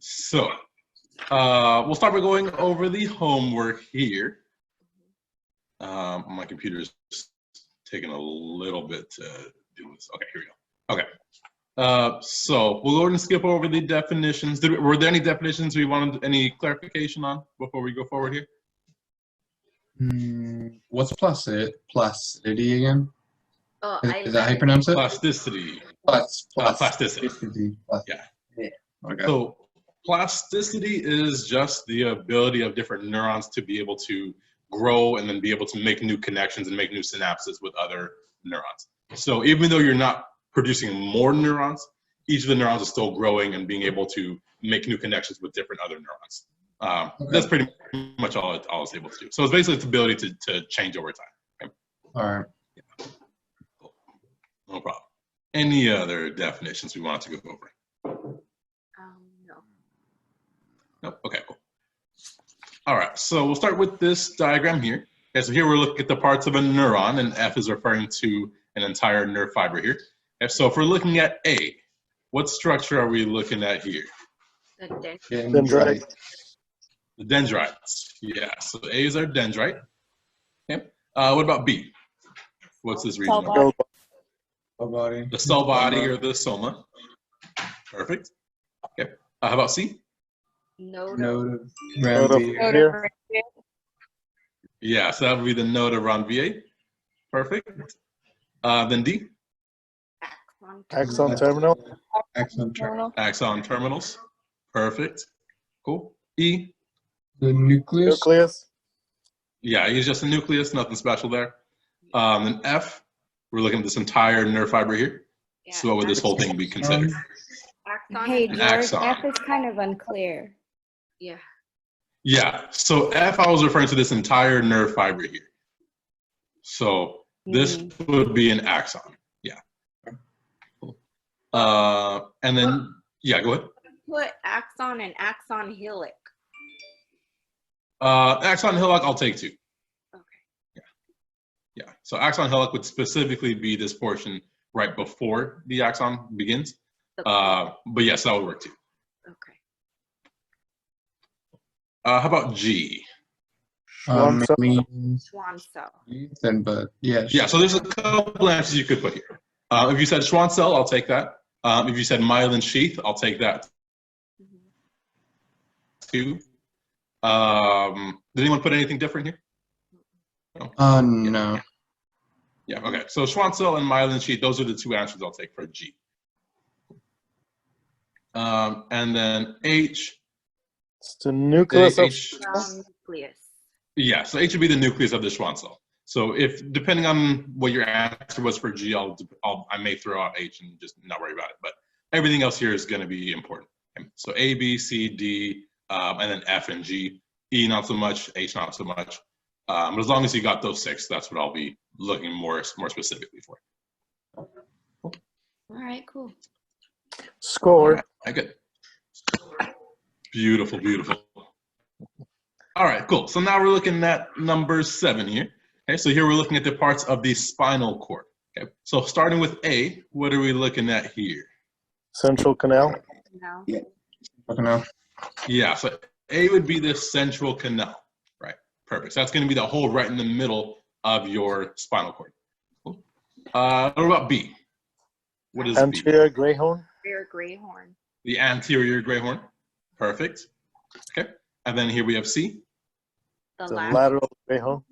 So we'll start by going over the homework here. My computer's taking a little bit to do this. Okay, here we go. Okay. So we'll go ahead and skip over the definitions. Were there any definitions we wanted any clarification on before we go forward here? What's plasticity again? Oh, is that how you pronounce it? Plasticity. Plasticity. Yeah. Okay. So plasticity is just the ability of different neurons to be able to grow and then be able to make new connections and make new synapses with other neurons. So even though you're not producing more neurons, each of the neurons is still growing and being able to make new connections with different other neurons. Okay. That's pretty much all it's able to do. So it's basically its ability to change over time. Okay? All right. Yeah. Cool. No problem. Any other definitions we wanted to go over? No. Nope. Okay, cool. All right, so we'll start with this diagram here. Okay, so here we're looking at the parts of a neuron, and F is referring to an entire nerve fiber here. Okay, so if we're looking at A, what structure are we looking at here? The Dendrite. The dendrites. Yeah, so A is our dendrite. Okay. What about B? What's this region? Cell body. The cell body or the soma. Perfect. Okay. How about C? Node of Ranvier. Yeah, so that would be the node of Ranvier. Perfect. Then D? Axon terminal. Axon terminals. Perfect. Cool. E? The nucleus. Yeah, E is just a nucleus, nothing special there. Then F, we're looking at this entire nerve fiber here. Yeah, so what would this whole thing be considered? Hey, George, F is kind of unclear. Yeah. Yeah, so F, I was referring to this entire nerve fiber here. So this would be an axon. Yeah. Cool. And then, yeah, go ahead. Put axon and axon hillock. Axon hillock, I'll take 2. Okay. Yeah. So axon hillock would specifically be this portion right before the axon begins. But yes, that would work too. Okay. How about G? Schwann cell. But yeah. Yeah. So there's a couple answers you could put here. If you said Schwann cell, I'll take that. If you said myelin sheath, I'll take that too. Did anyone put anything different here? No. No. Yeah. Okay. So Schwann cell and myelin sheath, those are the 2 answers I'll take for G. And then H. It's the nucleus of nucleus. Yeah, so H would be the nucleus of the Schwann cell. So if, depending on what your answer was for G, I may throw out H and just not worry about it. But everything else here is going to be important. Okay? So A, B, C, D, and then F and G. E, not so much. H, not so much. But as long as you got those 6, that's what I'll be looking more specifically for. All right, cool. Score. All right, good. Beautiful, beautiful. All right, cool. So now we're looking at number 7 here. Okay, so here we're looking at the parts of the spinal cord. Okay, so starting with A, what are we looking at here? Central canal. No. Yeah. Canal. Yeah, so A would be the central canal, right? Perfect. So that's going to be the hole right in the middle of your spinal cord. Cool. What about B? What is anterior B? greyhorn. Anterior greyhorn. The anterior greyhorn. Perfect. Okay. And then here we have C. The lateral greyhorn.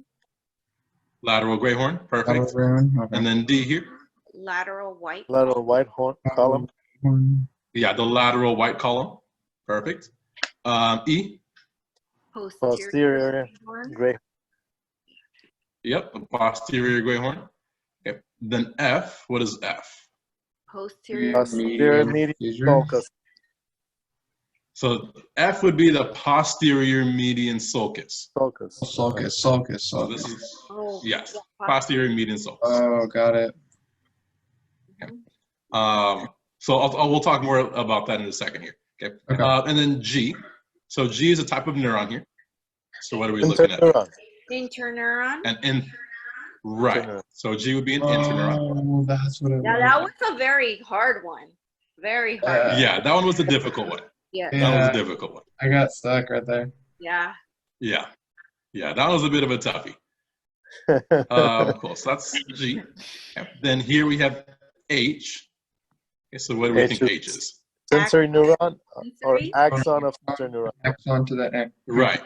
Lateral greyhorn. Perfect. Okay. And then D here. Lateral white. Lateral white horn column. Yeah, the lateral white column. Perfect. E. Posterior greyhorn. Yep, the posterior greyhorn. Okay. Then F. What is F? Posterior median sulcus. So F would be the posterior median sulcus. Sulcus. So this is, yes, posterior median sulcus. Oh, got it. Okay. So we'll talk more about that in a second here. Okay. And then G. So G is a type of neuron here. So what are we looking at? Interneuron. Right. So G would be an interneuron. That's what it was. Yeah, that was a very hard one. Very hard. Yeah, that one was a difficult one. Yeah. That was Yeah, a difficult one. I got stuck right there. Yeah. Yeah. Yeah, that was a bit of a toughie. Cool. So that's G. Okay. Then here we have H. Okay, so what do we think H is? sensory neuron or Sensory? axon of sensory neuron. Axon to that neck. Right.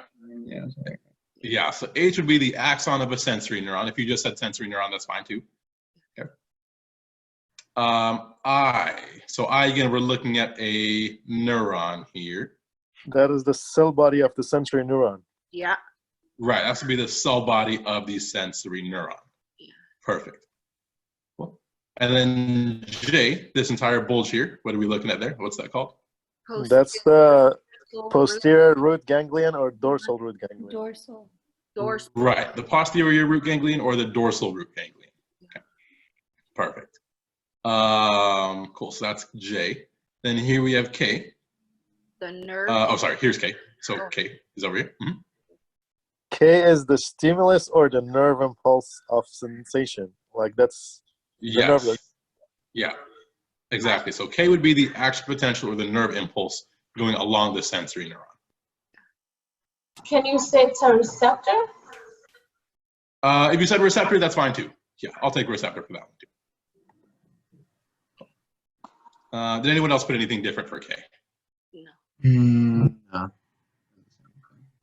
Yeah. Sorry. Yeah, so H would be the axon of a sensory neuron. If you just said sensory neuron, that's fine too. Okay. I. So I, again, we're looking at a neuron here. That is the cell body of the sensory neuron. Yeah. Right, that would be the cell body of the sensory neuron. Yeah. Perfect. Cool. And then J, this entire bulge here, what are we looking at there? What's that called? That's the Dorsal posterior root ganglion or dorsal root ganglion. Dorsal. Dorsal. Right, the posterior root ganglion or the dorsal root ganglion. Okay. Perfect. Cool, so that's J. Then here we have K. The nerve. Oh, sorry, here's K. So K is over here. Mhm. K is the stimulus or the nerve impulse of sensation. Like that's Yes. nerve that- Yeah, exactly. So K would be the action potential or the nerve impulse going along the sensory neuron. Can you say it's a receptor? If you said receptor, that's fine too. Yeah, I'll take receptor for that one too. Did anyone else put anything different for K? No. No.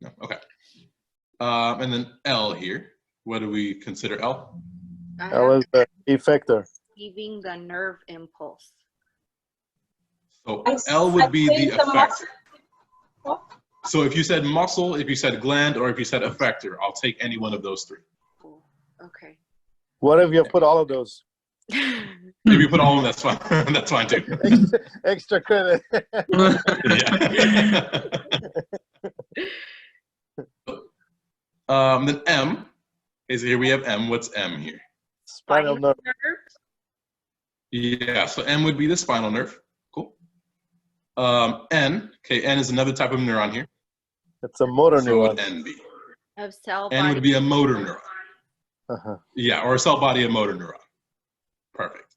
No. Okay. And then L here. What do we consider L? I L have is the effector. receiving the nerve impulse. So I L would be the think the effector. muscle- So if you said muscle, if you said gland, or if you said effector, I'll take any one of those three. Cool. Okay. What if you put all of those? If you put all of them, that's fine. That's fine too. Extra credit. Yeah. Then M is here. We have M. What's M here? Spinal nerve. Yeah, so M would be the spinal nerve. Cool. N. Okay, N is another type of neuron here. It's a motor So what would neuron. N be? Of cell N body. would be a motor neuron. Uh-huh. Yeah, or a cell body of motor neuron. Perfect.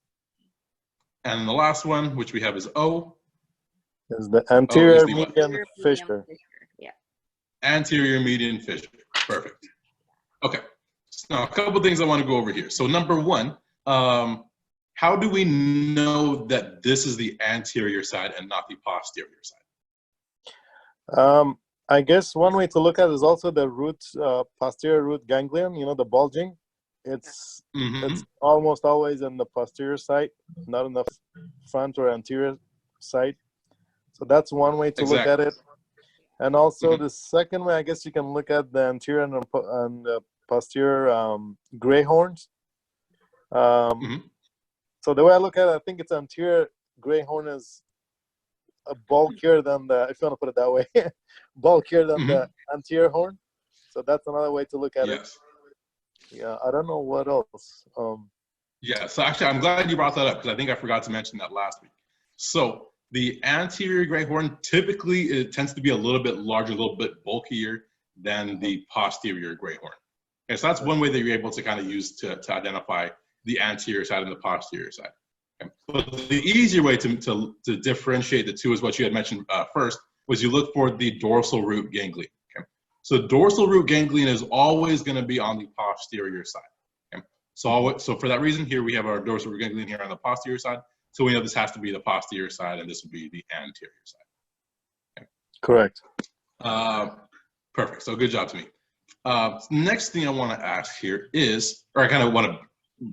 And the last one, which we have, is O. Is the anterior the what? median fissure. Yeah. Anterior median fissure. Perfect. Okay. So now a couple things I want to go over here. So number one, how do we know that this is the anterior side and not the posterior side? I guess one way to look at it is also the root, posterior root ganglion, you know, the bulging. It's almost always in the posterior side, not in the front or anterior side. So that's one way to look at it. And also the second way, I guess you can look at the anterior and the posterior gray horns. So the way I look at it, I think it's anterior gray horn is bulkier than the, if you want to put it that way, bulkier than the anterior horn. So that's another way to look at it. Yeah, I don't know what else. Yeah, so actually, I'm glad you brought that up because I think I forgot to mention that last week. So the anterior gray horn, typically it tends to be a little bit larger, a little bit bulkier than the posterior gray horn. Okay, so that's one way that you're able to kind of use to identify the anterior side and the posterior side. Okay. But the easier way to differentiate the two is what you had mentioned first, was you look for the dorsal root ganglion. Okay. So dorsal root ganglion is always going to be on the posterior side. Okay. So for that reason, here we have our dorsal root ganglion here on the posterior side. So we know this has to be the posterior side, and this would be the anterior side. Okay. Correct. Perfect. So good job to me. Next thing I want to ask here is, or I kind of want to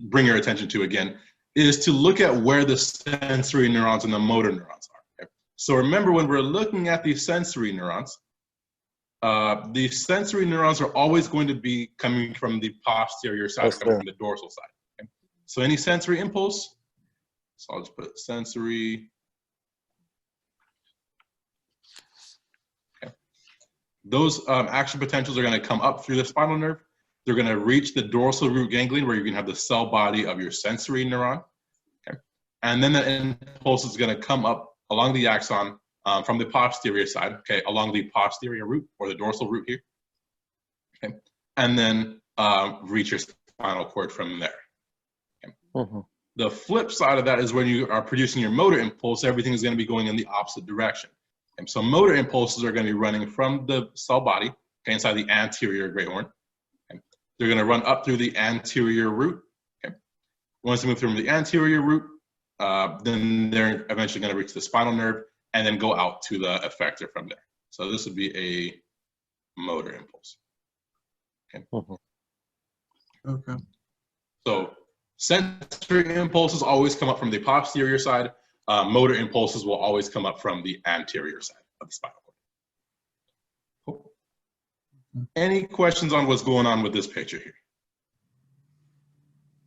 bring your attention to again, is to look at where the sensory neurons and the motor neurons are. Okay? So remember, when we're looking at these sensory neurons are always going to be coming from the posterior side, coming from the dorsal side. Okay? So any sensory impulse, so I'll just put sensory. Okay. Those action potentials are going to come up through the spinal nerve. They're going to reach the dorsal root ganglion where you're going to have the cell body of your sensory neuron. Okay. And then the impulse is going to come up along the axon from the posterior side, okay, along the posterior root or the dorsal root here. Okay. And then reach your spinal cord from there. Okay. The flip side of that is when you are producing your motor impulse, everything is going to be going in the opposite direction. Okay, so motor impulses are going to be running from the cell body, okay, inside the anterior great horn. Okay. They're going to run up through the anterior root. Okay. Once they move through the anterior root, then they're eventually going to reach the spinal nerve and then go out to the effector from there. So this would be a motor impulse. Okay. Okay. So sensory impulses always come up from the posterior side. Motor impulses will always come up from the anterior side of the spinal cord. Cool. Any questions on what's going on with this picture here?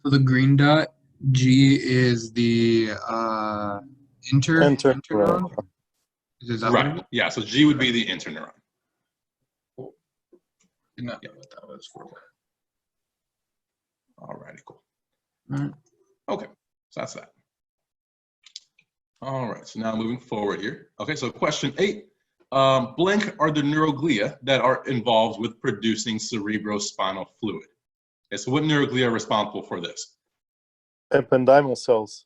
So the green dot, G is the interneuron? Is that what it Right. is? Yeah. So G would be the interneuron. Did not know what that was for. All righty. Cool. Alright. Okay. So that's that. All right. So now moving forward here. Okay. So question 8. Blank are the neuroglia that are involved with producing cerebrospinal fluid. Okay. So what neuroglia are responsible for this? Ependymal cells.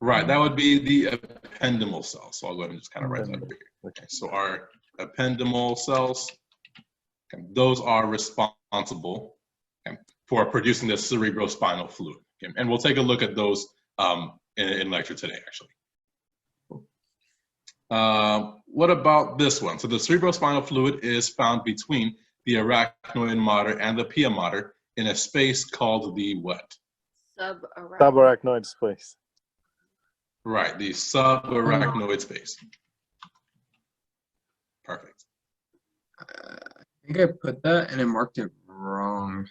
Right, that would be the ependymal cells. So I'll go ahead and just kind of write that over here. Okay, so our ependymal cells, okay, those are responsible, okay, for producing the cerebrospinal fluid. Okay, and we'll take a look at those in lecture today, actually. What about this one? So the cerebrospinal fluid is found between the arachnoid mater and the pia mater in a space called the what? Subarachnoid space. Right, the subarachnoid space. Perfect. I think I put that and I marked it wrong.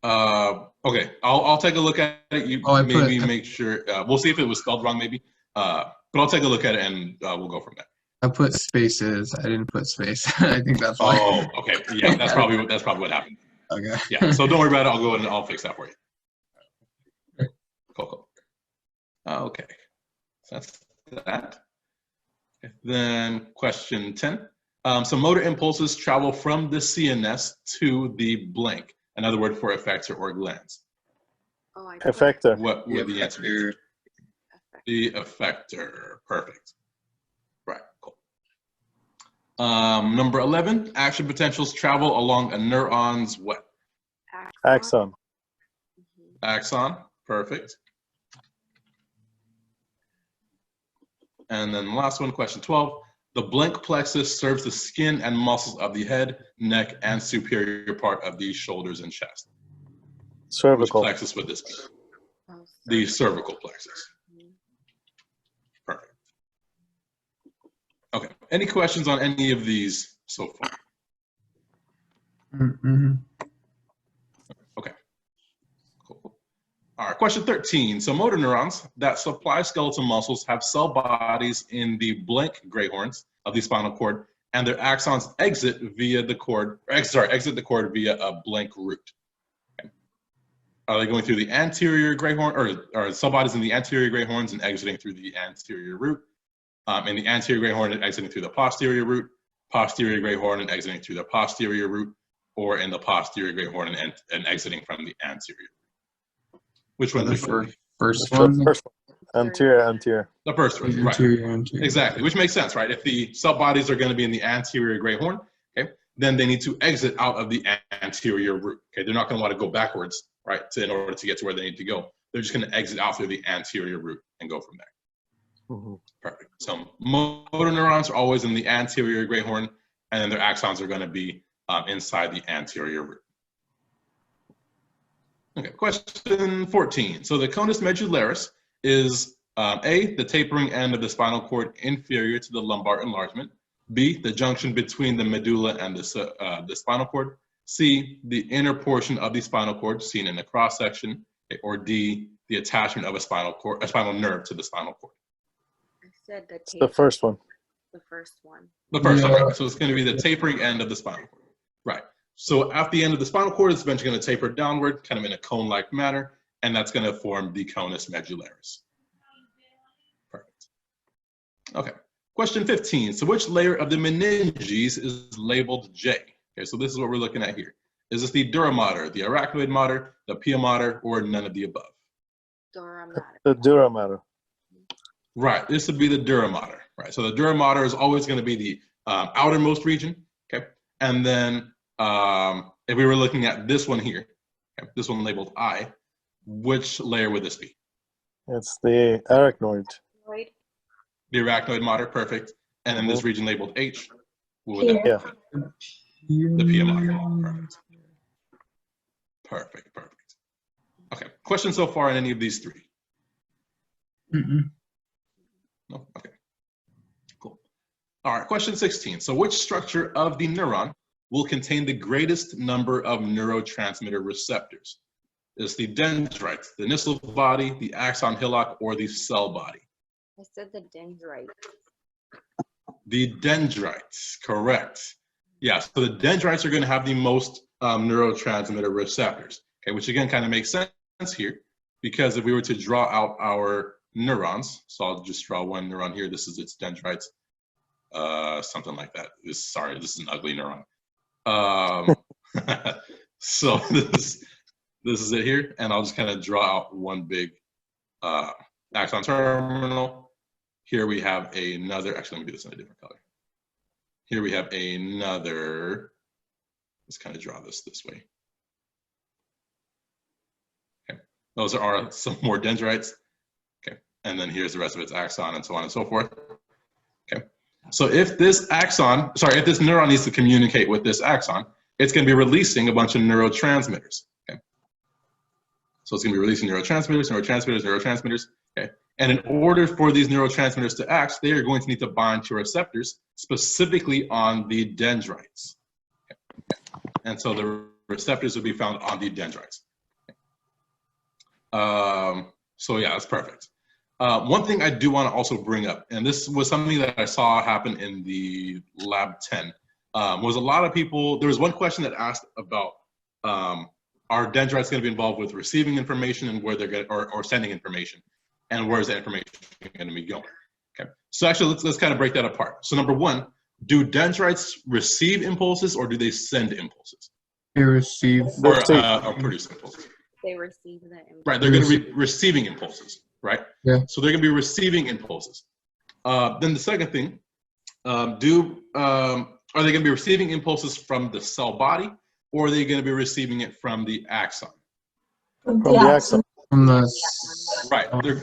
Okay, I'll take a look at it. You maybe make sure. We'll see if it was spelled wrong, maybe. But I'll take a look at it and we'll go from there. I put spaces. I didn't put space. I think that's why. Oh, okay. Yeah, that's probably what happened. Okay. Yeah. So don't worry about it. I'll go ahead and I'll fix that for you. Cool. Okay. So that's that. Okay. Then question 10. So motor impulses travel from the CNS to the blank. Another word for effector or glands. Oh, I Effector. What would the answer be? The effector. Perfect. Right. Cool. Number 11. Action potentials travel along a neuron's what? Axon. Axon. Perfect. And then the last one, question 12. The blank plexus serves the skin and muscles of the head, neck, and superior part of the shoulders and chest. Cervical. Which plexus would this be? The cervical plexus. Perfect. Okay. Any questions on any of these so far? Okay. Cool. All right, question 13. So motor neurons that supply skeletal muscles have cell bodies in the blank gray horns of the spinal cord, and their axons exit the cord via a blank root. Okay. Are they going through the anterior gray horn, or cell bodies in the anterior gray horns and exiting through the anterior root? In the anterior gray horn and exiting through the posterior root, posterior gray horn and exiting through the posterior root, or in the posterior gray horn and exiting from the anterior. Which one? The first one? First one. Anterior. The first one, right. Anterior. Exactly, which makes sense, right? If the cell bodies are going to be in the anterior gray horn, okay, then they need to exit out of the anterior root. Okay, they're not going to want to go backwards, right, in order to get to where they need to go. They're just going to exit out through the anterior root and go from there. Perfect. So motor neurons are always in the anterior gray horn, and then their axons are going to be inside the anterior root. Okay, question 14. So the conus medullaris is A, the tapering end of the spinal cord inferior to the lumbar enlargement, B, the junction between the medulla and the spinal cord, C, the inner portion of the spinal cord seen in the cross section, or D, the attachment of a spinal nerve to the spinal cord. I said the first one. The first one. The first one, right? So it's going to be the tapering end of the spinal cord. Right. So at the end of the spinal cord, it's eventually going to taper downward, kind of in a cone-like manner, and that's going to form the conus medullaris. Perfect. Okay. Question 15. So which layer of the meninges is labeled J? Okay, so this is what we're looking at here. Is this the dura mater, the arachnoid mater, the pia mater, or none of the above? Dura mater. The dura mater. Right. This would be the dura mater. right? So the dura mater is always going to be the outermost region, okay? And then if we were looking at this one here, okay, this one labeled I, which layer would this be? It's the arachnoid. Right. The arachnoid mater, perfect. And then this region labeled H, what would Here. that be? The pia mater, perfect. Perfect. Okay, question so far on any of these three? No, okay, cool. All right, question 16. So which structure of the neuron will contain the greatest number of neurotransmitter receptors? Is the dendrites, the nissl body, the axon hillock, or the cell body? I said the dendrite. The dendrites, correct. Yeah, so the dendrites are going to have the most neurotransmitter receptors, okay, which again kind of makes sense here, because if we were to draw out our neurons, so I'll just draw one neuron here, this is its dendrites, something like that. Sorry, this is an ugly neuron. So this is it here, and I'll just kind of draw out one big axon terminal. Here we have another, actually let me do this in a different color. Here we have another, let's kind of draw this way. Okay, those are some more dendrites. Okay, and then here's the rest of its axon and so on and so forth. Okay, so if this neuron needs to communicate with this axon, it's going to be releasing a bunch of neurotransmitters. Okay, so it's going to be releasing neurotransmitters. Okay, and in order for these neurotransmitters to act, they are going to need to bind to receptors specifically on the dendrites. Okay. And so the receptors will be found on the dendrites. Okay. So yeah, that's perfect. One thing I do want to also bring up, and this was something that I saw happen in the lab 10, was a lot of people, there was one question that asked about, are dendrites going to be involved with receiving information and where they're going, or sending information, and where's that information going to be going? Okay, so actually let's kind of break that apart. So number one, do dendrites receive impulses or do they send impulses? They receive. Or produce impulses? They receive the impulse. Right, they're going to be receiving impulses, right? Yeah. So they're going to be receiving impulses. Then the second thing, are they going to be receiving impulses from the cell body, or are they going to be receiving it from the axon? From the axon. From the Right, they're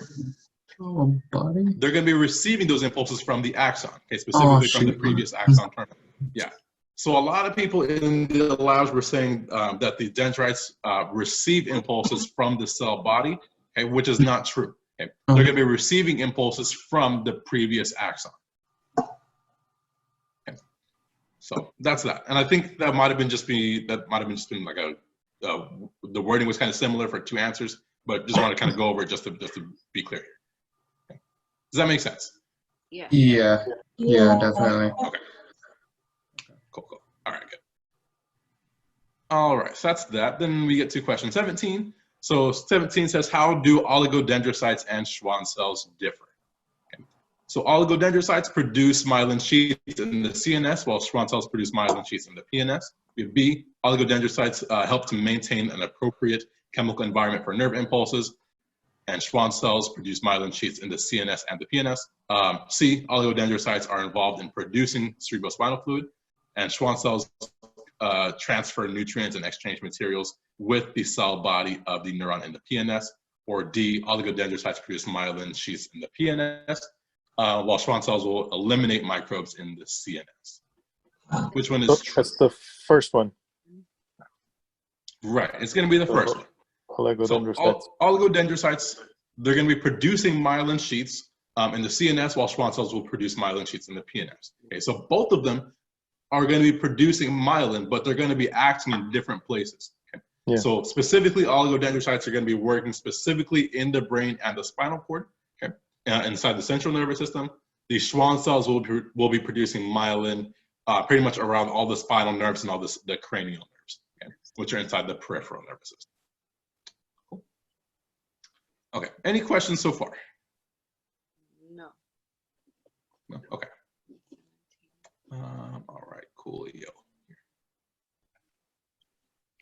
body. They're going to be receiving those impulses from the axon, okay, specifically from the previous axon terminal. Yeah. So a lot of people in the labs were saying that the dendrites receive impulses from the cell body, okay, which is not true. Okay? They're going to be receiving impulses from the previous axon. Okay. So that's that, and I think that might have been just been like the wording was kind of similar for two answers, but just want to kind of go over it just to be clear here. Okay. Does that make sense? Yeah. Yeah, definitely. Okay. Cool. All right, good. All right, so that's that. Then we get to question 17. So 17 says, how do oligodendrocytes and Schwann cells differ? Okay. So oligodendrocytes produce myelin sheaths in the CNS, while Schwann cells produce myelin sheaths in the PNS. We have B, oligodendrocytes help to maintain an appropriate chemical environment for nerve impulses, and Schwann cells produce myelin sheaths in the CNS and the PNS. C, oligodendrocytes are involved in producing cerebrospinal fluid, and Schwann cells transfer nutrients and exchange materials with the cell body of the neuron in the PNS. Or D, oligodendrocytes produce myelin sheaths in the PNS, while Schwann cells will eliminate microbes in the CNS. Which one is true? That's the first one. Right, it's going to be the first one. Oligodendrocytes. So oligodendrocytes, they're going to be producing myelin sheaths in the CNS, while Schwann cells will produce myelin sheaths in the PNS. Okay, so both of them are going to be producing myelin, but they're going to be acting in different places. Okay? Yeah. So specifically, oligodendrocytes are going to be working specifically in the brain and the spinal cord, okay? Inside the central nervous system. The Schwann cells will be producing myelin pretty much around all the spinal nerves and all the cranial nerves, okay? Which are inside the peripheral nervous system. Cool. Okay, any questions so far? No. No? Okay. All right, coolio.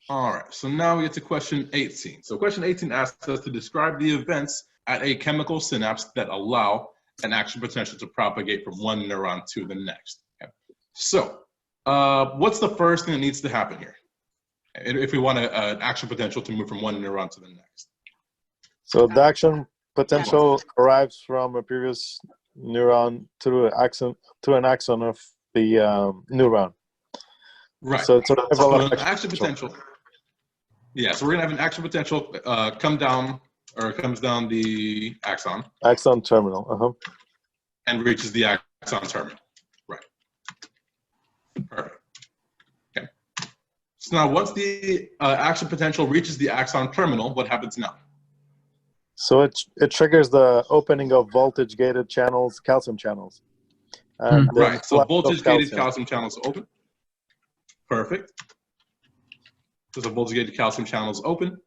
All right, so now we get to question 18. So question 18 asks us to describe the events at a chemical synapse that allow an action potential to propagate from one neuron to the next. Okay. So what's the first thing that needs to happen here if we want an action potential to move from one neuron to the next? So the action potential arrives from a previous neuron through an axon of the neuron. Right. So it's a So an action potential. Yeah. So we're gonna have an action potential comes down the axon. Axon terminal. And reaches the axon terminal. Right. Perfect. Okay. So now, once the action potential reaches the axon terminal, what happens now? So it triggers the opening of voltage-gated channels, calcium channels. And Right. So flux of voltage-gated calcium channels open. Perfect. So the voltage-gated calcium channels open.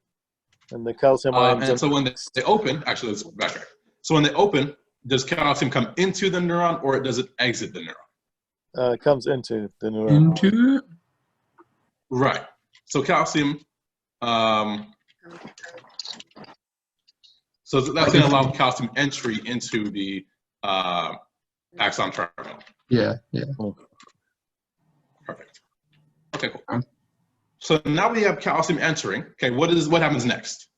And the calcium ions. And so when they open, actually, let's backtrack. So when they open, does calcium come into the neuron or does it exit the neuron? It comes into the neuron. Into it? Right. So calcium. So that's going to allow calcium entry into the axon terminal. Yeah. Perfect. Okay, cool. So now we have calcium entering. Okay, what happens next?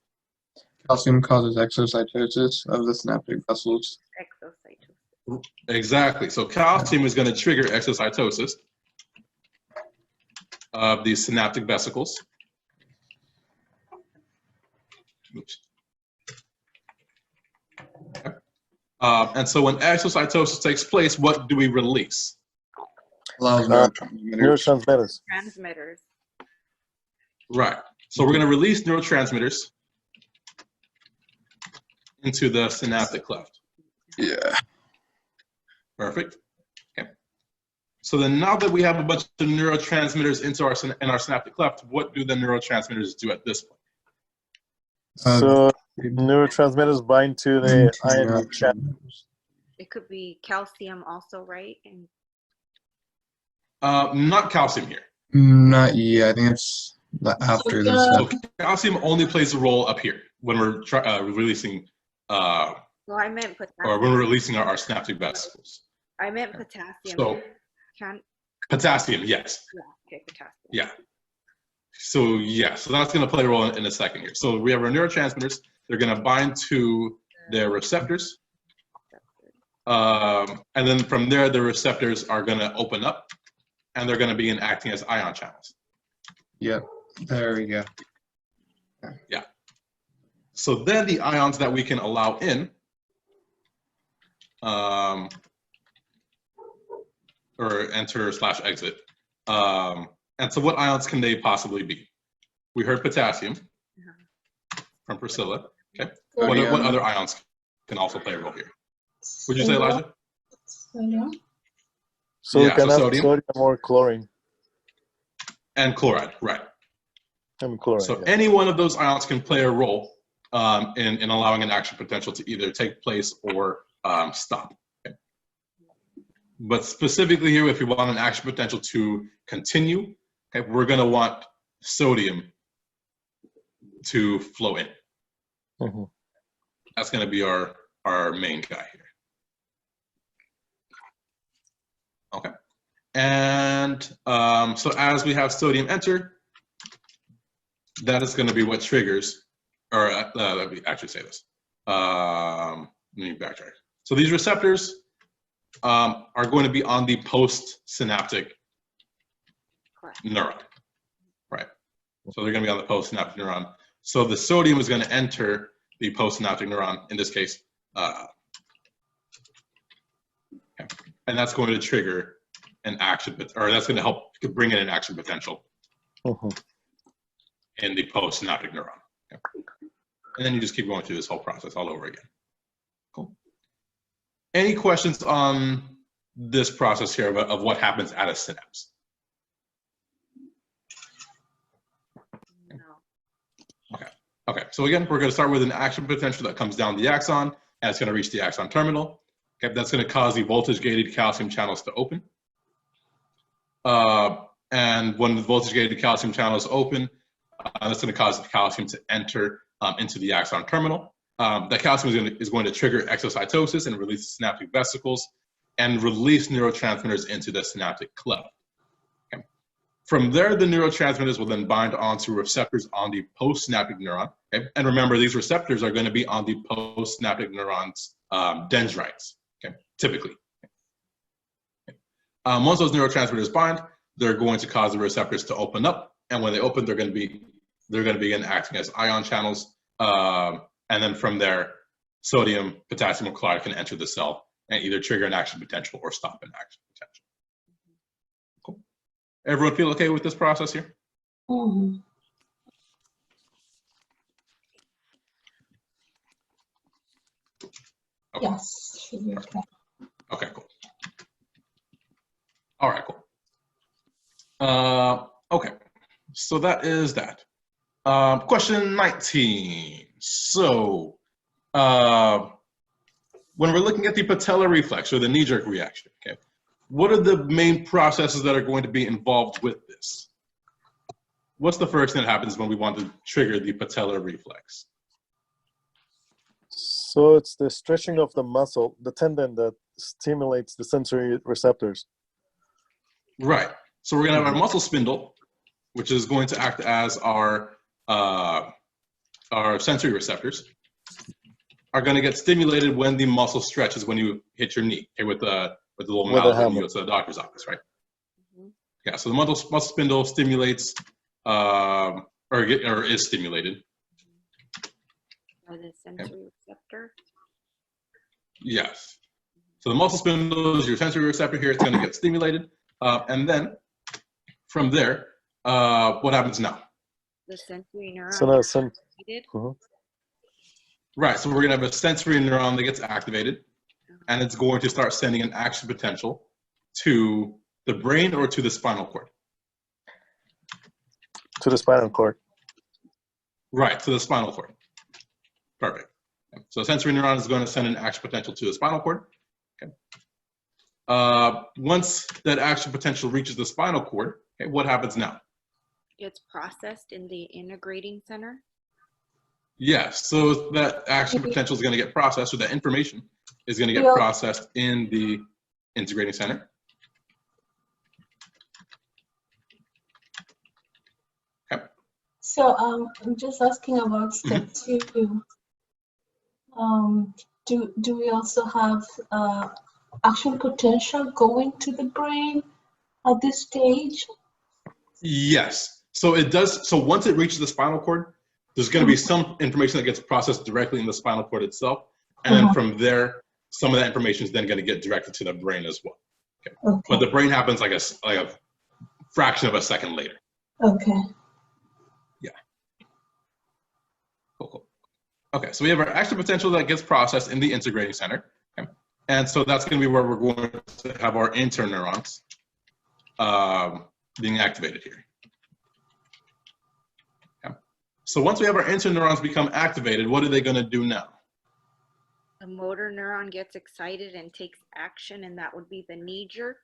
Calcium causes exocytosis of the synaptic vessels. Exocytosis. Exactly. So calcium is going to trigger exocytosis of these synaptic vesicles. Oops. Okay. And so when exocytosis takes place, what do we release? Allows Neurotransmitters. Transmitters. Right. So we're going to release neurotransmitters into the synaptic cleft. Yeah. Perfect. Okay. So then now that we have a bunch of neurotransmitters in our synaptic cleft, what do the neurotransmitters do at this point? So neurotransmitters bind to the ion channel. It could be calcium also, right? And Not calcium here. Not yet. I think it's after this. So calcium only plays a role up here when we're releasing, well, I meant potassium. or when we're releasing our synaptic vesicles. I meant potassium. So potassium, yes. Yeah. Okay, potassium. Yeah. So that's going to play a role in a second here. So we have our neurotransmitters. They're going to bind to their receptors. And then from there, the receptors are going to open up and they're going to begin acting as ion channels. Yep. There we go. Yeah. So then the ions that we can allow in, or enter/exit. And so what ions can they possibly be? We heard potassium from Priscilla. Okay. What other ions can also play a role here? Would you say, Elijah? Sodium. So we can have sodium or chlorine. And chloride, right. And chloride. So any one of those ions can play a role in allowing an action potential to either take place or stop. Okay. But specifically here, if we want an action potential to continue, okay, we're going to want sodium to flow in. Mm-hmm. That's going to be our main guy here. Okay. And so as we have sodium enter, that is going to be what triggers, or let me actually say this. Let me backtrack. So these receptors are going to be on the postsynaptic neuron, right? So they're going to be on the postsynaptic neuron. So the sodium is going to enter the postsynaptic neuron, in this case, okay. And that's going to trigger an action, or that's going to help bring in an action potential in the postsynaptic neuron. Okay. And then you just keep going through this whole process all over again. Cool. Any questions on this process here of what happens at a synapse? No. Okay, so again, we're going to start with an action potential that comes down the axon, and it's going to reach the axon terminal. Okay, that's going to cause the voltage-gated calcium channels to open. And when the voltage-gated calcium channels open, that's going to cause the calcium to enter into the axon terminal. that calcium is going to trigger exocytosis and release synaptic vesicles and release neurotransmitters into the synaptic cleft. Okay. From there, the neurotransmitters will then bind onto receptors on the postsynaptic neuron. Okay. And remember, these receptors are going to be on the postsynaptic neurons' dendrites, okay, typically. Okay. Once those neurotransmitters bind, they're going to cause the receptors to open up, and when they open, they're going to begin acting as ion channels. And then from there, sodium, potassium, and chloride can enter the cell and either trigger an action potential or stop an action potential. Cool. Everyone feel okay with this process here? Mhm. Okay. Yes. should be okay. Okay, cool. All right, cool. Okay, so that is that. Question 19. So, when we're looking at the patellar reflex or the knee-jerk reaction, okay, what are the main processes that are going to be involved with this? What's the first thing that happens when we want to trigger the patellar reflex? So it's the stretching of the muscle, the tendon that stimulates the sensory receptors. Right. So we're going to have our muscle spindle, which is going to act as our sensory receptors, are going to get stimulated when the muscle stretches when you hit your knee, okay, with the little mouse when you go to the doctor's office, right? Mm-hmm. Yeah. So the muscle spindle stimulates or is stimulated. Or the sensory receptor. Yes. So the muscle spindle is your sensory receptor here. It's going to get stimulated, and then from there, what happens now? The sensory neuron. So now Right, so we're going to have a sensory neuron that gets activated, and it's going to start sending an action potential to the brain or to the spinal cord. To the spinal cord. Right, to the spinal cord. Perfect. So sensory neuron is going to send an action potential to the spinal cord. Okay. Once that action potential reaches the spinal cord, okay, what happens now? It's processed in the integrating center. Yes, so that action potential is going to get processed, or that information is going to get processed in the integrating center. Okay. So I'm just asking about step 2. Do we also have action potential going to the brain at this stage? Yes. So it does. So once it reaches the spinal cord, there's going to be some information that gets processed directly in the spinal cord itself, and then from there, some of that information is then going to get directed to the brain as well. Okay. But the brain happens like a fraction of a second later. Okay. Yeah. Cool. Okay. So we have our action potential that gets processed in the integrating center, okay. And so that's going to be where we're going to have our interneurons being activated here. So once we have our interneurons become activated, what are they going to do now? The motor neuron gets excited and takes action, and that would be the knee jerk.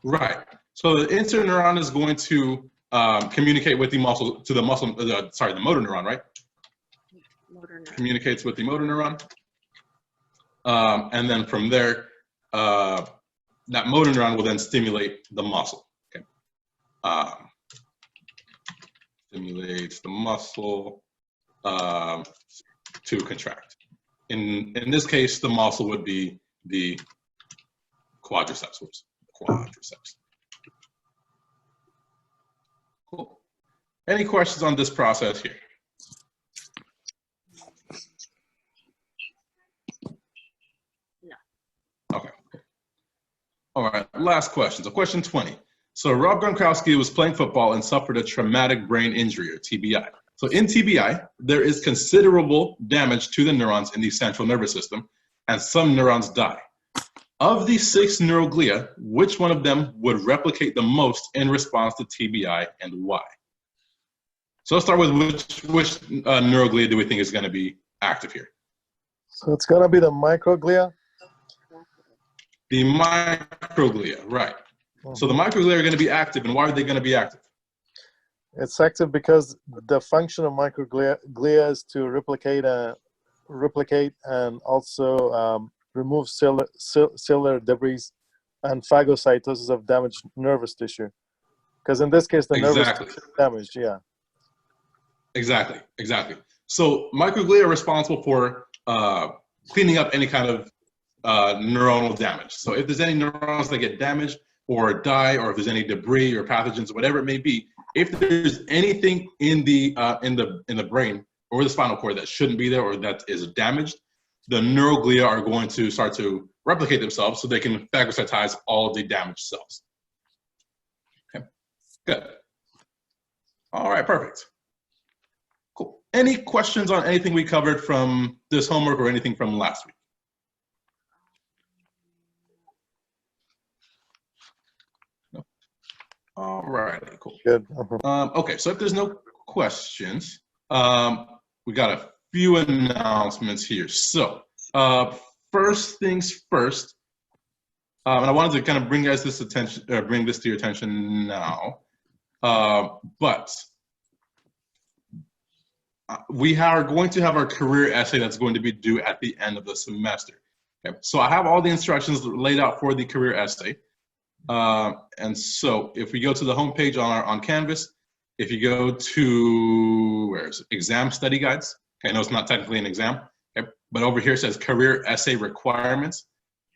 Right. So the interneuron is going to communicate with the muscle, the motor neuron, right? Motor neuron. Communicates with the motor neuron. And then from there, that motor neuron will then stimulate the muscle. Okay. Stimulates the muscle to contract. In this case, the muscle would be the quadriceps. Quadriceps. Cool. Any questions on this process here? No. Okay. All right. Last question. So question 20. So Rob Gronkowski was playing football and suffered a traumatic brain injury, or TBI. So in TBI, there is considerable damage to the neurons in the central nervous system, and some neurons die. Of these 6 neuroglia, which one of them would replicate the most in response to TBI, and why? So let's start with which neuroglia do we think is going to be active here? So it's going to be the microglia? The microglia, right. So the microglia are going to be active, and why are they going to be active? It's active because the function of microglia is to replicate and also remove cellular debris and phagocytosis of damaged nervous tissue. Because in this case, the nervous tissue is damaged. Yeah. Exactly. So microglia are responsible for cleaning up any kind of neuronal damage. So if there's any neurons that get damaged or die, or if there's any debris or pathogens, whatever it may be, if there's anything in the brain or the spinal cord that shouldn't be there or that is damaged, the neuroglia are going to start to replicate themselves so they can phagocytize all of the damaged cells. Okay, good. All right, perfect. Cool. Any questions on anything we covered from this homework or anything from last week? No. All right, cool. Good. Okay, so if there's no questions, we got a few announcements here. So first things first, and I wanted to kind of bring guys this attention, bring this to your attention now, but we are going to have our career essay that's going to be due at the end of the semester. Okay, so I have all the instructions laid out for the career essay. And so if we go to the homepage on Canvas, if you go to, where is it? Exam study guides. Okay, I know it's not technically an exam, okay, but over here it says career essay requirements.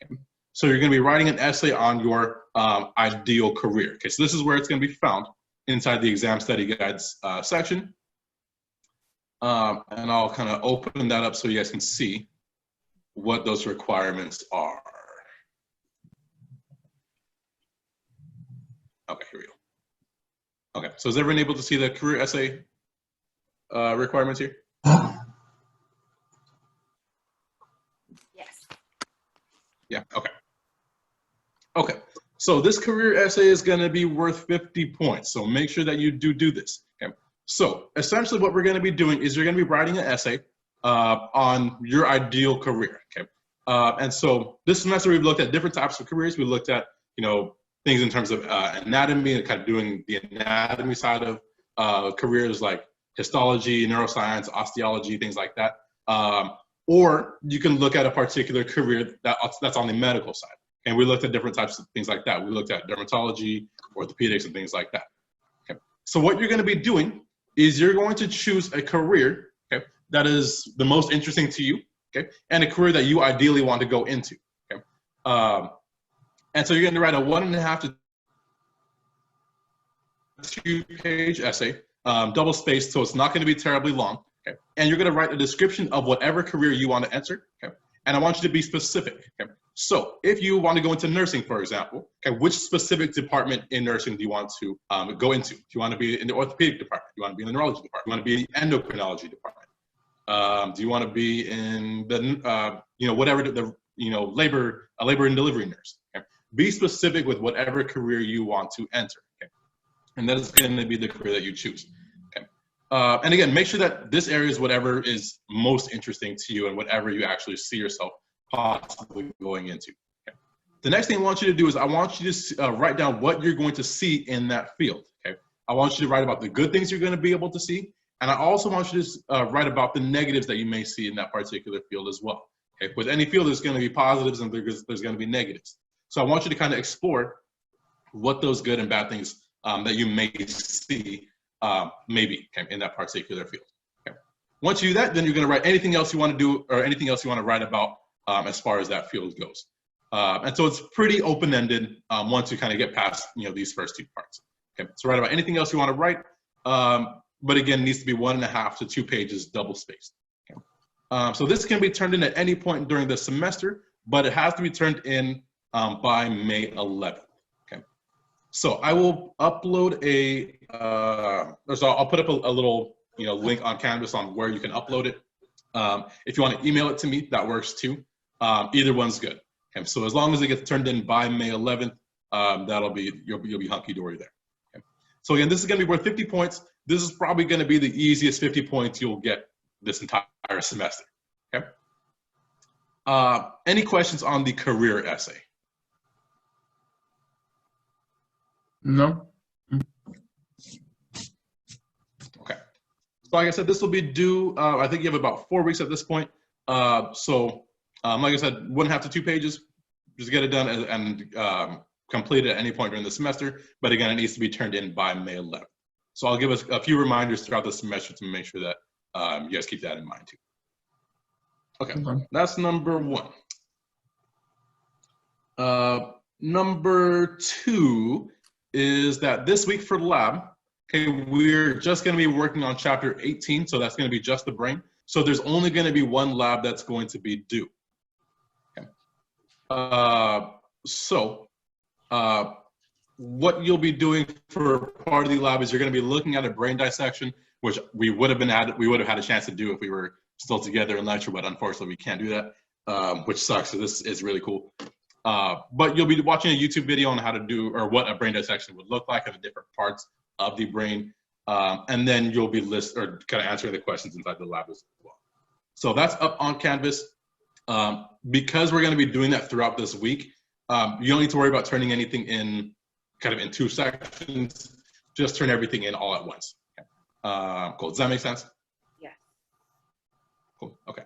Okay. So you're going to be writing an essay on your ideal career. Okay, so this is where it's going to be found inside the exam study guides section. And I'll kind of open that up so you guys can see what those requirements are. Okay, here we go. Okay, so is everyone able to see the career essay requirements here? Yes. Yeah, okay. Okay, so this career essay is gonna be worth 50 points, so make sure that you do this, okay? So essentially what we're gonna be doing is you're gonna be writing an essay on your ideal career, okay? And so this semester we've looked at different types of careers. We looked at, things in terms of anatomy and kind of doing the anatomy side of careers like histology, neuroscience, osteology, things like that. Or you can look at a particular career that's on the medical side. And we looked at different types of things like that. We looked at dermatology, orthopedics, and things like that. Okay. So what you're going to be doing is you're going to choose a career, okay, that is the most interesting to you, okay, and a career that you ideally want to go into. Okay. And so you're going to write a 1.5 to 2-page essay, double spaced, so it's not going to be terribly long. Okay. And you're going to write a description of whatever career you want to enter. Okay. And I want you to be specific. Okay. So if you want to go into nursing, for example, okay, which specific department in nursing do you want to go into? Do you want to be in the orthopedic department? Do you want to be in the neurology department? Do you want to be in the endocrinology department? Do you want to be in the, whatever the labor and delivery nurse? Okay. Be specific with whatever career you want to enter. Okay. And that is going to be the career that you choose. Okay. And again, make sure that this area is whatever is most interesting to you and whatever you actually see yourself possibly going into. Okay. The next thing I want you to do is I want you to write down what you're going to see in that field. Okay. I want you to write about the good things you're going to be able to see. And I also want you to write about the negatives that you may see in that particular field as well. Okay. With any field, there's going to be positives and there's going to be negatives. So I want you to kind of explore what those good and bad things that you may see maybe in that particular field. Okay. Once you do that, then you're going to write anything else you want to do or anything else you want to write about as far as that field goes. And so it's pretty open-ended once you kind of get past these first two parts. Okay. So write about anything else you want to write, but again, it needs to be 1.5 to 2 pages double spaced. Okay. So this can be turned in at any point during the semester, but it has to be turned in by May 11th. Okay. So I will upload so I'll put up a little link on Canvas on where you can upload it. If you want to email it to me, that works too. Either one's good. Okay. So as long as it gets turned in by May 11th, you'll be hunky-dory there. Okay. So again, this is going to be worth 50 points. This is probably going to be the easiest 50 points you'll get this entire semester. Okay. Any questions on the career essay? No. So like I said, this will be due, I think you have about 4 weeks at this point. Like I said, 1.5 to 2 pages, just get it done and complete it at any point during the semester. But again, it needs to be turned in by May 11th. So I'll give us a few reminders throughout the semester to make sure that you guys keep that in mind too. Okay, that's number 1. Number 2 is that this week for lab, okay, we're just going to be working on chapter 18, so that's going to be just the brain. So there's only going to be 1 lab that's going to be due. Okay. What you'll be doing for part of the lab is you're going to be looking at a brain dissection, which we would have had a chance to do if we were still together in lecture, but unfortunately we can't do that, which sucks. So this is really cool. But you'll be watching a YouTube video on how to do, or what a brain dissection would look like, and the different parts of the brain. And then you'll be kind of answering the questions inside the lab as well. So that's up on Canvas. Because we're going to be doing that throughout this week, you don't need to worry about turning anything in kind of in 2 sections. Just turn everything in all at once. Okay. Cool. Does that make sense? Yeah. Cool. Okay.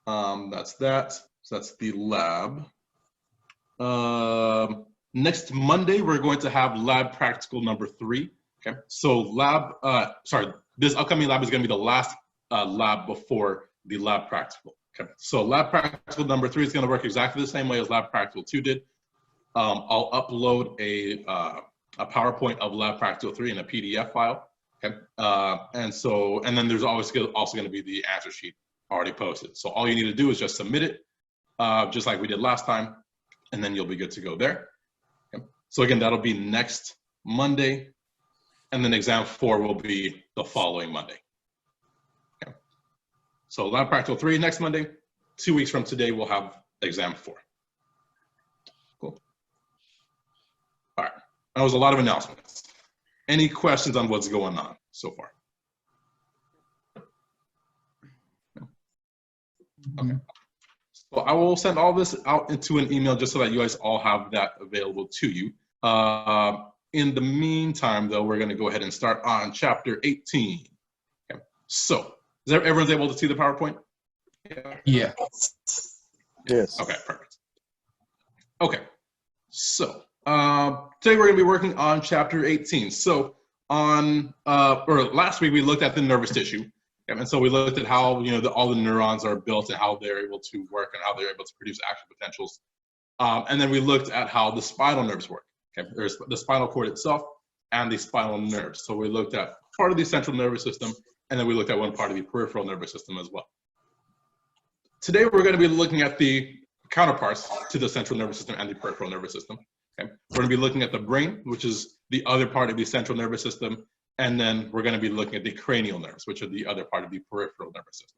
That's that. So that's the lab. Next Monday, we're going to have lab practical number 3. Okay. So this upcoming lab is going to be the last lab before the lab practical. Okay. So lab practical number 3 is going to work exactly the same way as lab practical 2 did. I'll upload a PowerPoint of lab practical 3 in a PDF file. Okay. And then there's also going to be the answer sheet already posted. So all you need to do is just submit it, just like we did last time, and then you'll be good to go there. Okay. So again, that'll be next Monday, and then exam 4 will be the following Monday. Okay. So lab practical 3 next Monday. 2 weeks from today, we'll have exam 4. Cool. All right. That was a lot of announcements. Any questions on what's going on so far? Okay. So I will send all this out into an email just so that you guys all have that available to you. In the meantime, though, we're going to go ahead and start on chapter 18. Okay. So, is everyone's able to see the PowerPoint? Yeah. Yes. Okay, perfect. Okay, so today we're going to be working on chapter 18. So last week we looked at the nervous tissue. And so we looked at how, all the neurons are built and how they're able to work and how they're able to produce action potentials. And then we looked at how the spinal nerves work. Okay, there's the spinal cord itself and the spinal nerves. So we looked at part of the central nervous system, and then we looked at one part of the peripheral nervous system as well. Today we're going to be looking at the counterparts to the central nervous system and the peripheral nervous system. Okay, we're going to be looking at the brain, which is the other part of the central nervous system. And then we're going to be looking at the cranial nerves, which are the other part of the peripheral nervous system.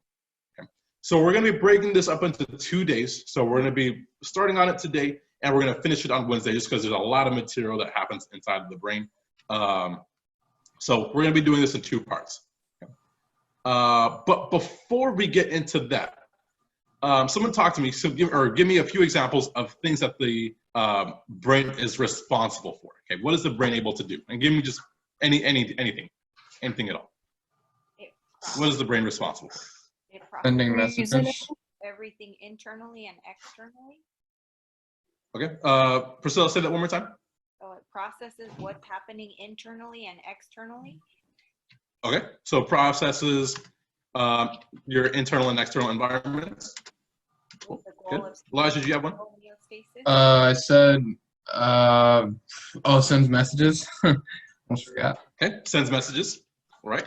Okay. So we're going to be breaking this up into 2 days. So we're going to be starting on it today, and we're going to finish it on Wednesday, just because there's a lot of material that happens inside of the brain. So we're going to be doing this in 2 parts. Okay. But before we get into that, someone talk to me, give me a few examples of things that the brain is responsible for. Okay, what is the brain able to do? And give me just anything at all. What is the brain responsible for? It Sending processes messages. everything internally and externally. Okay, Priscilla, say that one more time. So it processes what's happening internally and externally. Okay, so processes your internal and external environments. With the Good. goal of Elijah, do you have one? homeostasis. I said, sends messages. Almost forgot. Okay, sends messages. All right.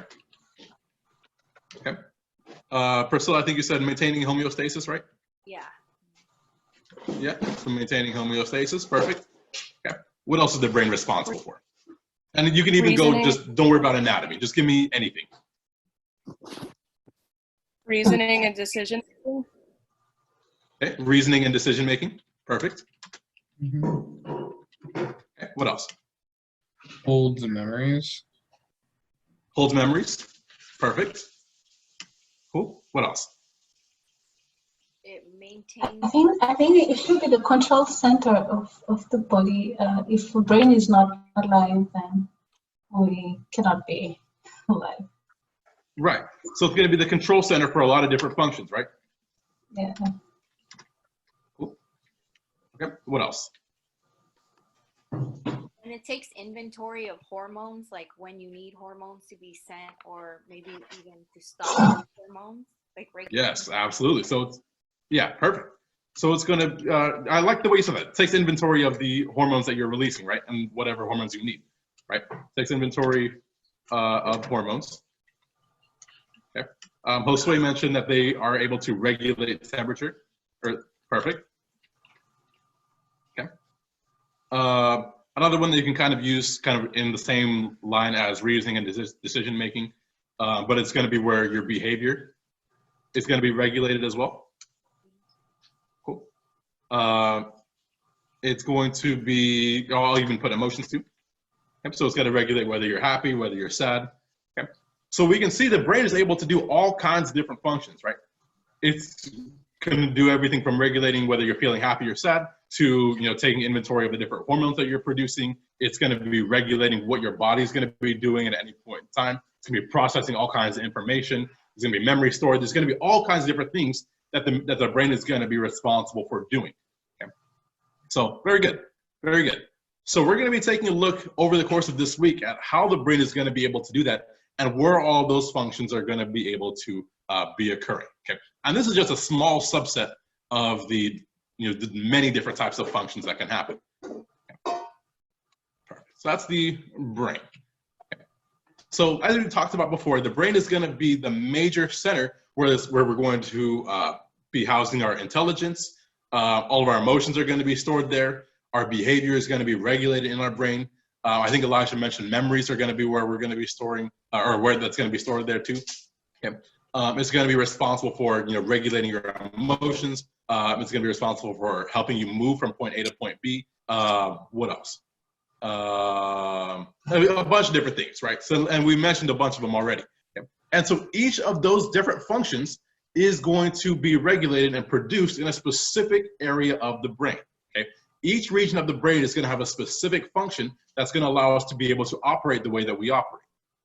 Okay. Priscilla, I think you said maintaining homeostasis, right? Yeah. Yeah, so maintaining homeostasis, perfect. Okay. What else is the brain responsible for? And you can even go, just don't worry about anatomy. Just give me anything. Reasoning and decision making. Okay, reasoning and decision making, perfect. Mm-hmm. Okay. What else? Holds memories. Holds memories, perfect. Cool. What else? It maintains. I think it should be the control center of the body. If the brain is not alive, then we cannot be alive. Right. So it's going to be the control center for a lot of different functions, right? Yeah. Cool. Okay. What else? And it takes inventory of hormones, like when you need hormones to be sent, or maybe even to stop hormones, like regulate. Yes, absolutely. So it's, yeah, perfect. So it's going to, I like the way you said that. It takes inventory of the hormones that you're releasing, right? And whatever hormones you need, right? It takes inventory of hormones. Okay. Josue mentioned that they are able to regulate temperature. Perfect. Okay. Another one that you can kind of use kind of in the same line as reasoning and decision making, but it's going to be where your behavior is going to be regulated as well. Cool. It's going to be, I'll even put emotions too. Okay. So it's going to regulate whether you're happy, whether you're sad. Okay. So we can see the brain is able to do all kinds of different functions, right? It's going to do everything from regulating whether you're feeling happy or sad to, you know, taking inventory of the different hormones that you're producing. It's going to be regulating what your body is going to be doing at any point in time. It's going to be processing all kinds of information. There's going to be memory storage. There's going to be all kinds of different things that the brain is going to be responsible for doing. Okay. So very good, very good. So we're going to be taking a look over the course of this week at how the brain is going to be able to do that and where all those functions are going to be able to be occurring. Okay. And this is just a small subset of the, you know, the many different types of functions that can happen. Okay. Perfect. So that's the brain. Okay. So as we talked about before, the brain is going to be the major center where we're going to be housing our intelligence. All of our emotions are going to be stored there. Our behavior is going to be regulated in our brain. I think Elijah mentioned memories are going to be where we're going to be storing, or where that's going to be stored there too. Okay. It's going to be responsible for, you know, regulating your emotions. It's going to be responsible for helping you move from point A to point B. What else? A bunch of different things, right? So, and we mentioned a bunch of them already. Okay. And so each of those different functions is going to be regulated and produced in a specific area of the brain. Okay. Each region of the brain is going to have a specific function that's going to allow us to be able to operate the way that we operate.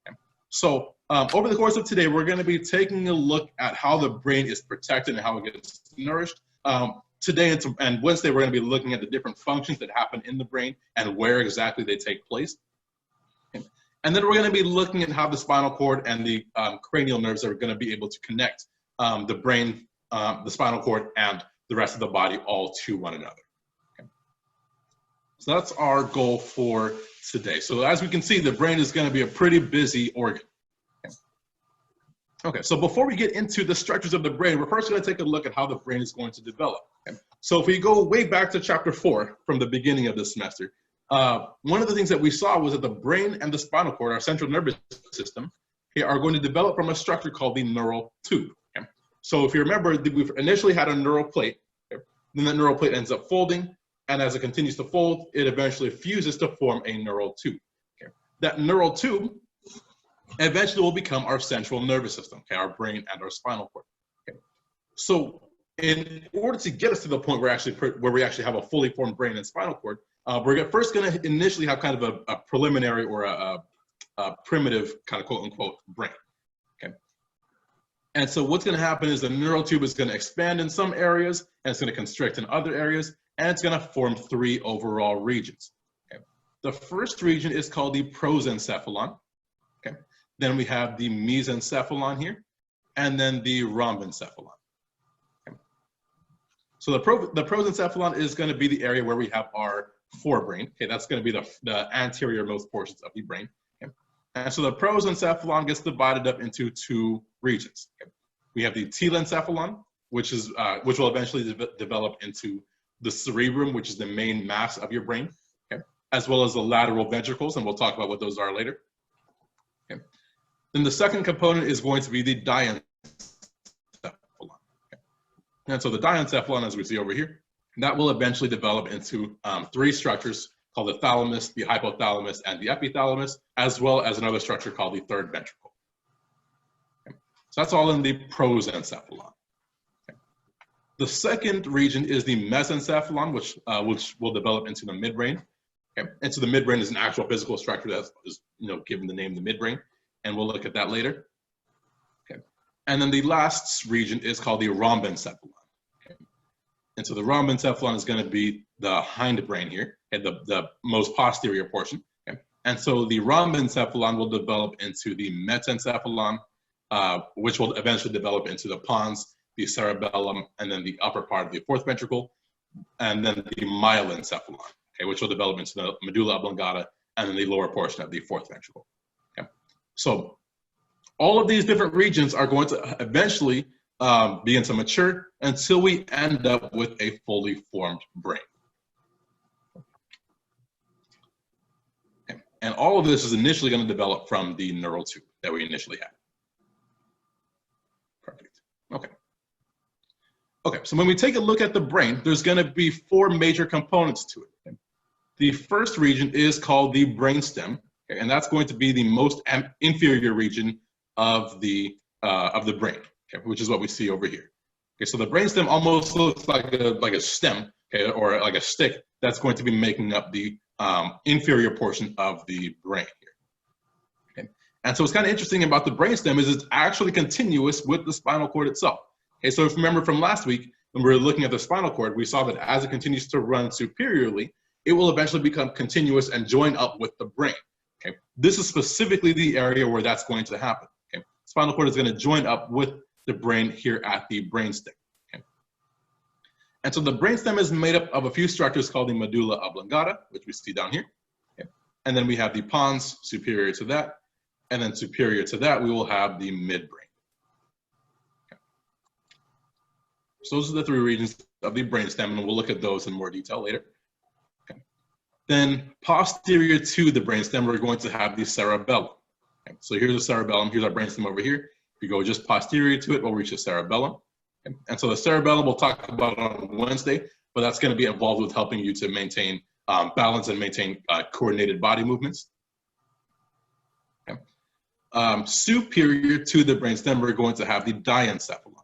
Okay. So over the course of today, we're going to be taking a look at how the brain is protected and how it gets nourished. Today and Wednesday, we're going to be looking at the different functions that happen in the brain and where exactly they take place. Okay. And then we're going to be looking at how the spinal cord and the cranial nerves are going to be able to connect the brain, the spinal cord, and the rest of the body all to one another. Okay. So that's our goal for today. So as we can see, the brain is going to be a pretty busy organ. Okay, so before we get into the structures of the brain, we're first going to take a look at how the brain is going to develop. Okay? So if we go way back to chapter 4 from the beginning of this semester, one of the things that we saw was that the brain and the spinal cord, our central nervous system, are going to develop from a structure called the neural tube. Okay? So if you remember, we initially had a neural plate, okay? Then that neural plate ends up folding, and as it continues to fold, it eventually fuses to form a neural tube. Okay? That neural tube eventually will become our central nervous system, okay, our brain and our spinal cord. Okay. So in order to get us to the point where we actually have a fully formed brain and spinal cord, we're first going to initially have kind of a preliminary or a primitive kind of quote unquote brain. Okay. And so what's going to happen is the neural tube is going to expand in some areas, and it's going to constrict in other areas, and it's going to form 3 overall regions. Okay. The first region is called the prosencephalon. Okay. Then we have the mesencephalon here, and then the rhombencephalon. Okay. So the prosencephalon is going to be the area where we have our forebrain. Okay, that's going to be the anterior most portions of the brain. Okay. And so the prosencephalon gets divided up into 2 regions. Okay. We have the telencephalon, which will eventually develop into the cerebrum, which is the main mass of your brain, okay, as well as the lateral ventricles, and we'll talk about what those are later. Okay. Then the second component is going to be the diencephalon. Okay. And so the diencephalon, as we see over here, that will eventually develop into 3 structures called the thalamus, the hypothalamus, and the epithalamus, as well as another structure called the third ventricle. Okay. So that's all in the prosencephalon. Okay. The second region is the mesencephalon, which will develop into the midbrain. Okay. And so the midbrain is an actual physical structure that is, given the name the midbrain. And we'll look at that later. And then the last region is called the rhombencephalon. Okay. And so the rhombencephalon is going to be the hindbrain here, and the most posterior portion. Okay. And so the rhombencephalon will develop into the metencephalon, which will eventually develop into the pons, the cerebellum, and then the upper part of the fourth ventricle, and then the myelencephalon, okay, which will develop into the medulla oblongata, and then the lower portion of the fourth ventricle. Okay. So all of these different regions are going to eventually begin to mature until we end up with a fully formed brain. Okay. And all of this is initially going to develop from the neural tube that we initially had. Perfect. Okay. Okay, so when we take a look at the brain, there's going to be 4 major components to it. Okay. The first region is called the brainstem, okay, and that's going to be the most inferior region of the brain, okay, which is what we see over here. Okay, so the brainstem almost looks like a stem, okay, or like a stick that's going to be making up the inferior portion of the brain here. Okay. And so what's kind of interesting about the brainstem is it's actually continuous with the spinal cord itself. Okay, so if you remember from last week, when we were looking at the spinal cord, we saw that as it continues to run superiorly, it will eventually become continuous and join up with the brain. Okay, this is specifically the area where that's going to happen. Okay, spinal cord is going to join up with the brain here at the brainstem. Okay, and so the brainstem is made up of a few structures called the medulla oblongata, which we see down here. Okay, and then we have the pons superior to that, and then superior to that we will have the midbrain. So those are the 3 regions of the brainstem, and we'll look at those in more detail later. Okay. Then posterior to the brainstem, we're going to have the cerebellum. Okay. So here's the cerebellum, here's our brainstem over here. If you go just posterior to it, we'll reach the cerebellum. Okay. And so the cerebellum we'll talk about on Wednesday, but that's going to be involved with helping you to maintain balance and maintain coordinated body movements. Okay. Superior to the brainstem, we're going to have the diencephalon.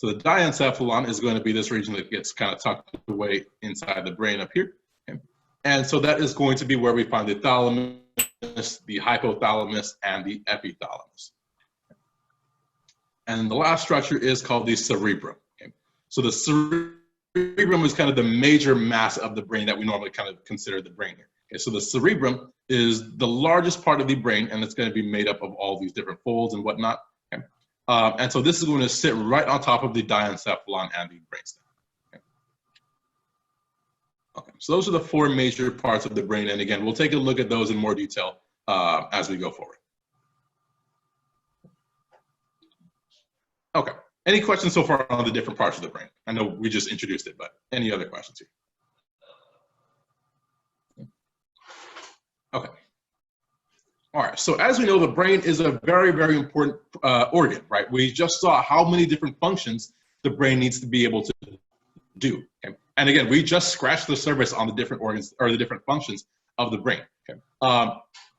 So the diencephalon is going to be this region that gets kind of tucked away inside the brain up here. Okay. And so that is going to be where we find the thalamus, the hypothalamus, and the epithalamus. And the last structure is called the cerebrum. Okay. So the cerebrum is kind of the major mass of the brain that we normally kind of consider the brain here. Okay. So the cerebrum is the largest part of the brain, and it's going to be made up of all these different folds and whatnot. Okay. And so this is going to sit right on top of the diencephalon and the brainstem. Okay. Okay, so those are the 4 major parts of the brain. And again, we'll take a look at those in more detail as we go forward. Okay, any questions so far on the different parts of the brain? I know we just introduced it, but any other questions here? Okay. All right, so as we know, the brain is a very, very important organ, right? We just saw how many different functions the brain needs to be able to do. Okay? And again, we just scratched the surface on the different organs or the different functions of the brain. Okay?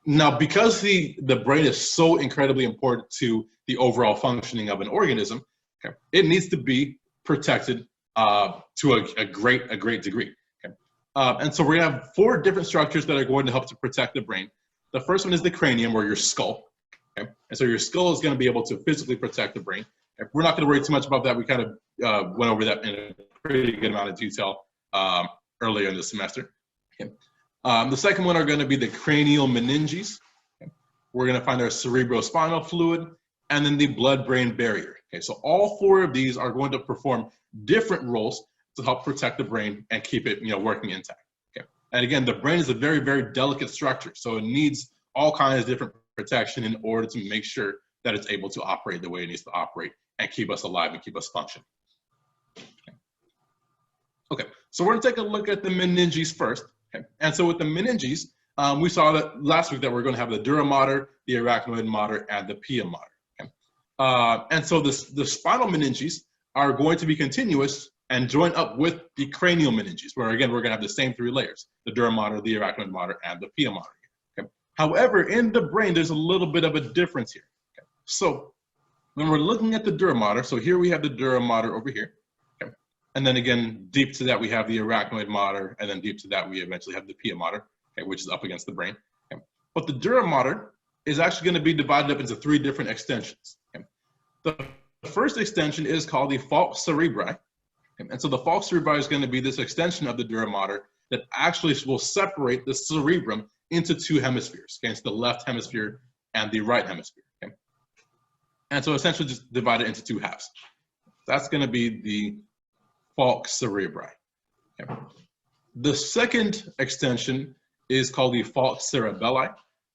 Now, because the brain is so incredibly important to the overall functioning of an organism, okay, it needs to be protected to a great degree. Okay? And so we're gonna have 4 different structures that are going to help to protect the brain. The first one is the cranium, or your skull. Okay? And so your skull is going to be able to physically protect the brain. Okay? We're not going to worry too much about that. We kind of went over that in a pretty good amount of detail earlier in the semester. Okay? The second one are going to be the cranial meninges. Okay? We're going to find our cerebrospinal fluid, and then the blood-brain barrier. Okay? So all 4 of these are going to perform different roles to help protect the brain and keep it, working intact. And again, the brain is a very, very delicate structure, so it needs all kinds of different protection in order to make sure that it's able to operate the way it needs to operate and keep us alive and keep us functioning. Okay, so we're going to take a look at the meninges first. Okay? And so with the meninges, we saw that last week that we're going to have the dura mater, the arachnoid mater, and the pia mater. Okay? And so the spinal meninges are going to be continuous and join up with the cranial meninges, where again, we're gonna have the same 3 layers, the dura mater, the arachnoid mater, and the pia mater. Okay? However, in the brain, there's a little bit of a difference here. Okay? So when we're looking at the dura mater, so here we have the dura mater over here. Okay? And then again, deep to that, we have the arachnoid mater, and then deep to that, we eventually have the pia mater, okay, which is up against the brain. Okay? But the dura mater is actually gonna be divided up into 3 different extensions. Okay? The first extension is called the falx cerebri. And so the falx cerebri is going to be this extension of the dura mater that actually will separate the cerebrum into two hemispheres. Okay, it's the left hemisphere and the right hemisphere. Okay? And so essentially just divide it into two halves. That's going to be the falx cerebri. Okay? The second extension is called the falx cerebelli.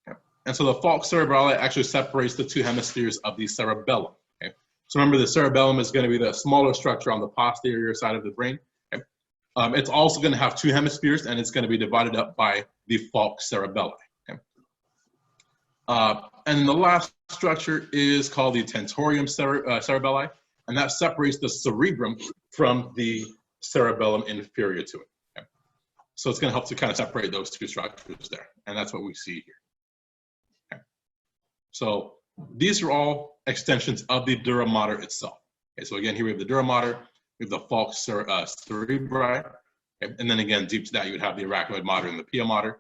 Okay? And so the falx cerebelli actually separates the two hemispheres of the cerebellum. Okay? So remember, the cerebellum is going to be the smaller structure on the posterior side of the brain. Okay? It's also going to have two hemispheres, and it's going to be divided up by the falx cerebelli. Okay? And the last structure is called the tentorium cerebelli, and that separates the cerebrum from the cerebellum inferior to it. Okay? So it's going to help to kind of separate those two structures there, and that's what we see here. Okay? So these are all extensions of the dura mater itself. Okay, so again, here we have the dura mater, we have the falx cerebri, okay, and then again, deep to that, you would have the arachnoid mater and the pia mater.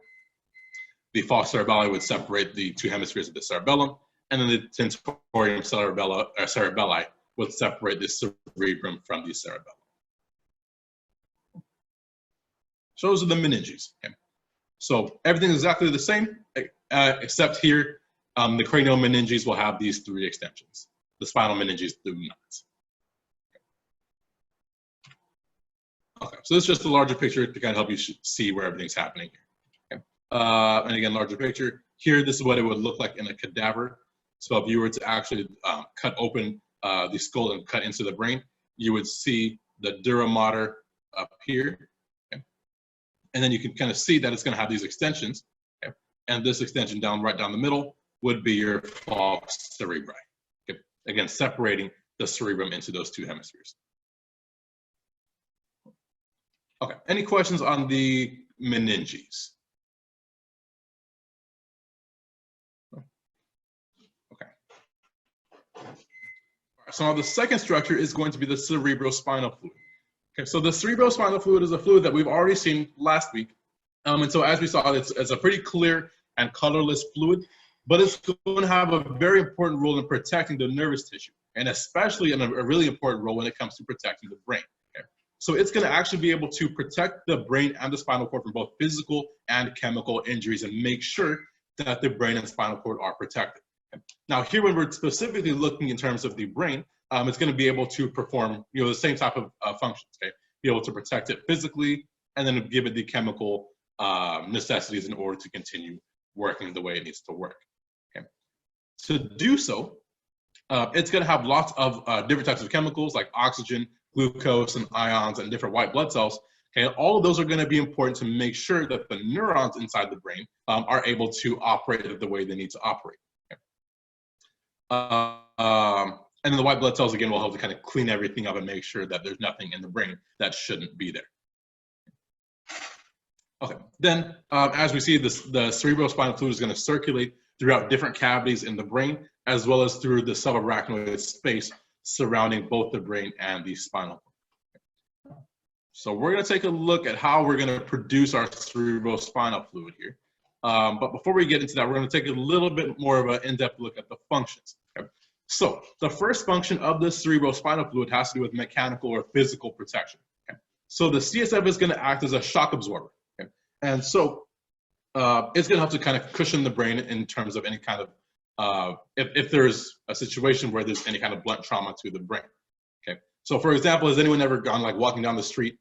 The falx cerebelli would separate the two hemispheres of the cerebellum, and then the tentorium cerebelli would separate the cerebrum from the cerebellum. So those are the meninges. Okay? So everything is exactly the same, except here, the cranial meninges will have these three extensions. The spinal meninges do not. Okay, so this is just a larger picture to kind of help you see where everything's happening here. Okay. And again, larger picture. Here, this is what it would look like in a cadaver. So if you were to actually cut open the skull and cut into the brain, you would see the dura mater up here. Okay. And then you can kind of see that it's going to have these extensions. Okay. And this extension right down the middle would be your falx cerebri. Okay. Again, separating the cerebrum into those two hemispheres. Okay, any questions on the meninges? Okay. So now the second structure is going to be the cerebrospinal fluid. Okay, so the cerebrospinal fluid is a fluid that we've already seen last week. And so as we saw, it's a pretty clear and colorless fluid, but it's going to have a very important role in protecting the nervous tissue, and especially a really important role when it comes to protecting the brain. So it's going to actually be able to protect the brain and the spinal cord from both physical and chemical injuries and make sure that the brain and spinal cord are protected. Now here, when we're specifically looking in terms of the brain, it's going to be able to perform the same type of functions, okay? Be able to protect it physically and then give it the chemical necessities in order to continue working the way it needs to work. Okay? To do so, it's going to have lots of different types of chemicals like oxygen, glucose, and ions, and different white blood cells. Okay, all of those are going to be important to make sure that the neurons inside the brain are able to operate the way they need to operate. Okay. And then the white blood cells, again, will help to kind of clean everything up and make sure that there's nothing in the brain that shouldn't be there. Okay, then as we see, the cerebrospinal fluid is going to circulate throughout different cavities in the brain, as well as through the subarachnoid space surrounding both the brain and the spinal cord. So we're going to take a look at how we're going to produce our cerebrospinal fluid here. But before we get into that, we're going to take a little bit more of an in-depth look at the functions. Okay? So the first function of the cerebrospinal fluid has to do with mechanical or physical protection. Okay? So the CSF is going to act as a shock absorber. Okay? And so it's going to help to kind of cushion the brain in terms of any kind of if there's a situation where there's any kind of blunt trauma to the brain. Okay, so for example, has anyone ever gone like walking down the street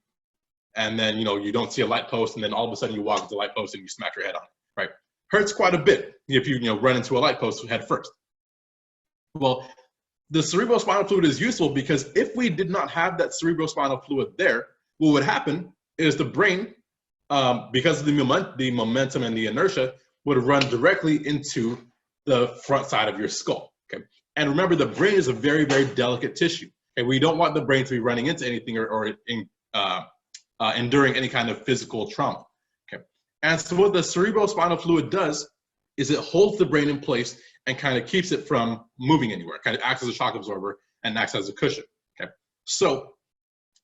and then you don't see a light post and then all of a sudden you walk into the light post and you smack your head on it, right? Hurts quite a bit if you run into a light post head first. Well, the cerebrospinal fluid is useful because if we did not have that cerebrospinal fluid there, what would happen is the brain, because of the momentum and the inertia, would run directly into the front side of your skull. Okay, and remember, the brain is a very, very delicate tissue. Okay, we don't want the brain to be running into anything or enduring any kind of physical trauma. Okay, and so what the cerebrospinal fluid does is it holds the brain in place and kind of keeps it from moving anywhere. Kind of acts as a shock absorber and acts as a cushion. Okay, so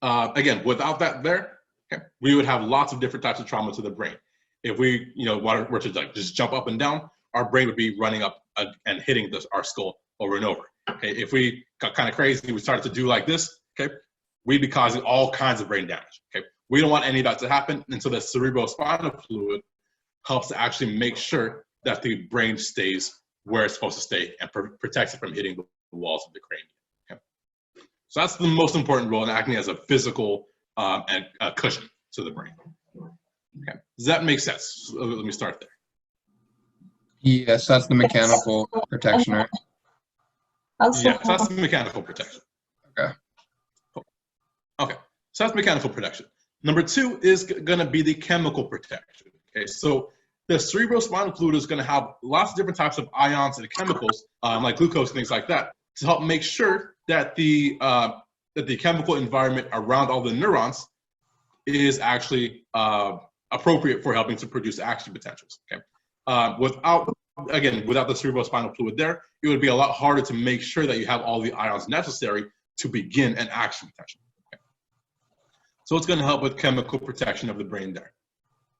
again, without that there, okay, we would have lots of different types of trauma to the brain. If we were to just jump up and down, our brain would be running up and hitting our skull over and over. Okay, if we got kind of crazy, we started to do like this, okay, we'd be causing all kinds of brain damage. Okay, we don't want any of that to happen, and so the cerebrospinal fluid helps to actually make sure that the brain stays where it's supposed to stay and protects it from hitting the walls of the cranium. Okay? So that's the most important role in acting as a physical and a cushion to the brain. Okay, does that make sense? So let me start there. Yes, that's the mechanical protection, right? Yeah, so that's the mechanical protection. Okay. Cool. Okay, so that's mechanical protection. Number 2 is going to be the chemical protection. Okay, so the cerebrospinal fluid is going to have lots of different types of ions and chemicals, like glucose and things like that, to help make sure that the chemical environment around all the neurons is actually appropriate for helping to produce action potentials. Okay, without the cerebrospinal fluid there, it would be a lot harder to make sure that you have all the ions necessary to begin an action potential. Okay. So it's going to help with chemical protection of the brain there.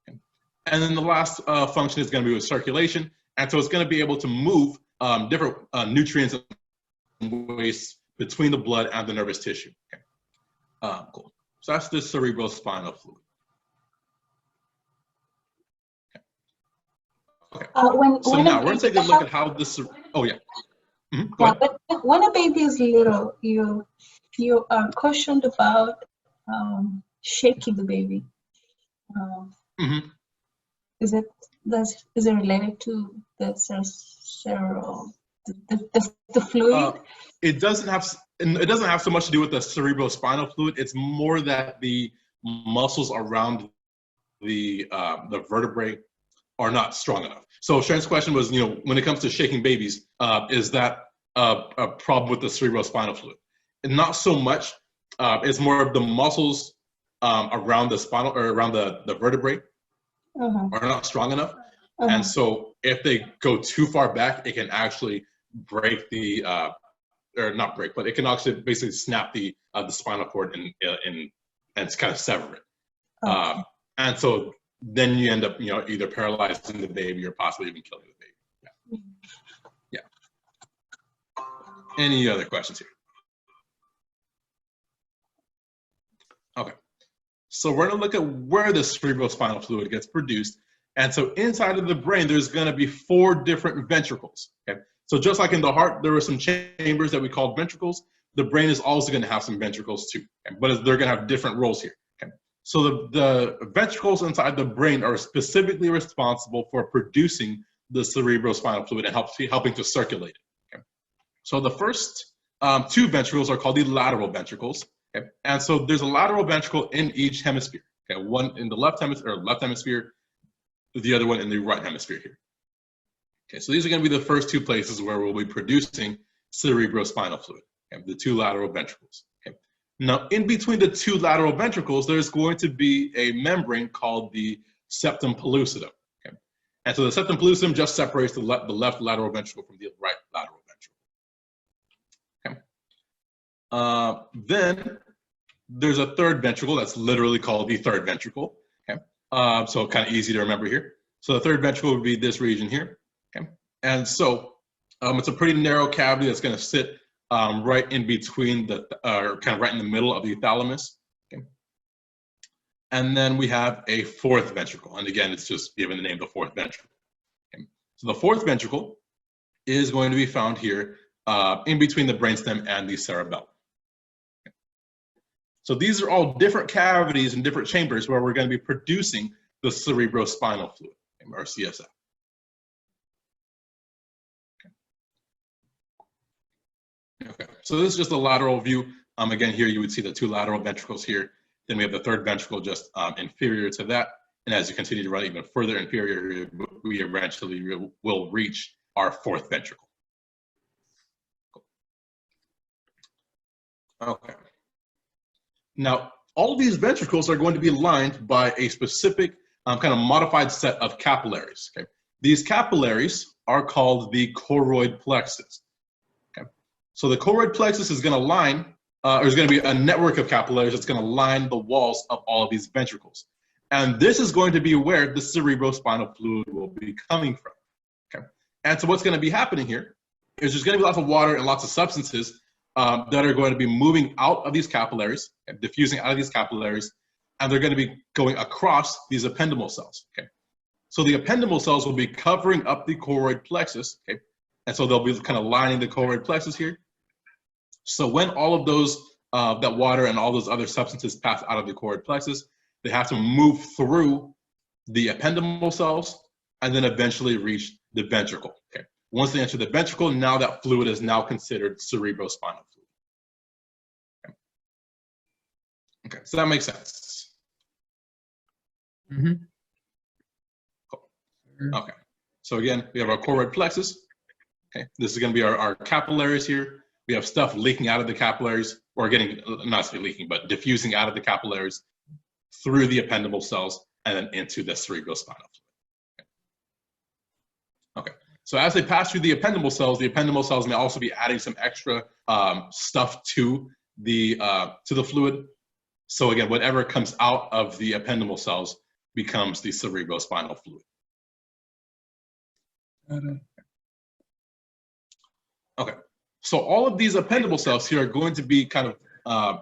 Okay. And then the last function is going to be with circulation, and so it's going to be able to move different nutrients and waste between the blood and the nervous tissue. Okay. Cool. So that's the cerebrospinal fluid. Okay. So now we're going to take a look at how this. Oh yeah. Mm-hmm. Go ahead. When a baby is little, you are cautioned about shaking the baby. Mm-hmm. Is it related to the fluid? It doesn't have so much to do with the cerebrospinal fluid. It's more that the muscles around the vertebrae are not strong enough. So Sharon's question was, when it comes to shaking babies, is that a problem with the cerebrospinal fluid? And not so much. It's more of the muscles around the spinal or around the vertebrae are not strong enough. And so if they go too far back, it can actually break the, or not break, but it can actually basically snap the spinal cord and kind of sever it. Okay. And so then you end up, either paralyzing the baby or possibly even killing the baby. Yeah. Any other questions here? Okay. So we're going to look at where the cerebrospinal fluid gets produced. And so inside of the brain, there's going to be 4 different ventricles. Okay. So just like in the heart, there were some chambers that we called ventricles. The brain is also going to have some ventricles too, okay? But they're going to have different roles here. Okay. So the ventricles inside the brain are specifically responsible for producing the cerebrospinal fluid and helping to circulate it. Okay. So the first 2 ventricles are called the lateral ventricles. Okay. And so there's a lateral ventricle in each hemisphere. Okay. One in the left hemisphere, the other one in the right hemisphere here. Okay, so these are going to be the first 2 places where we'll be producing cerebrospinal fluid, okay, the 2 lateral ventricles. Okay. Now, in between the 2 lateral ventricles, there's going to be a membrane called the septum pellucidum. Okay. And so the septum pellucidum just separates the left lateral ventricle from the right lateral ventricle. Okay. Then there's a 3rd ventricle that's literally called the 3rd ventricle. Okay. So kind of easy to remember here. So the 3rd ventricle would be this region here. Okay. And so it's a pretty narrow cavity that's going to sit right in between kind of right in the middle of the thalamus. Okay. And then we have a 4th ventricle. And again, it's just given the name the 4th ventricle. Okay. So the 4th ventricle is going to be found here in between the brainstem and the cerebellum. Okay. So these are all different cavities and different chambers where we're going to be producing the cerebrospinal fluid, or CSF. Okay, so this is just a lateral view. Again, here you would see the 2 lateral ventricles here. Then we have the 3rd ventricle just inferior to that. And as you continue to run even further inferior, we eventually will reach our 4th ventricle. Cool. Okay. Now, all of these ventricles are going to be lined by a specific kind of modified set of capillaries. Okay? These capillaries are called the choroid plexus. So the choroid plexus is going to line, or is going to be a network of capillaries that's going to line the walls of all of these ventricles. And this is going to be where the cerebrospinal fluid will be coming from. Okay. And so what's going to be happening here is there's going to be lots of water and lots of substances that are going to be moving out of these capillaries, and diffusing out of these capillaries, and they're going to be going across these ependymal cells. Okay, so the ependymal cells will be covering up the choroid plexus. Okay, and so they'll be kind of lining the choroid plexus here. So when all of those that water and all those other substances pass out of the choroid plexus, they have to move through the ependymal cells and then eventually reach the ventricle. Okay. Once they enter the ventricle, now that fluid is now considered cerebrospinal fluid. Okay, so that makes sense. Mm-hmm. Cool. Okay, so again, we have our choroid plexus. Okay, this is going to be our capillaries here. We have stuff leaking out of the capillaries, or getting, not necessarily leaking, but diffusing out of the capillaries through the ependymal cells and then into the cerebrospinal fluid. Okay, so as they pass through the ependymal cells may also be adding some extra stuff to the fluid. So again, whatever comes out of the ependymal cells becomes the cerebrospinal fluid. Okay, so all of these ependymal cells here are going to be kind of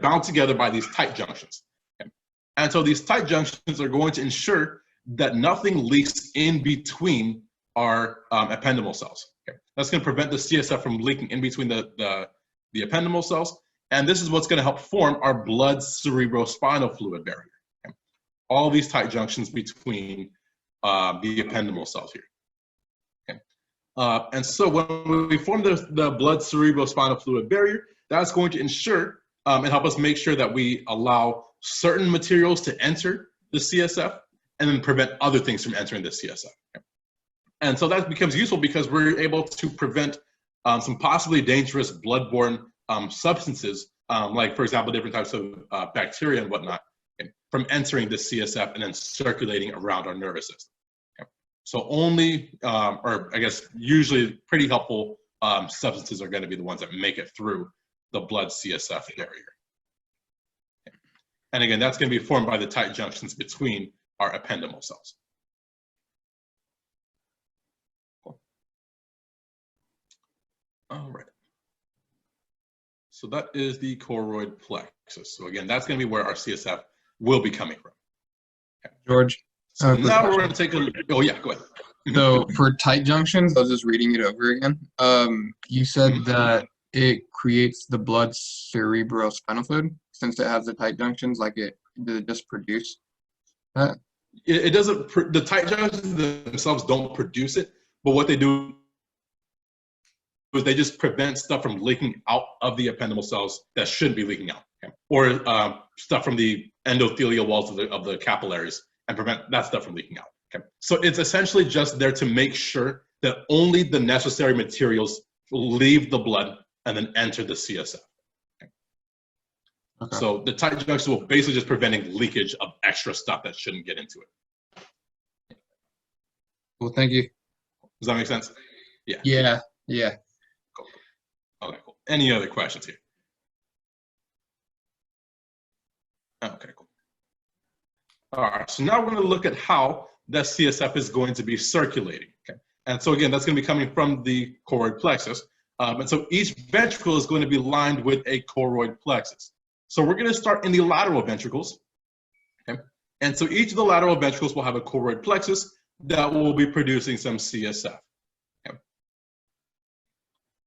bound together by these tight junctions. Okay? And so these tight junctions are going to ensure that nothing leaks in between our ependymal cells. Okay? That's going to prevent the CSF from leaking in between the ependymal cells. And this is what's going to help form our blood cerebrospinal fluid barrier. Okay? All these tight junctions between the ependymal cells here. And so when we form the blood cerebrospinal fluid barrier, that's going to ensure and help us make sure that we allow certain materials to enter the CSF and then prevent other things from entering the CSF. And so that becomes useful because we're able to prevent some possibly dangerous bloodborne substances, like, for example, different types of bacteria and whatnot, from entering the CSF and then circulating around our nervous system. So only, or I guess usually pretty helpful substances are going to be the ones that make it through the blood CSF barrier. And again, that's going to be formed by the tight junctions between our ependymal cells. Cool. All right. So that is the choroid plexus. So again, that's going to be where our CSF will be coming from. Okay. George. So now we're going to take a look. Oh yeah, go ahead. So for tight junctions, I was just reading it over again. You said that it creates the blood cerebrospinal fluid since it has the tight junctions. Like does it just produce that? It doesn't. The tight junctions themselves don't produce it, but what they do is they just prevent stuff from leaking out of the ependymal cells that shouldn't be leaking out, okay? Or stuff from the endothelial walls of the capillaries, and prevent that stuff from leaking out. Okay. So it's essentially just there to make sure that only the necessary materials leave the blood and then enter the CSF. Okay. Okay. So the tight junctions will basically just preventing leakage of extra stuff that shouldn't get into it. Well, thank you. Does that make sense? Yeah. Yeah. Yeah. Cool. Okay, cool. Any other questions here? Okay, cool. All right, so now we're going to look at how that CSF is going to be circulating. Okay, and so again, that's going to be coming from the choroid plexus. And so each ventricle is going to be lined with a choroid plexus. So we're going to start in the lateral ventricles. Okay, and so each of the lateral ventricles will have a choroid plexus that will be producing some CSF. Okay.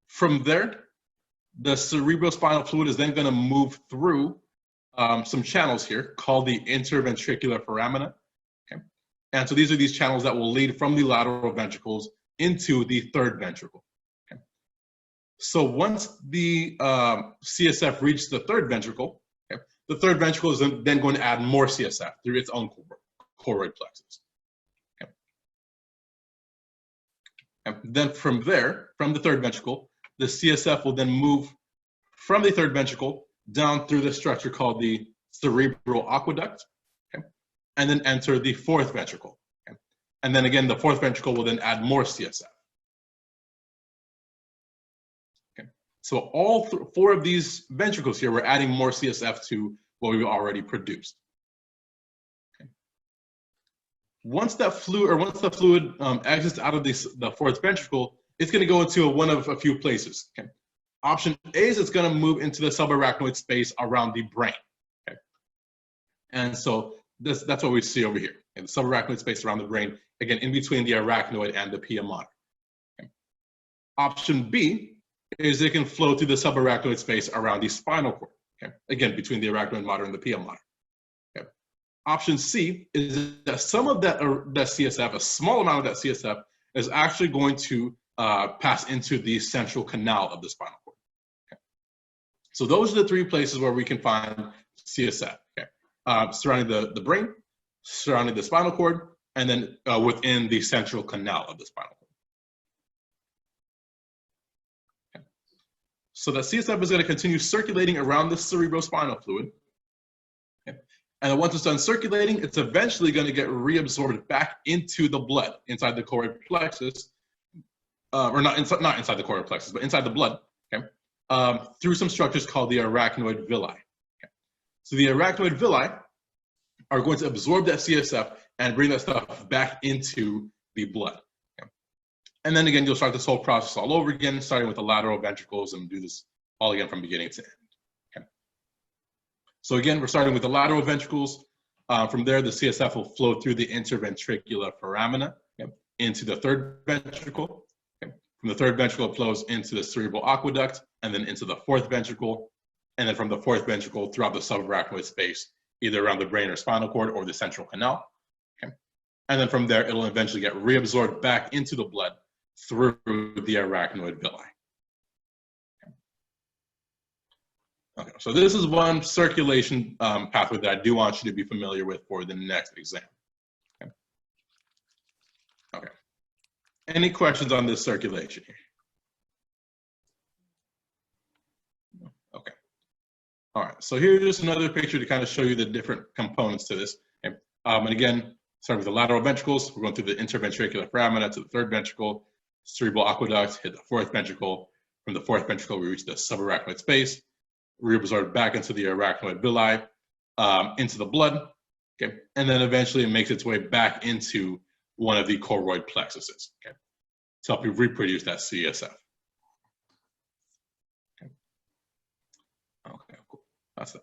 From there, the cerebrospinal fluid is then going to move through some channels here called the interventricular foramina. Okay. And so these are these channels that will lead from the lateral ventricles into the third ventricle. Okay. So once the CSF reaches the third ventricle, okay, the third ventricle is then going to add more CSF through its own choroid plexus. Okay. And then from there, from the third ventricle, the CSF will then move from the third ventricle down through the structure called the cerebral aqueduct, okay, and then enter the fourth ventricle. Okay. And then again, the fourth ventricle will then add more CSF. Okay. So all four of these ventricles here, we're adding more CSF to what we've already produced. Okay. Once that fluid, exits out of the fourth ventricle, it's going to go into one of a few places. Okay. Option A is it's going to move into the subarachnoid space around the brain. Okay. And so that's what we see over here, in the subarachnoid space around the brain, again, in between the arachnoid and the pia mater. Okay. Option B is it can flow through the subarachnoid space around the spinal cord, okay? Again, between the arachnoid mater and the pia mater. Okay. Option C is that some of that CSF, a small amount of that CSF, is actually going to pass into the central canal of the spinal cord. Okay. So those are the three places where we can find CSF, okay? Surrounding the brain, surrounding the spinal cord, and then within the central canal of the spinal cord. Okay. So the CSF is going to continue circulating around the cerebrospinal fluid. Okay. And once it's done circulating, it's eventually going to get reabsorbed back into the blood, inside the choroid plexus, or not inside the choroid plexus, but inside the blood, okay, through some structures called the arachnoid villi. Okay. So the arachnoid villi are going to absorb that CSF and bring that stuff back into the blood. Okay. And then again, you'll start this whole process all over again, starting with the lateral ventricles, and do this all again from beginning to end. Okay. So again, we're starting with the lateral ventricles. From there, the CSF will flow through the interventricular foramina, okay, into the third ventricle. Okay. From the third ventricle, it flows into the cerebral aqueduct, and then into the fourth ventricle, and then from the fourth ventricle throughout the subarachnoid space, either around the brain or spinal cord or the central canal. Okay. And then from there, it'll eventually get reabsorbed back into the blood through the arachnoid villi. Okay, so this is one circulation pathway that I do want you to be familiar with for the next exam. Okay. Okay. Any questions on this circulation here? Okay. All right, so here's just another picture to kind of show you the different components to this. Okay. And again, starting with the lateral ventricles, we're going through the interventricular foramina to the third ventricle, cerebral aqueduct, hit the fourth ventricle. From the fourth ventricle, we reach the subarachnoid space, reabsorbed back into the arachnoid villi, into the blood, okay? And then eventually it makes its way back into one of the choroid plexuses, okay? To help you reproduce that CSF. Okay, okay, cool, that's it.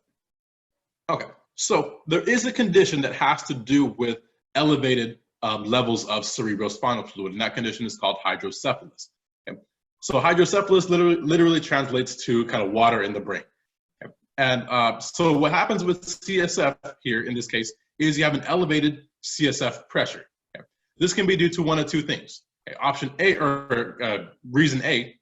Okay, so there is a condition that has to do with elevated levels of cerebrospinal fluid, and that condition is called hydrocephalus. Okay? So hydrocephalus literally translates to kind of water in the brain. And so what happens with CSF here in this case is you have an elevated CSF pressure. Okay? This can be due to one of two things. Okay? Option A, or reason A,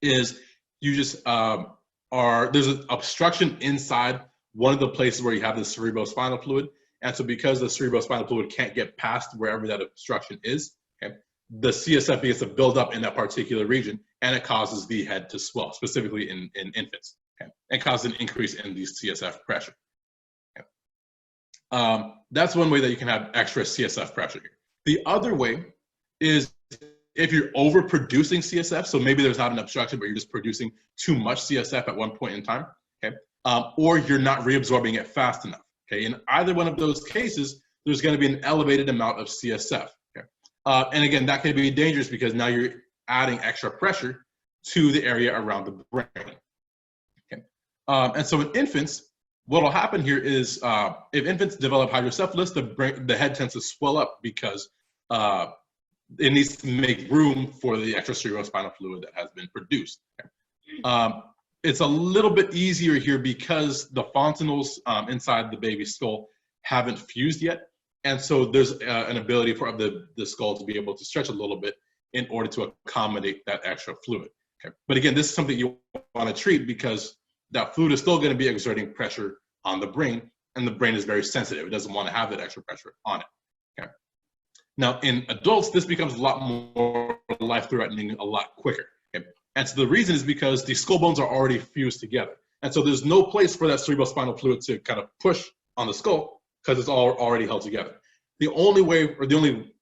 is you just there's an obstruction inside one of the places where you have the cerebrospinal fluid. And so because the cerebrospinal fluid can't get past wherever that obstruction is, okay, the CSF begins to build up in that particular region, and it causes the head to swell, specifically in infants. Okay. And cause an increase in the CSF pressure. Okay. That's one way that you can have extra CSF pressure here. The other way is if you're overproducing CSF, so maybe there's not an obstruction, but you're just producing too much CSF at one point in time, okay? Or you're not reabsorbing it fast enough. Okay. In either one of those cases, there's going to be an elevated amount of CSF. Okay. And again, that can be dangerous because now you're adding extra pressure to the area around the brain. And so in infants, what will happen here is if infants develop hydrocephalus, the head tends to swell up because it needs to make room for the extra cerebrospinal fluid that has been produced. It's a little bit easier here because the fontanelles inside the baby's skull haven't fused yet. And so there's an ability for the skull to be able to stretch a little bit in order to accommodate that extra fluid. Okay. But again, this is something you want to treat because that fluid is still going to be exerting pressure on the brain, and the brain is very sensitive. It doesn't want to have that extra pressure on it. Okay. Now, in adults, this becomes a lot more life-threatening a lot quicker. Okay. And so the reason is because the skull bones are already fused together. And so there's no place for that cerebrospinal fluid to kind of push on the skull because it's all already held together. The only way, or the only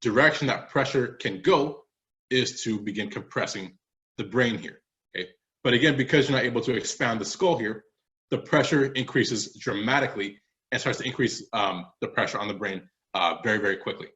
direction that pressure can go is to begin compressing the brain here. Okay. But again, because you're not able to expand the skull here, the pressure increases dramatically and starts to increase the pressure on the brain very, very quickly.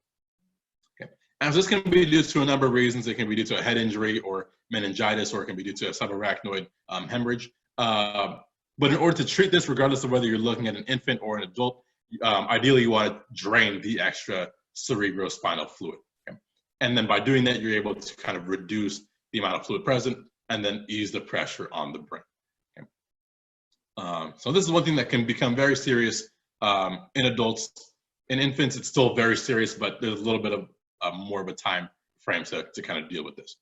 Okay. And so this can be due to a number of reasons. It can be due to a head injury or meningitis, or it can be due to a subarachnoid hemorrhage. But in order to treat this, regardless of whether you're looking at an infant or an adult, ideally you want to drain the extra cerebrospinal fluid. Okay? And then by doing that, you're able to kind of reduce the amount of fluid present and then ease the pressure on the brain. Okay? So this is one thing that can become very serious in adults. In infants, it's still very serious, but there's a little bit of more of a time frame to kind of deal with this.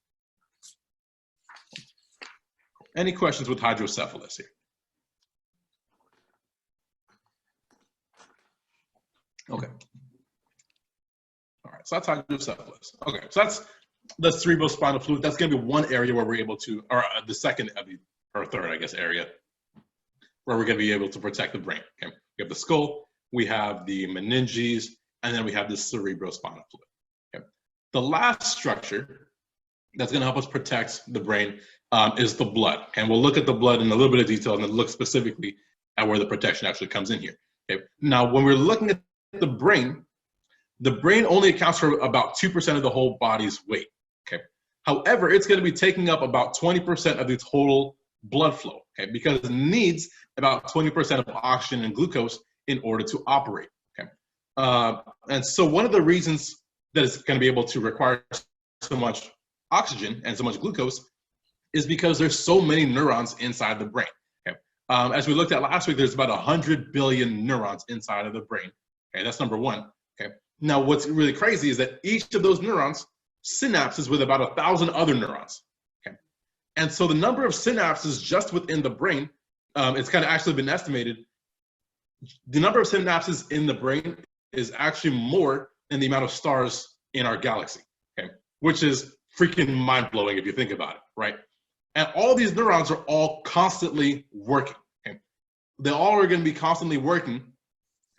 Any questions with hydrocephalus here? Okay. All right, so that's hydrocephalus. Okay, so that's the cerebrospinal fluid. That's going to be one area where we're able to, or the second, or third, I guess, area where we're going to be able to protect the brain. Okay, we have the skull, we have the meninges, and then we have the cerebrospinal fluid. Okay, the last structure that's going to help us protect the brain is the blood, and we'll look at the blood in a little bit of detail and then look specifically at where the protection actually comes in here. Okay, now when we're looking at the brain only accounts for about 2% of the whole body's weight. Okay. However, it's going to be taking up about 20% of the total blood flow. Okay, because it needs about 20% of oxygen and glucose in order to operate. Okay. And so one of the reasons that it's going to be able to require so much oxygen and so much glucose is because there's so many neurons inside the brain. Okay. As we looked at last week, there's about 100 billion neurons inside of the brain. Okay, that's number one. Okay. Now, what's really crazy is that each of those neurons synapses with about 1,000 other neurons. Okay. And so the number of synapses just within the brain, it's kind of actually been estimated. The number of synapses in the brain is actually more than the amount of stars in our galaxy. Okay, which is freaking mind-blowing if you think about it, right? And all these neurons are all constantly working. Okay. They all are going to be constantly working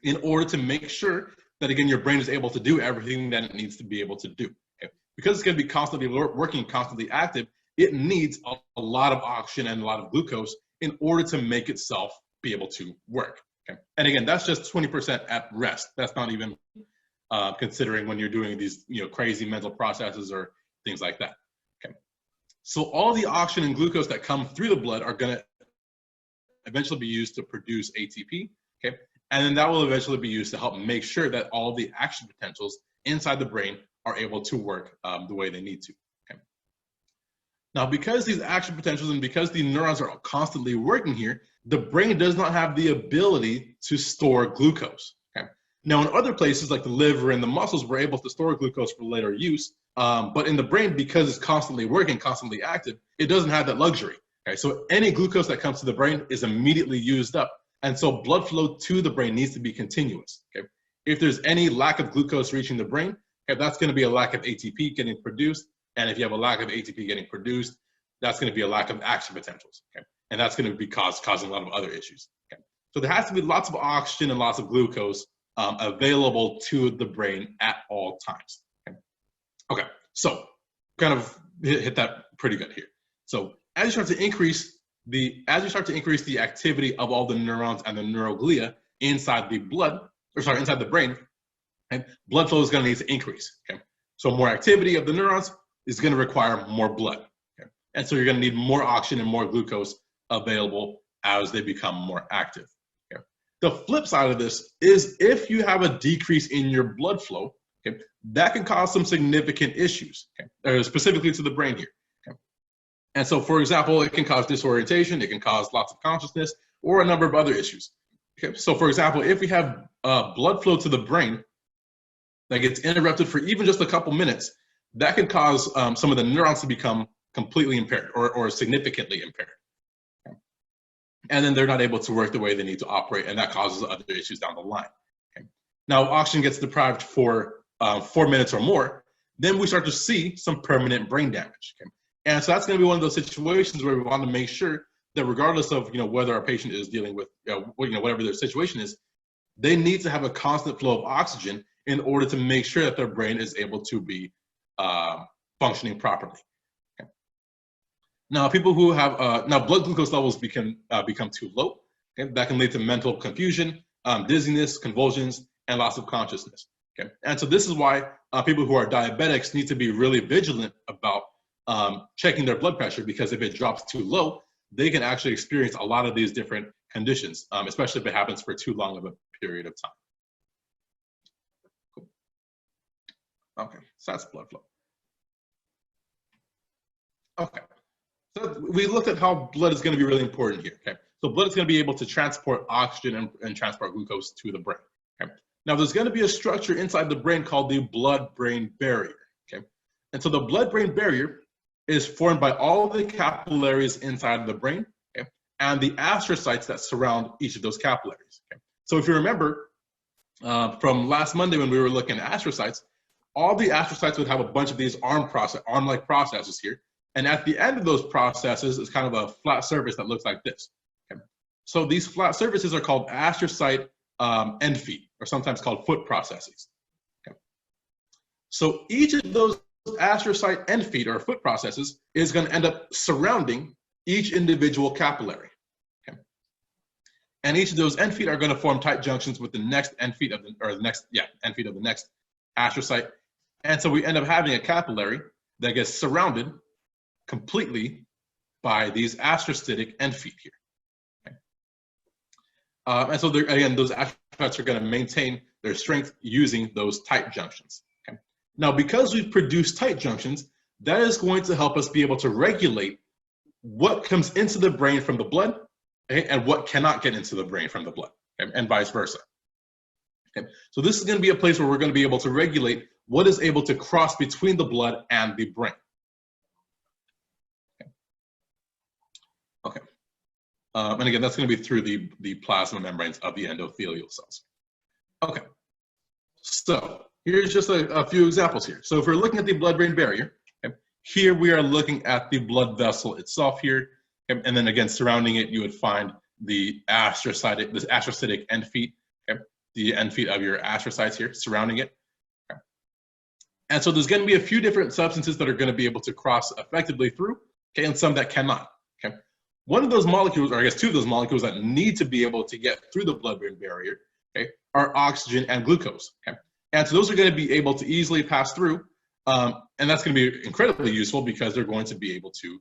in order to make sure that, again, your brain is able to do everything that it needs to be able to do. Okay? Because it's going to be constantly working, constantly active, it needs a lot of oxygen and a lot of glucose in order to make itself be able to work. Okay? And again, that's just 20% at rest. That's not even considering when you're doing these crazy mental processes or things like that. Okay? So all the oxygen and glucose that come through the blood are going to eventually be used to produce ATP. Okay? And then that will eventually be used to help make sure that all of the action potentials inside the brain are able to work the way they need to. Okay. Now, because these action potentials and because the neurons are constantly working here, the brain does not have the ability to store glucose. Okay. Now, in other places like the liver and the muscles, we're able to store glucose for later use. But in the brain, because it's constantly working, constantly active, it doesn't have that luxury. Okay. So any glucose that comes to the brain is immediately used up. And so blood flow to the brain needs to be continuous. Okay? If there's any lack of glucose reaching the brain, okay, that's going to be a lack of ATP getting produced. And if you have a lack of ATP getting produced, that's going to be a lack of action potentials. Okay? And that's going to be causing a lot of other issues. Okay? So there has to be lots of oxygen and lots of glucose available to the brain at all times. Okay, so kind of hit that pretty good here. So as you start to increase the activity of all the neurons and the neuroglia inside the inside the brain, and blood flow is going to need to increase. Okay, so more activity of the neurons is going to require more blood, okay? And so you're going to need more oxygen and more glucose available as they become more active. Okay? The flip side of this is if you have a decrease in your blood flow, okay, that can cause some significant issues, okay? Specifically to the brain here. And so, for example, it can cause disorientation, it can cause loss of consciousness, or a number of other issues. Okay? So, for example, if we have blood flow to the brain that gets interrupted for even just a couple minutes, that can cause some of the neurons to become completely impaired or significantly impaired. Okay? And then they're not able to work the way they need to operate, and that causes other issues down the line. Okay? Now, if oxygen gets deprived for 4 minutes or more, then we start to see some permanent brain damage. Okay? And so that's going to be one of those situations where we want to make sure that regardless of whether our patient is dealing with whatever their situation is, they need to have a constant flow of oxygen in order to make sure that their brain is able to be functioning properly. Okay. Now, people who have blood glucose levels become too low. Okay? That can lead to mental confusion, dizziness, convulsions, and loss of consciousness. Okay? And so this is why people who are diabetics need to be really vigilant about checking their blood pressure, because if it drops too low, they can actually experience a lot of these different conditions, especially if it happens for too long of a period of time. Cool. Okay, so that's blood flow. Okay, so we looked at how blood is going to be really important here. Okay, so blood is going to be able to transport oxygen and transport glucose to the brain. Okay, now there's going to be a structure inside the brain called the blood-brain barrier. Okay, and so the blood-brain barrier is formed by all the capillaries inside of the brain, okay, and the astrocytes that surround each of those capillaries. Okay, so if you remember from last Monday when we were looking at astrocytes, all the astrocytes would have a bunch of these arm-like processes here. And at the end of those processes is kind of a flat surface that looks like this. Okay? So these flat surfaces are called astrocyte end feet, or sometimes called foot processes. Okay? So each of those astrocyte end feet or foot processes is going to end up surrounding each individual capillary. Okay? And each of those end feet are going to form tight junctions with the next end feet of end feet of the next astrocyte. And so we end up having a capillary that gets surrounded completely by these astrocytic end feet here. Okay? And so again, those astrocytes are going to maintain their strength using those tight junctions. Okay? Now, because we've produced tight junctions, that is going to help us be able to regulate what comes into the brain from the blood, okay, and what cannot get into the brain from the blood, okay, and vice versa. Okay? So this is going to be a place where we're going to be able to regulate what is able to cross between the blood and the brain. Okay, and again, that's going to be through the plasma membranes of the endothelial cells. Okay, so here's just a few examples here. So if we're looking at the blood-brain barrier, okay, here we are looking at the blood vessel itself here, okay, and then again, surrounding it, you would find the astrocytic end feet, okay, the end feet of your astrocytes here surrounding it. Okay. And so there's going to be a few different substances that are going to be able to cross effectively through, okay, and some that cannot. Okay. One of those molecules, or I guess two of those molecules that need to be able to get through the blood-brain barrier, okay, are oxygen and glucose. Okay? And so those are going to be able to easily pass through, and that's going to be incredibly useful because they're going to be able to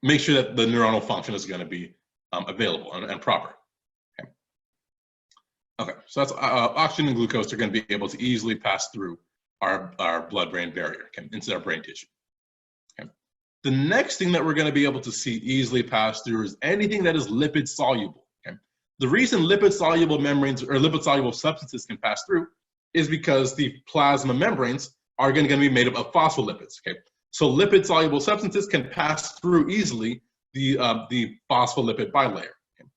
make sure that the neuronal function is going to be available and proper. Okay, okay, so that's oxygen and glucose are going to be able to easily pass through our blood-brain barrier, okay, into our brain tissue. The next thing that we're going to be able to see easily pass through is anything that is lipid soluble. Okay? The reason lipid soluble membranes or lipid soluble substances can pass through is because the plasma membranes are going to be made up of phospholipids. Okay? So lipid soluble substances can pass through easily the phospholipid bilayer. Okay?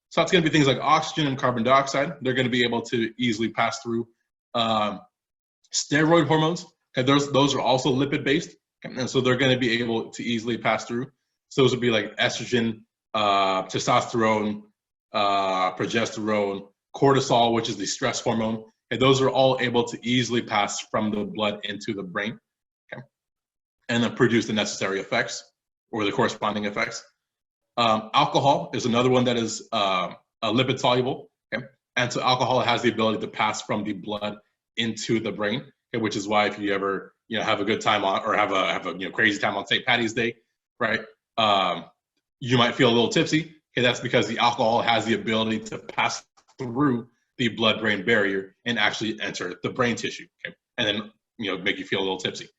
So that's going to be things like oxygen and carbon dioxide. They're going to be able to easily pass through steroid hormones. Okay? Those are also lipid based. And so they're going to be able to easily pass through. So those would be like estrogen, testosterone, progesterone, cortisol, which is the stress hormone. And those are all able to easily pass from the blood into the brain, okay, and then produce the necessary effects or the corresponding effects. Alcohol is another one that is a lipid soluble, okay? And so alcohol has the ability to pass from the blood into the brain, okay, which is why if you ever have a good time on, or have a crazy time on St. Patty's Day, right? You might feel a little tipsy. Okay, that's because the alcohol has the ability to pass through the blood-brain barrier and actually enter the brain tissue, okay, and then make you feel a little tipsy.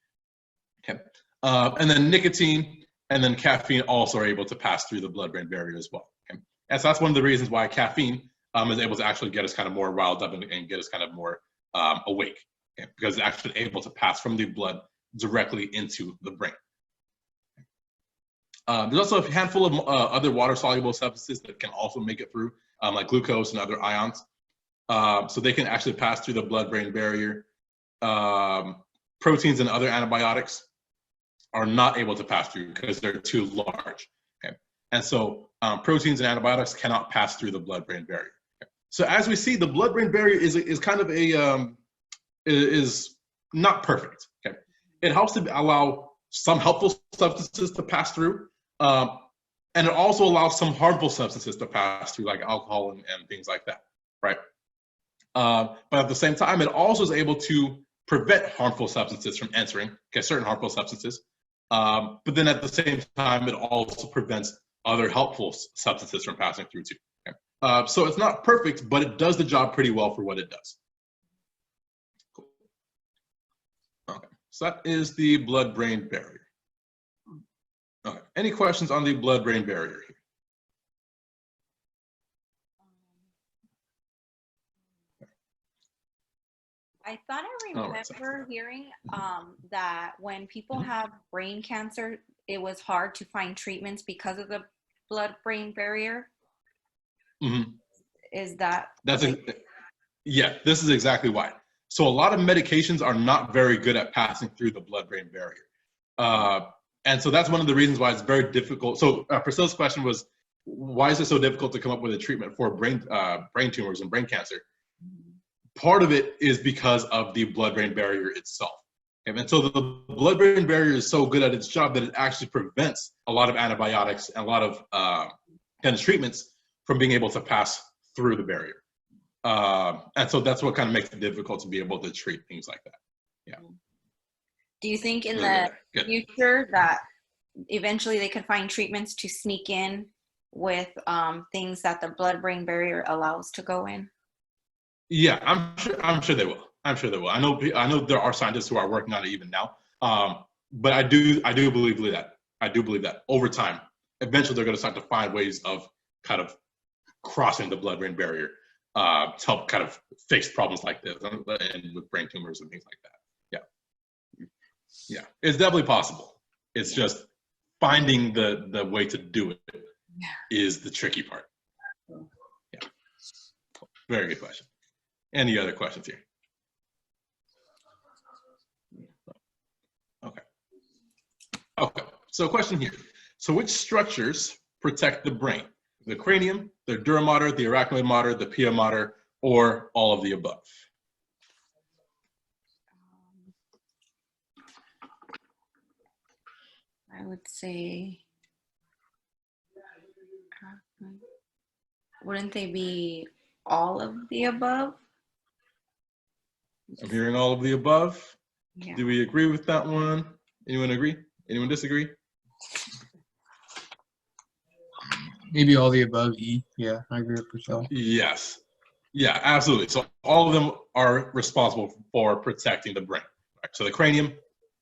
Okay, and then nicotine and then caffeine also are able to pass through the blood-brain barrier as well. Okay, and so that's one of the reasons why caffeine is able to actually get us kind of more riled up and get us kind of more awake. Okay, because it's actually able to pass from the blood directly into the brain. There's also a handful of other water-soluble substances that can also make it through, like glucose and other ions. So they can actually pass through the blood-brain barrier. Proteins and other antibiotics are not able to pass through because they're too large. Okay? And so proteins and antibiotics cannot pass through the blood-brain barrier. Okay? So as we see, the blood-brain barrier is kind of is not perfect. Okay, it helps to allow some helpful substances to pass through, and it also allows some harmful substances to pass through, like alcohol and things like that, right? But at the same time, it also is able to prevent harmful substances from entering, okay, certain harmful substances. But then at the same time, it also prevents other helpful substances from passing through too. Okay? So it's not perfect, but it does the job pretty well for what it does. Cool. Okay, so that is the blood-brain barrier. Okay, any questions on the blood-brain barrier here? I thought I remember hearing that when people have brain cancer, it was hard to find treatments because of the blood-brain barrier. Is that? Yeah, this is exactly why. So a lot of medications are not very good at passing through the blood-brain barrier. And so that's one of the reasons why it's very difficult. So Priscilla's question was, why is it so difficult to come up with a treatment for brain tumors and brain cancer? Part of it is because of the blood-brain barrier itself. And so the blood-brain barrier is so good at its job that it actually prevents a lot of antibiotics and a lot of kind of treatments from being able to pass through the barrier. And so that's what kind of makes it difficult to be able to treat things like that. Yeah. Do you think in the future that eventually they could find treatments to sneak in with things that the blood-brain barrier allows to go in? Yeah, I'm sure they will. I'm sure they will. I know there are scientists who are working on it even now. But I do believe that. I do believe that over time, eventually they're going to start to find ways of kind of crossing the blood-brain barrier to help kind of fix problems like this and with brain tumors and things like that. Yeah, yeah, it's definitely possible. It's just finding the way to do it is the tricky part. Yeah, very good question. Any other questions here? Okay. Okay, so question here. So which structures protect the brain? The cranium, the dura mater, the arachnoid mater, the pia mater, or all of the above? I would say, wouldn't they be all of the above? I'm hearing all of the above. Yeah. Do we agree with that one? Anyone agree? Anyone disagree? Maybe all the above, E. Yeah, I agree with Priscilla. Yes. Yeah, absolutely. So all of them are responsible for protecting the brain. Right? So the cranium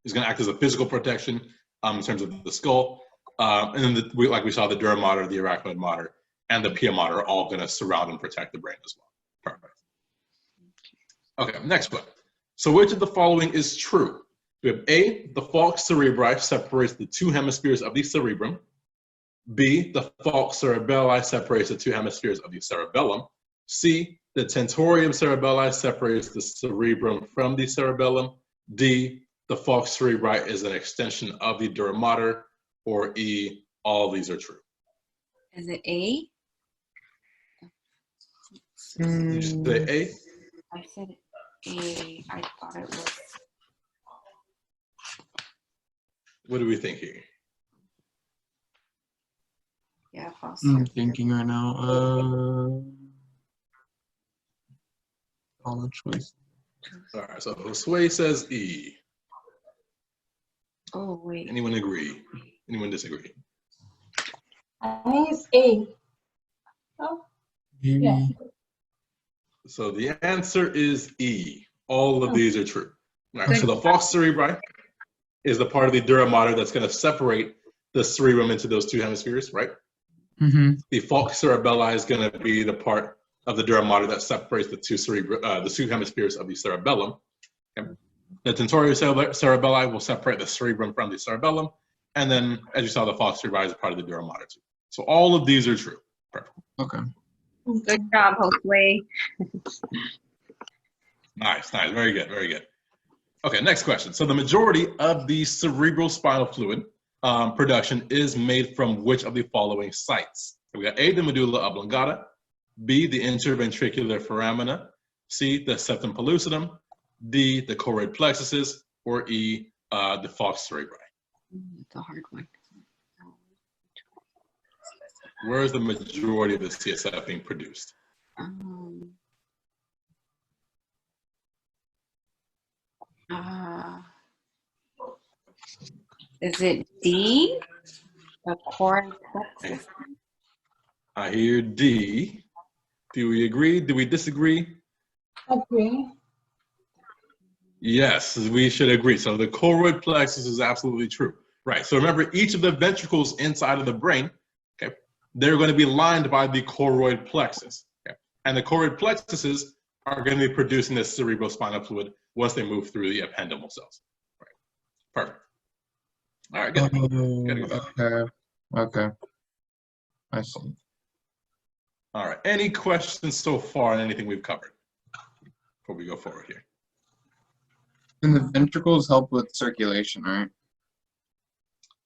is going to act as a physical protection in terms of the skull. And then, like we saw, the dura mater, the arachnoid mater, and the pia mater are all going to surround and protect the brain as well. Perfect. Okay, next one. So which of the following is true? We have A, the falx cerebri separates the two hemispheres of the cerebrum. B, the falx cerebelli separates the two hemispheres of the cerebellum. C, the tentorium cerebelli separates the cerebrum from the cerebellum. D, the falx cerebri is an extension of the dura mater. Or E, all of these are true. Is it A? Did you say A? I said A. I thought it was. What do we think here? Yeah, possible. I'm thinking right now. All the choice. All right, so Josue says E. Oh, wait. Anyone agree? Anyone disagree? I think it's A. Oh, Maybe. yeah. So the answer is E. All of these are true. All right, so the falx cerebri is the part of the dura mater that's going to separate the cerebrum into those two hemispheres, right? Mm-hmm. The falx cerebelli is going to be the part of the dura mater that separates the two hemispheres of the cerebellum. Okay. The tentorium cerebelli will separate the cerebrum from the cerebellum, and then, as you saw, the falx cerebri is part of the dura mater too. So all of these are true. Perfect. Okay. Good job, Josue. Nice, nice, very good, very good. Okay, next question. So the majority of the cerebral spinal fluid production is made from which of the following sites? So we got A, the medulla oblongata, B, the interventricular foramina, C, the septum pellucidum, D, the choroid plexuses, or E, the falx cerebri. It's a hard one. Where is the majority of the CSF being produced? Is it D, the choroid plexus? I hear D. Do we agree? Do we disagree? Agree. Yes, we should agree. So the choroid plexus is absolutely true. Right. So remember, each of the ventricles inside of the brain, okay, they're going to be lined by the choroid plexus. Okay? And the choroid plexuses are going to be producing the cerebrospinal fluid once they move through the ependymal cells. Right. Perfect. All right, good. Okay. I see. All right. Any questions so far on anything we've covered before we go forward here? And the ventricles help with circulation, right?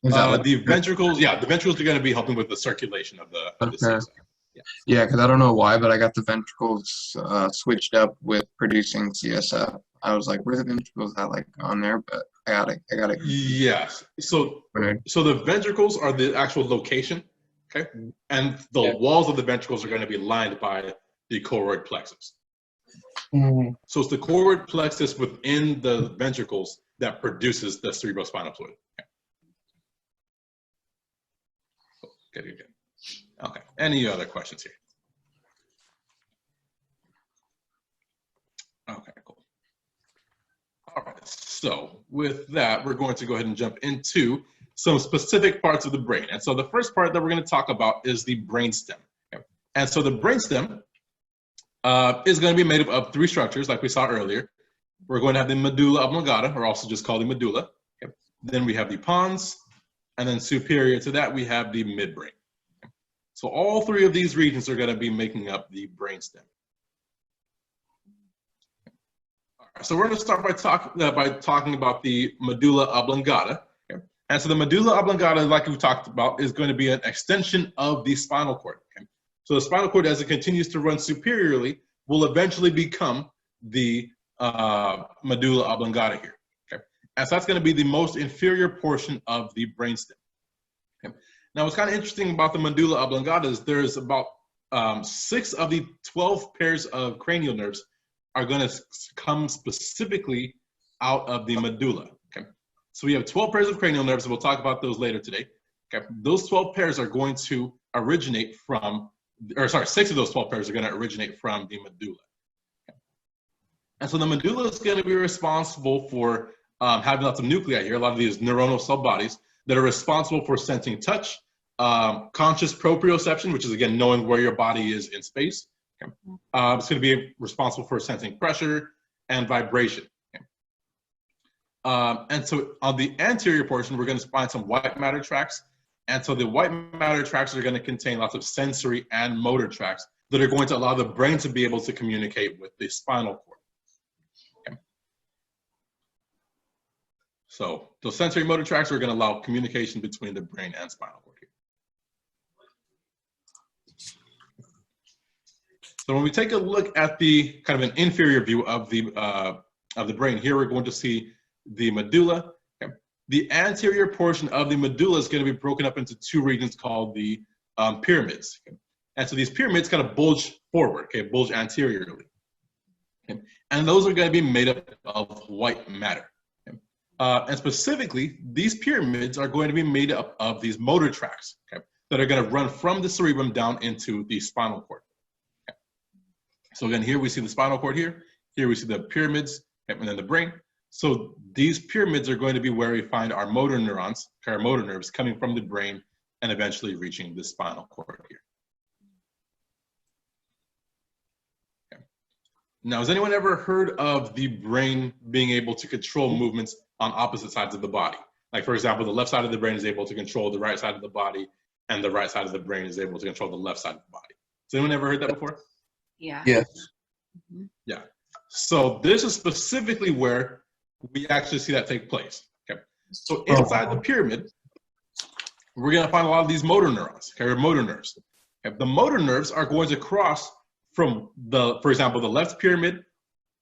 Is that the ventricles, yeah, the ventricles are going to be helping with the circulation of the CSF. Yeah, because I don't know why, but I got the ventricles switched up with producing CSF. I was like, where the ventricles at, like on there? But I got it. Yes. So the ventricles are the actual location, okay, and the walls of the ventricles are going to be lined by the choroid plexus. Mm-hmm. So it's the choroid plexus within the ventricles that produces the cerebrospinal fluid. Okay. Good. Okay. Any other questions here? Okay, cool. All right. So with that, we're going to go ahead and jump into some specific parts of the brain. And so the first part that we're going to talk about is the brainstem. Okay. And so the brainstem is going to be made up of three structures, like we saw earlier. We're going to have the medulla oblongata, or also just called the medulla. Okay. Then we have the pons, and then superior to that, we have the midbrain. So all three of these regions are going to be making up the brainstem. So we're going to start by talking about the medulla oblongata. Okay? And so the medulla oblongata, like we talked about, is going to be an extension of the spinal cord. Okay? So the spinal cord, as it continues to run superiorly, will eventually become the medulla oblongata here. Okay? And so that's going to be the most inferior portion of the brainstem. Okay? Now, what's kind of interesting about the medulla oblongata is there's about 6 of the 12 pairs of cranial nerves are going to come specifically out of the medulla. Okay, so we have 12 pairs of cranial nerves, and we'll talk about those later today. Okay, those 12 pairs are going to originate from, or sorry, 6 of those 12 pairs are going to originate from the medulla. Okay. And so the medulla is going to be responsible for having lots of nuclei here, a lot of these neuronal cell bodies that are responsible for sensing touch, conscious proprioception, which is again knowing where your body is in space. Okay. It's going to be responsible for sensing pressure and vibration. Okay. And so on the anterior portion, we're going to find some white matter tracts. And so the white matter tracts are going to contain lots of sensory and motor tracts that are going to allow the brain to be able to communicate with the spinal cord. Okay. So those sensory motor tracts are going to allow communication between the brain and spinal cord here. So when we take a look at the kind of an inferior view of the brain, here we're going to see the medulla. Okay. The anterior portion of the medulla is going to be broken up into 2 regions called the pyramids. Okay. And so these pyramids kind of bulge forward, okay, bulge anteriorly. Okay. And those are going to be made up of white matter. Okay. And specifically, these pyramids are going to be made up of these motor tracts, okay, that are going to run from the cerebrum down into the spinal cord. So again, here we see the spinal cord here we see the pyramids, and then the brain. So these pyramids are going to be where we find our motor neurons, our motor nerves coming from the brain and eventually reaching the spinal cord here. Okay. Now, has anyone ever heard of the brain being able to control movements on opposite sides of the body? Like, for example, the left side of the brain is able to control the right side of the body, and the right side of the brain is able to control the left side of the body. Has anyone ever heard that before? Yeah. Yes. Mm-hmm. Yeah. So this is specifically where we actually see that take place. Okay. So inside the pyramid, we're going to find a lot of these motor neurons, okay, or motor nerves. Okay. The motor nerves are going to cross from for example, the left pyramid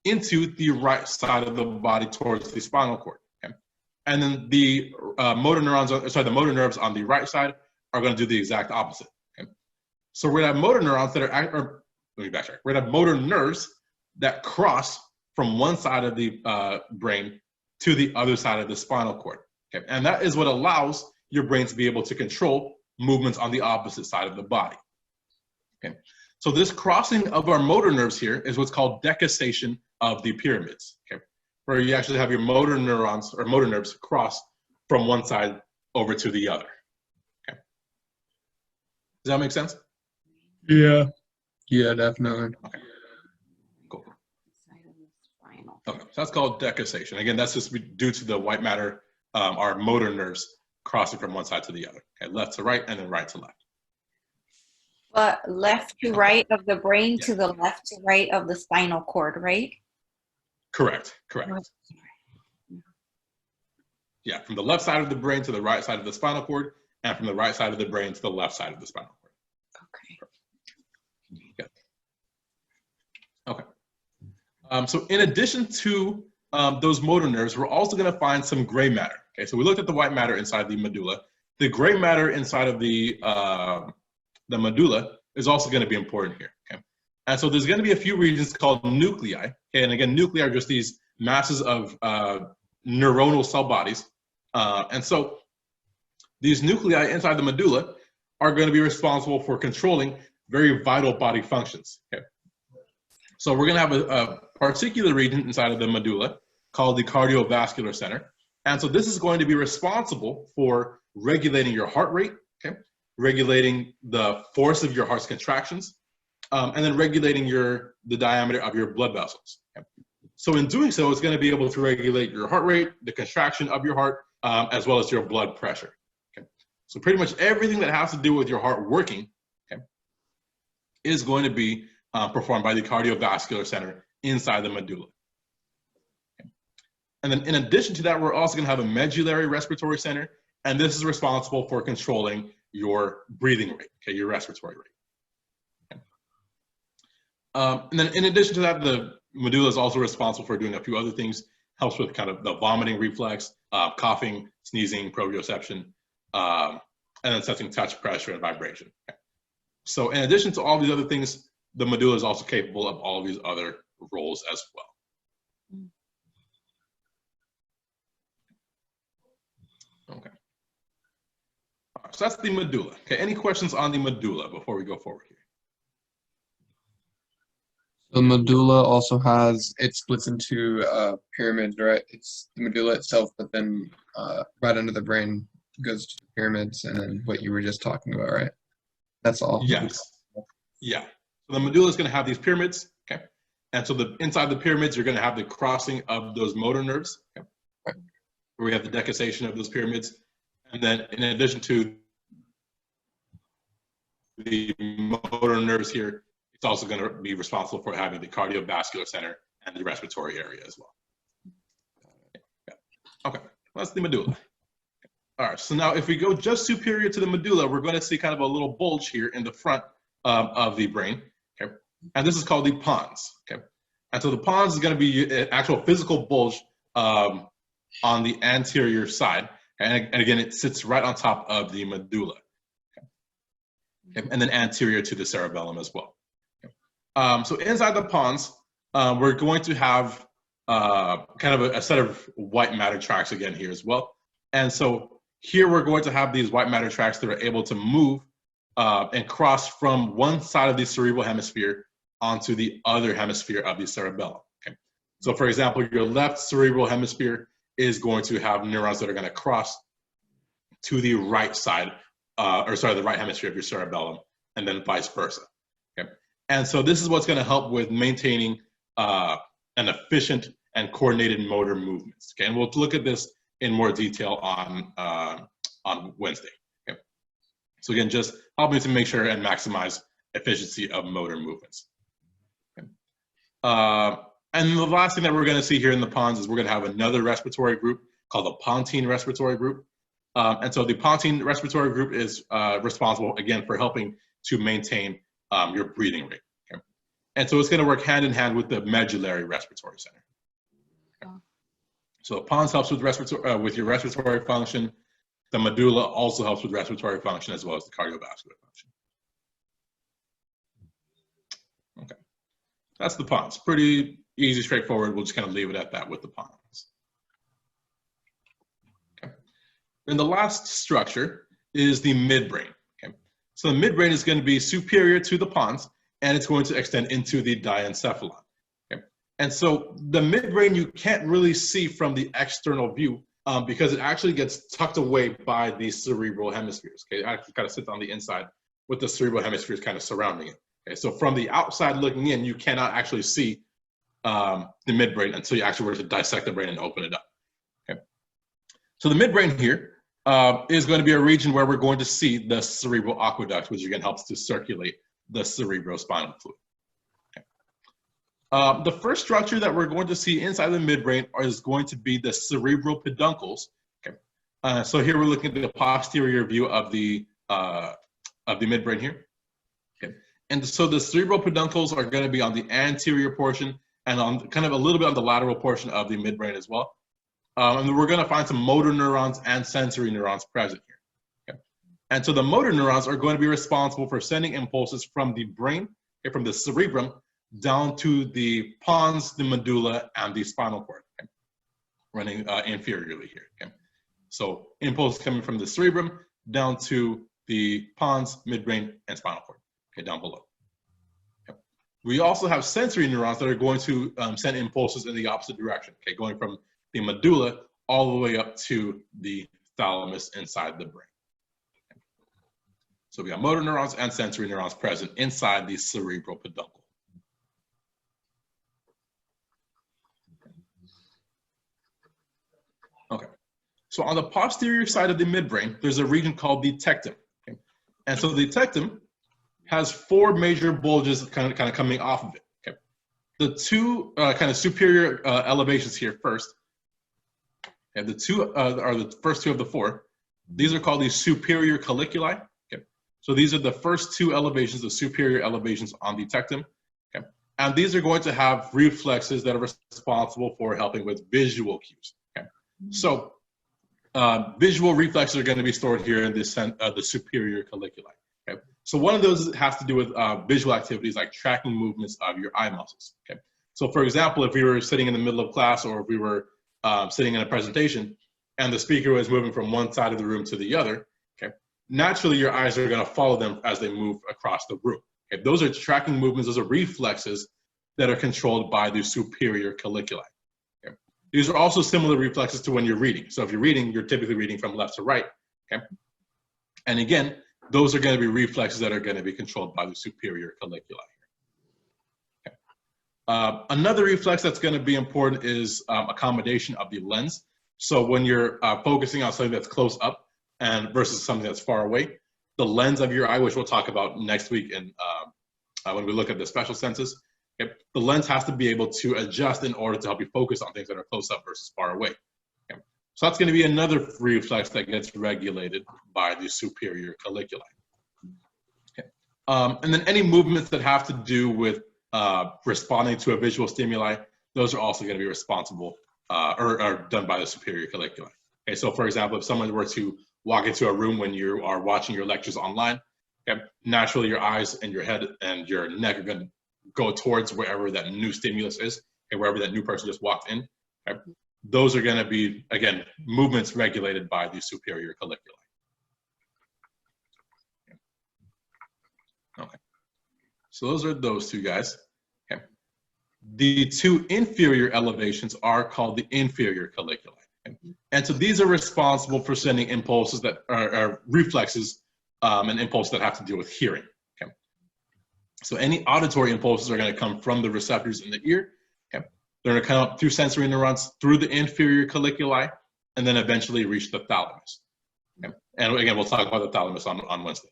into the right side of the body towards the spinal cord. Okay. And then the motor nerves on the right side are going to do the exact opposite. Okay. So we're going to have motor neurons that are let me backtrack. We're going to have motor nerves that cross from one side of the brain to the other side of the spinal cord. Okay? And that is what allows your brain to be able to control movements on the opposite side of the body. Okay? So this crossing of our motor nerves here is what's called decussation of the pyramids, okay? Where you actually have your motor neurons or motor nerves cross from one side over to the other. Okay. Does that make sense? Yeah. Yeah, definitely. Okay. Cool. Okay, so that's called decussation. Again, that's just due to the white matter, our motor nerves crossing from one side to the other. Okay, left to right and then right to left. But left to right of the brain to the left to right of the spinal cord, right? Correct. Yeah, from the left side of the brain to the right side of the spinal cord, and from the right side of the brain to the left side of the spinal cord. Okay. Yeah. Okay. So in addition to those motor nerves, we're also going to find some gray matter. Okay, so we looked at the white matter inside the medulla. The gray matter inside of the medulla is also going to be important here. Okay, and so there's going to be a few regions called nuclei. Okay, and again, nuclei are just these masses of neuronal cell bodies, and so these nuclei inside the medulla are going to be responsible for controlling very vital body functions. Okay, so we're going to have a particular region inside of the medulla called the cardiovascular center, and so this is going to be responsible for regulating your heart rate. Okay, regulating the force of your heart's contractions, and then regulating the diameter of your blood vessels. Okay? So in doing so, it's going to be able to regulate your heart rate, the contraction of your heart, as well as your blood pressure. Okay? So pretty much everything that has to do with your heart working, okay, is going to be performed by the cardiovascular center inside the medulla. Okay? And then in addition to that, we're also going to have a medullary respiratory center, and this is responsible for controlling your breathing rate, okay, your respiratory rate. Okay. And then in addition to that, the medulla is also responsible for doing a few other things, helps with kind of the vomiting reflex, coughing, sneezing, proprioception, and then sensing touch, pressure, and vibration. Okay. So in addition to all these other things, the medulla is also capable of all of these other roles as well. Okay. So that's the medulla. Okay, any questions on the medulla before we go forward here? The medulla also has, it splits into pyramids, right? It's the medulla itself, but then right under the brain goes to the pyramids, and then what you were just talking about, right? That's all. Yes. Yeah. So the medulla is going to have these pyramids, okay? And so inside the pyramids, you're going to have the crossing of those motor nerves, okay? Right. Where we have the decussation of those pyramids. And then in addition to the motor nerves here, it's also going to be responsible for having the cardiovascular center and the respiratory area as well. Okay, well, that's the medulla. All right, so now if we go just superior to the medulla, we're going to see kind of a little bulge here in the front of the brain, okay? And this is called the pons, okay? And so the pons is going to be an actual physical bulge on the anterior side. And again, it sits right on top of the medulla, okay? And then anterior to the cerebellum as well. Okay? So inside the pons, we're going to have kind of a set of white matter tracts again here as well. And so here we're going to have these white matter tracts that are able to move and cross from one side of the cerebral hemisphere onto the other hemisphere of the cerebellum. Okay? So for example, your left cerebral hemisphere is going to have neurons that are going to cross to the right side, the right hemisphere of your cerebellum, and then vice versa. Okay? And so this is what's going to help with maintaining an efficient and coordinated motor movements. Okay? And we'll look at this in more detail on Wednesday. Okay? So again, just helping to make sure and maximize efficiency of motor movements. Okay? And the last thing that we're going to see here in the pons is we're going to have another respiratory group called the pontine respiratory group. And so the pontine respiratory group is responsible, again, for helping to maintain your breathing rate. Okay? And so it's going to work hand in hand with the medullary respiratory center. Okay? So the pons helps with your respiratory function. The medulla also helps with respiratory function as well as the cardiovascular function. Okay, that's the pons. Pretty easy, straightforward. We'll just kind of leave it at that with the pons. And the last structure is the midbrain. Okay? So the midbrain is going to be superior to the pons, and it's going to extend into the diencephalon. Okay? And so the midbrain you can't really see from the external view because it actually gets tucked away by the cerebral hemispheres. Okay? It actually kind of sits on the inside with the cerebral hemispheres kind of surrounding it. Okay? So from the outside looking in, you cannot actually see the midbrain until you actually were to dissect the brain and open it up. Okay? So the midbrain here is going to be a region where we're going to see the cerebral aqueduct, which again helps to circulate the cerebrospinal fluid. Okay. The first structure that we're going to see inside the midbrain is going to be the cerebral peduncles. Okay. So here we're looking at the posterior view of the midbrain here. Okay. And so the cerebral peduncles are going to be on the anterior portion and on kind of a little bit on the lateral portion of the midbrain as well. And we're going to find some motor neurons and sensory neurons present here. Okay. And so the motor neurons are going to be responsible for sending impulses from the brain, okay, from the cerebrum, down to the pons, the medulla, and the spinal cord, okay, running inferiorly here. Okay. So impulses coming from the cerebrum down to the pons, midbrain, and spinal cord, okay, down below. Okay. We also have sensory neurons that are going to send impulses in the opposite direction, okay, going from the medulla all the way up to the thalamus inside the brain. Okay. So we got motor neurons and sensory neurons present inside the cerebral peduncle. Okay, so on the posterior side of the midbrain, there's a region called the tectum. Okay? And so the tectum has four major bulges kind of coming off of it. Okay? The two kind of superior elevations here first, and the two are the first two of the four. These are called the superior colliculi. Okay? So these are the first two elevations, the superior elevations on the tectum. Okay? And these are going to have reflexes that are responsible for helping with visual cues. Okay? So visual reflexes are going to be stored here in this the superior colliculi. Okay? So one of those has to do with visual activities like tracking movements of your eye muscles. Okay? So for example, if we were sitting in the middle of class or if we were sitting in a presentation and the speaker was moving from one side of the room to the other, okay, naturally your eyes are going to follow them as they move across the room. Okay? Those are tracking movements, those are reflexes that are controlled by the superior colliculi. Okay? These are also similar reflexes to when you're reading. So if you're reading, you're typically reading from left to right. Okay? And again, those are going to be reflexes that are going to be controlled by the superior colliculi. Another reflex that's going to be important is accommodation of the lens. So when you're focusing on something that's close up and versus something that's far away, the lens of your eye, which we'll talk about next week and when we look at the special senses, okay, the lens has to be able to adjust in order to help you focus on things that are close up versus far away. Okay. So that's going to be another reflex that gets regulated by the superior colliculi. Okay. And then any movements that have to do with responding to a visual stimuli, those are also going to be responsible or are done by the superior colliculi. Okay, so for example, if someone were to walk into a room when you are watching your lectures online, okay, naturally your eyes and your head and your neck are going to go towards wherever that new stimulus is, okay, wherever that new person just walked in. Okay. Those are going to be, again, movements regulated by the superior colliculi. Okay. So those are those two guys. Okay. The two inferior elevations are called the inferior colliculi. Okay. And so these are responsible for sending impulses that are reflexes and impulses that have to deal with hearing. Okay. So any auditory impulses are going to come from the receptors in the ear. Okay. They're going to come up through sensory neurons, through the inferior colliculi, and then eventually reach the thalamus. Okay. And again, we'll talk about the thalamus on Wednesday.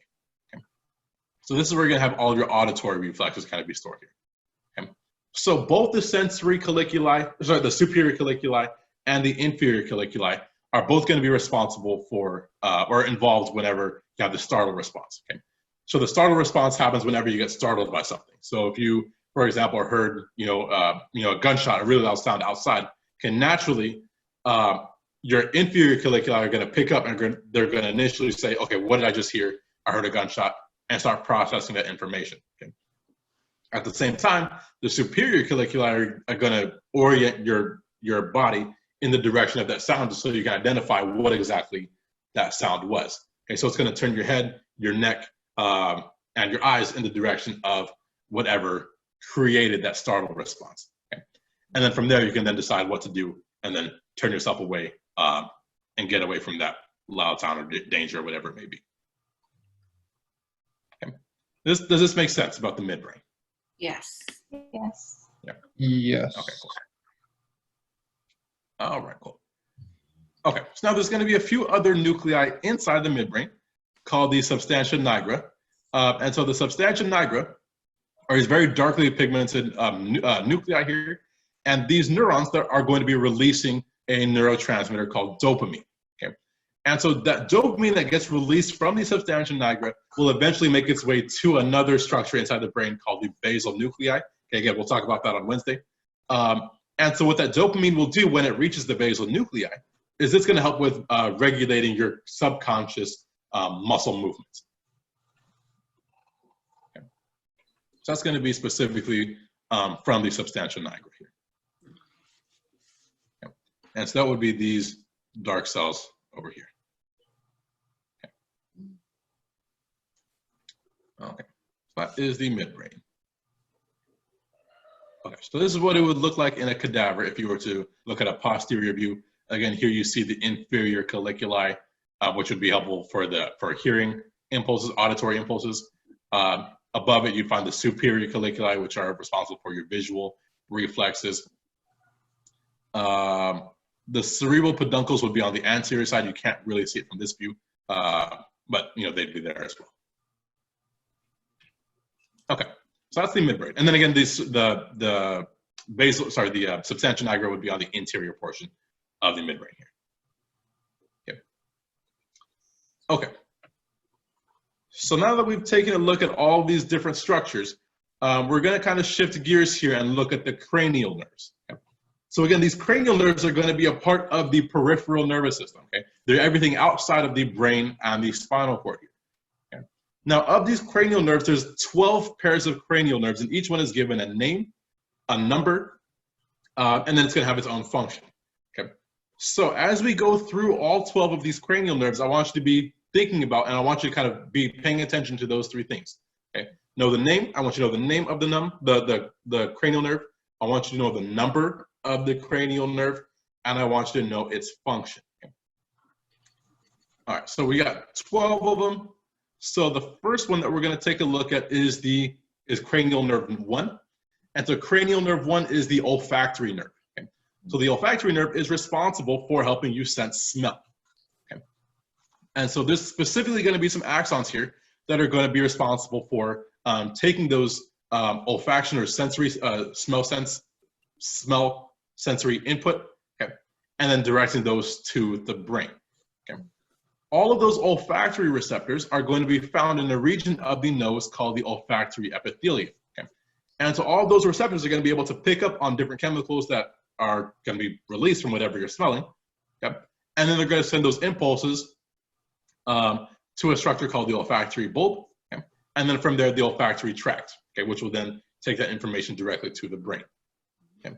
So this is where you're going to have all your auditory reflexes kind of be stored here. Okay. So both the sensory colliculi, sorry, the superior colliculi and the inferior colliculi are both going to be responsible for or involved whenever you have the startle response. Okay. So the startle response happens whenever you get startled by something. So if you, for example, heard a gunshot, a really loud sound outside, can naturally your inferior colliculi are going to pick up and they're going to initially say, okay, what did I just hear? I heard a gunshot. And start processing that information. Okay. At the same time, the superior colliculi are going to orient your body in the direction of that sound so you can identify what exactly that sound was. Okay, so it's going to turn your head, your neck, and your eyes in the direction of whatever created that startle response. Okay? And then from there, you can then decide what to do and then turn yourself away and get away from that loud sound or danger or whatever it may be. Okay. Does this make sense about the midbrain? Yes. Yes. Yeah. Yes. Okay, cool. All right, cool. Okay, so now there's going to be a few other nuclei inside the midbrain called the substantia nigra. And so the substantia nigra are these very darkly pigmented nuclei here. And these neurons that are going to be releasing a neurotransmitter called dopamine. Okay? And so that dopamine that gets released from the substantia nigra will eventually make its way to another structure inside the brain called the basal nuclei. Okay, again, we'll talk about that on Wednesday. And so what that dopamine will do when it reaches the basal nuclei is it's going to help with regulating your subconscious muscle movements. Okay. So that's going to be specifically from the substantia nigra here. Okay. And so that would be these dark cells over here. Okay, okay. So that is the midbrain. Okay, so this is what it would look like in a cadaver if you were to look at a posterior view. Again, here you see the inferior colliculi, which would be helpful for hearing impulses, auditory impulses. Above it, you find the superior colliculi, which are responsible for your visual reflexes. The cerebral peduncles would be on the anterior side. You can't really see it from this view, but they'd be there as well. Okay. So that's the midbrain. And then again, the substantia nigra would be on the interior portion of the midbrain here. Okay. So now that we've taken a look at all these different structures, we're going to kind of shift gears here and look at the cranial nerves. Okay? So again, these cranial nerves are going to be a part of the peripheral nervous system. Okay? They're everything outside of the brain and the spinal cord here. Now, of these cranial nerves, there's 12 pairs of cranial nerves, and each one is given a name, a number, and then it's going to have its own function. Okay. So as we go through all 12 of these cranial nerves, I want you to be thinking about, and I want you to kind of be paying attention to those three things. Okay. Know the name. I want you to know the name of the cranial nerve. I want you to know the number of the cranial nerve, and I want you to know its function. Okay. All right. So we got 12 of them. So the first one that we're going to take a look at is cranial nerve 1. And so cranial nerve 1 is the olfactory nerve. Okay? So the olfactory nerve is responsible for helping you sense smell. Okay? And so there's specifically going to be some axons here that are going to be responsible for taking those olfaction or sensory smell sensory input, okay, and then directing those to the brain. Okay? All of those olfactory receptors are going to be found in a region of the nose called the olfactory epithelium. Okay? And so all of those receptors are going to be able to pick up on different chemicals that are going to be released from whatever you're smelling. Okay? And then they're going to send those impulses to a structure called the olfactory bulb. Okay? And then from there, the olfactory tract, okay, which will then take that information directly to the brain. Okay?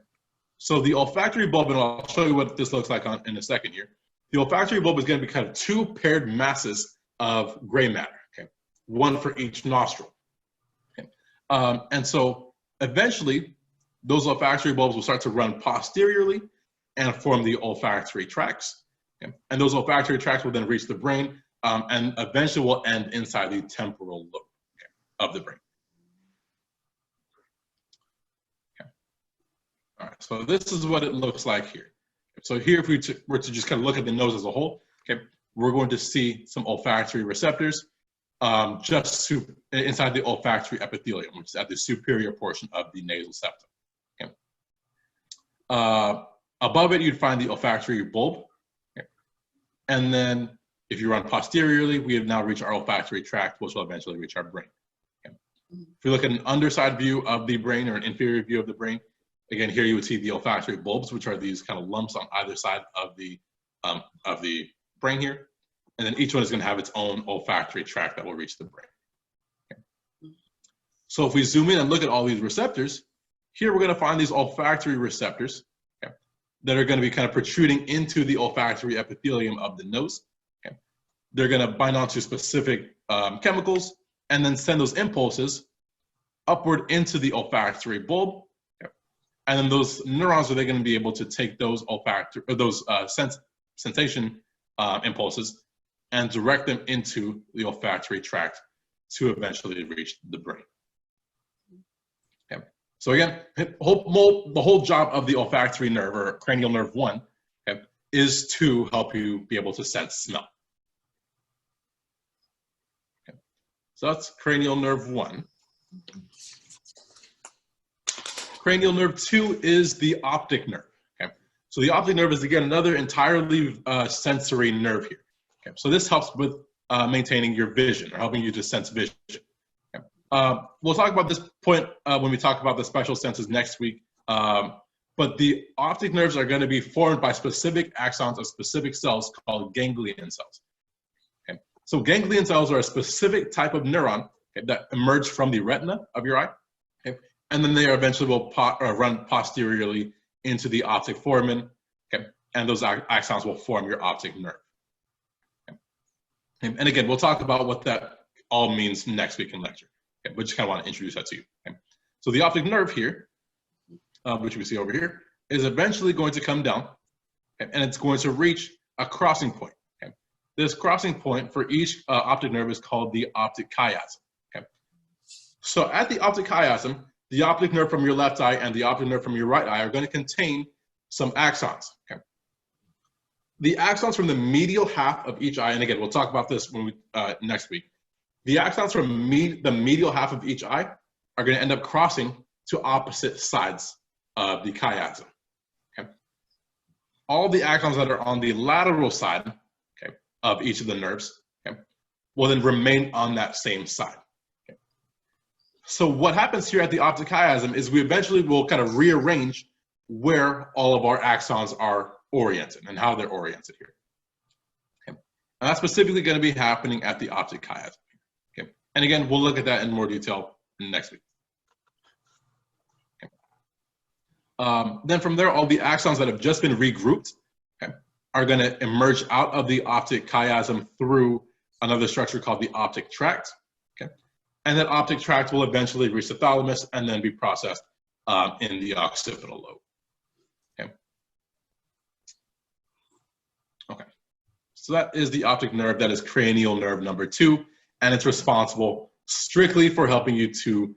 So the olfactory bulb, and I'll show you what this looks like in a second here. The olfactory bulb is going to be kind of two paired masses of gray matter, okay? One for each nostril. Okay? And so eventually, those olfactory bulbs will start to run posteriorly and form the olfactory tracts. Okay? And those olfactory tracts will then reach the brain and eventually will end inside the temporal lobe, okay, of the brain. Okay. All right, so this is what it looks like here. So here, if we were to just kind of look at the nose as a whole, okay, we're going to see some olfactory receptors just inside the olfactory epithelium, which is at the superior portion of the nasal septum. Okay. Above it, you'd find the olfactory bulb. Okay. And then if you run posteriorly, we have now reached our olfactory tract, which will eventually reach our brain. Okay. If you look at an underside view of the brain or an inferior view of the brain, again, here you would see the olfactory bulbs, which are these kind of lumps on either side of the brain here. And then each one is going to have its own olfactory tract that will reach the brain. Okay. So if we zoom in and look at all these receptors, here we're going to find these olfactory receptors, okay, that are going to be kind of protruding into the olfactory epithelium of the nose. Okay. they're going to bind onto specific chemicals and then send those impulses upward into the olfactory bulb. And then those neurons are they going to be able to take those olfactory or those sensation impulses and direct them into the olfactory tract to eventually reach the brain. Okay. So again, the whole job of the olfactory nerve or cranial nerve 1 is to help you be able to sense smell. Okay. So that's cranial nerve 1. Cranial nerve 2 is the optic nerve. Okay. So the optic nerve is, again, another entirely sensory nerve here. Okay. So this helps with maintaining your vision or helping you to sense vision. Okay. We'll talk about this point when we talk about the special senses next week. But the optic nerves are going to be formed by specific axons of specific cells called ganglion cells. Okay. So ganglion cells are a specific type of neuron that emerge from the retina of your eye. Okay. And then they eventually will run posteriorly into the optic foramen. Okay. And those axons will form your optic nerve. Okay. And again, we'll talk about what that all means next week in lecture. Okay. But just kind of want to introduce that to you. Okay. So the optic nerve here, which we see over here, is eventually going to come down, okay, and it's going to reach a crossing point. Okay. This crossing point for each optic nerve is called the optic chiasm. Okay. So at the optic chiasm, the optic nerve from your left eye and the optic nerve from your right eye are going to contain some axons. Okay. The axons from the medial half of each eye, and again, we'll talk about this when we, next week. The axons from the medial half of each eye are going to end up crossing to opposite sides of the chiasm. Okay. All the axons that are on the lateral side, okay, of each of the nerves, okay, will then remain on that same side. Okay. So what happens here at the optic chiasm is we eventually will kind of rearrange where all of our axons are oriented and how they're oriented here. Okay. And that's specifically going to be happening at the optic chiasm. Okay. And again, we'll look at that in more detail next week. Then from there, all the axons that have just been regrouped, okay, are going to emerge out of the optic chiasm through another structure called the optic tract. Okay, and that optic tract will eventually reach the thalamus and then be processed in the occipital lobe. Okay. Okay. So that is the optic nerve. That is cranial nerve number 2, and it's responsible strictly for helping you to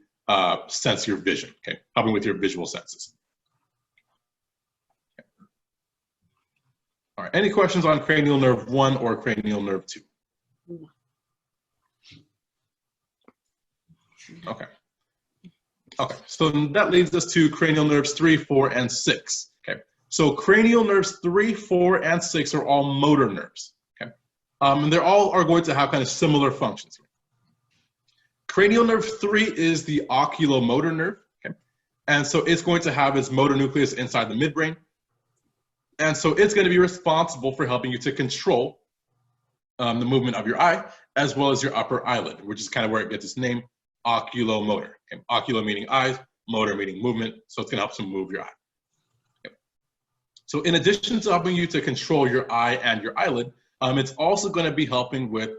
sense your vision. Okay, helping with your visual senses. All right, any questions on cranial nerve 1 or cranial nerve 2? Okay. Okay, so that leads us to cranial nerves 3, 4, and 6. Okay, so cranial nerves 3, 4, and 6 are all motor nerves. Okay, and they're all are going to have kind of similar functions. Cranial nerve 3 is the oculomotor nerve. Okay, and so it's going to have its motor nucleus inside the midbrain. And so it's going to be responsible for helping you to control the movement of your eye, as well as your upper eyelid, which is kind of where it gets its name, oculomotor. Okay. Oculo meaning eyes, motor meaning movement, so it's going to help to move your eye. Okay. So in addition to helping you to control your eye and your eyelid, it's also going to be helping with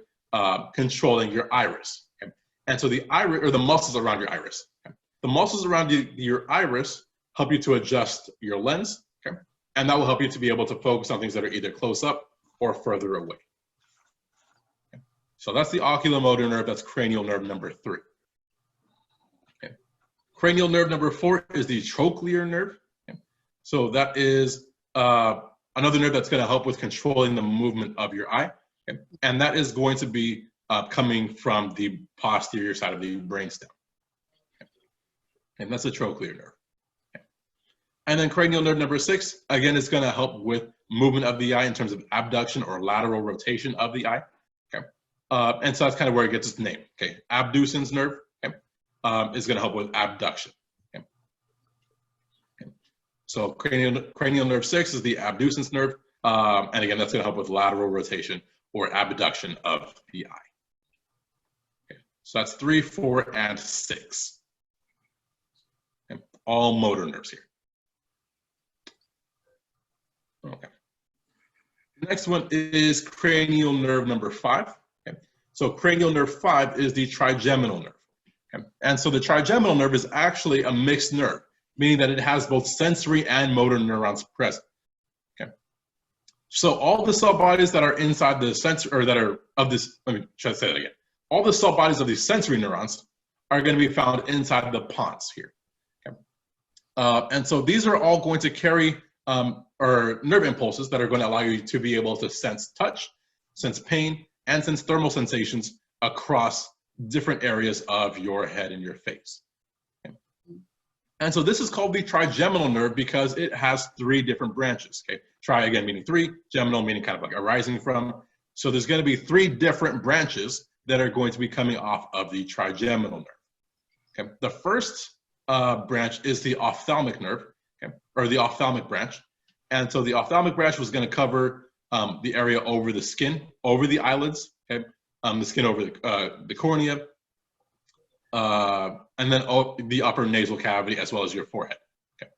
controlling your iris. Okay. And so the iris, or the muscles around your iris, okay. The muscles around your iris help you to adjust your lens. Okay. And that will help you to be able to focus on things that are either close up or further away. Okay. So that's the oculomotor nerve. That's cranial nerve number 3. Okay. Cranial nerve number 4 is the trochlear nerve. Okay. So that is another nerve that's going to help with controlling the movement of your eye. Okay. And that is going to be coming from the posterior side of the brainstem. Okay. And that's the trochlear nerve. And then cranial nerve number 6, again, is going to help with movement of the eye in terms of abduction or lateral rotation of the eye. Okay, and so that's kind of where it gets its name. Okay, abducens nerve, okay, is going to help with abduction. Okay. Okay. So cranial nerve 6 is the abducens nerve, and again, that's going to help with lateral rotation or abduction of the eye. Okay. So that's 3, 4, and 6. Okay. All motor nerves here. Okay. The next one is cranial nerve number 5. Okay. So cranial nerve 5 is the trigeminal nerve. Okay. And so the trigeminal nerve is actually a mixed nerve, meaning that it has both sensory and motor neurons present. Okay. So all the cell bodies that are inside the sensor, or that are of this, let me try to say that again. All the cell bodies of these sensory neurons are going to be found inside the pons here. Okay. And so these are all going to carry or nerve impulses that are going to allow you to be able to sense touch, sense pain, and sense thermal sensations across different areas of your head and your face. Okay. And so this is called the trigeminal nerve because it has 3 different branches. Okay. Tri again meaning 3, geminal meaning kind of like arising from. So there's going to be 3 different branches that are going to be coming off of the trigeminal nerve. Okay. The first branch is the ophthalmic nerve, okay, or the ophthalmic branch. And so the ophthalmic branch was going to cover the area over the skin, over the eyelids, okay, the skin over the cornea, and then the upper nasal cavity as well as your forehead. Okay.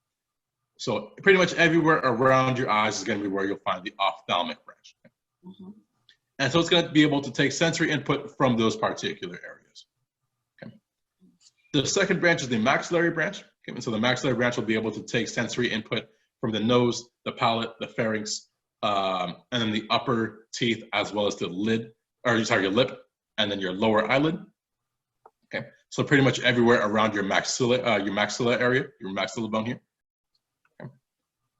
So pretty much everywhere around your eyes is going to be where you'll find the ophthalmic branch. Okay. Mm-hmm. And so it's going to be able to take sensory input from those particular areas. Okay. The second branch is the maxillary branch. Okay. And so the maxillary branch will be able to take sensory input from the nose, the palate, the pharynx, and then the upper teeth, as well as the lid, or sorry, your lip, and then your lower eyelid. Okay. So pretty much everywhere around your maxilla area, your maxilla bone here. Okay.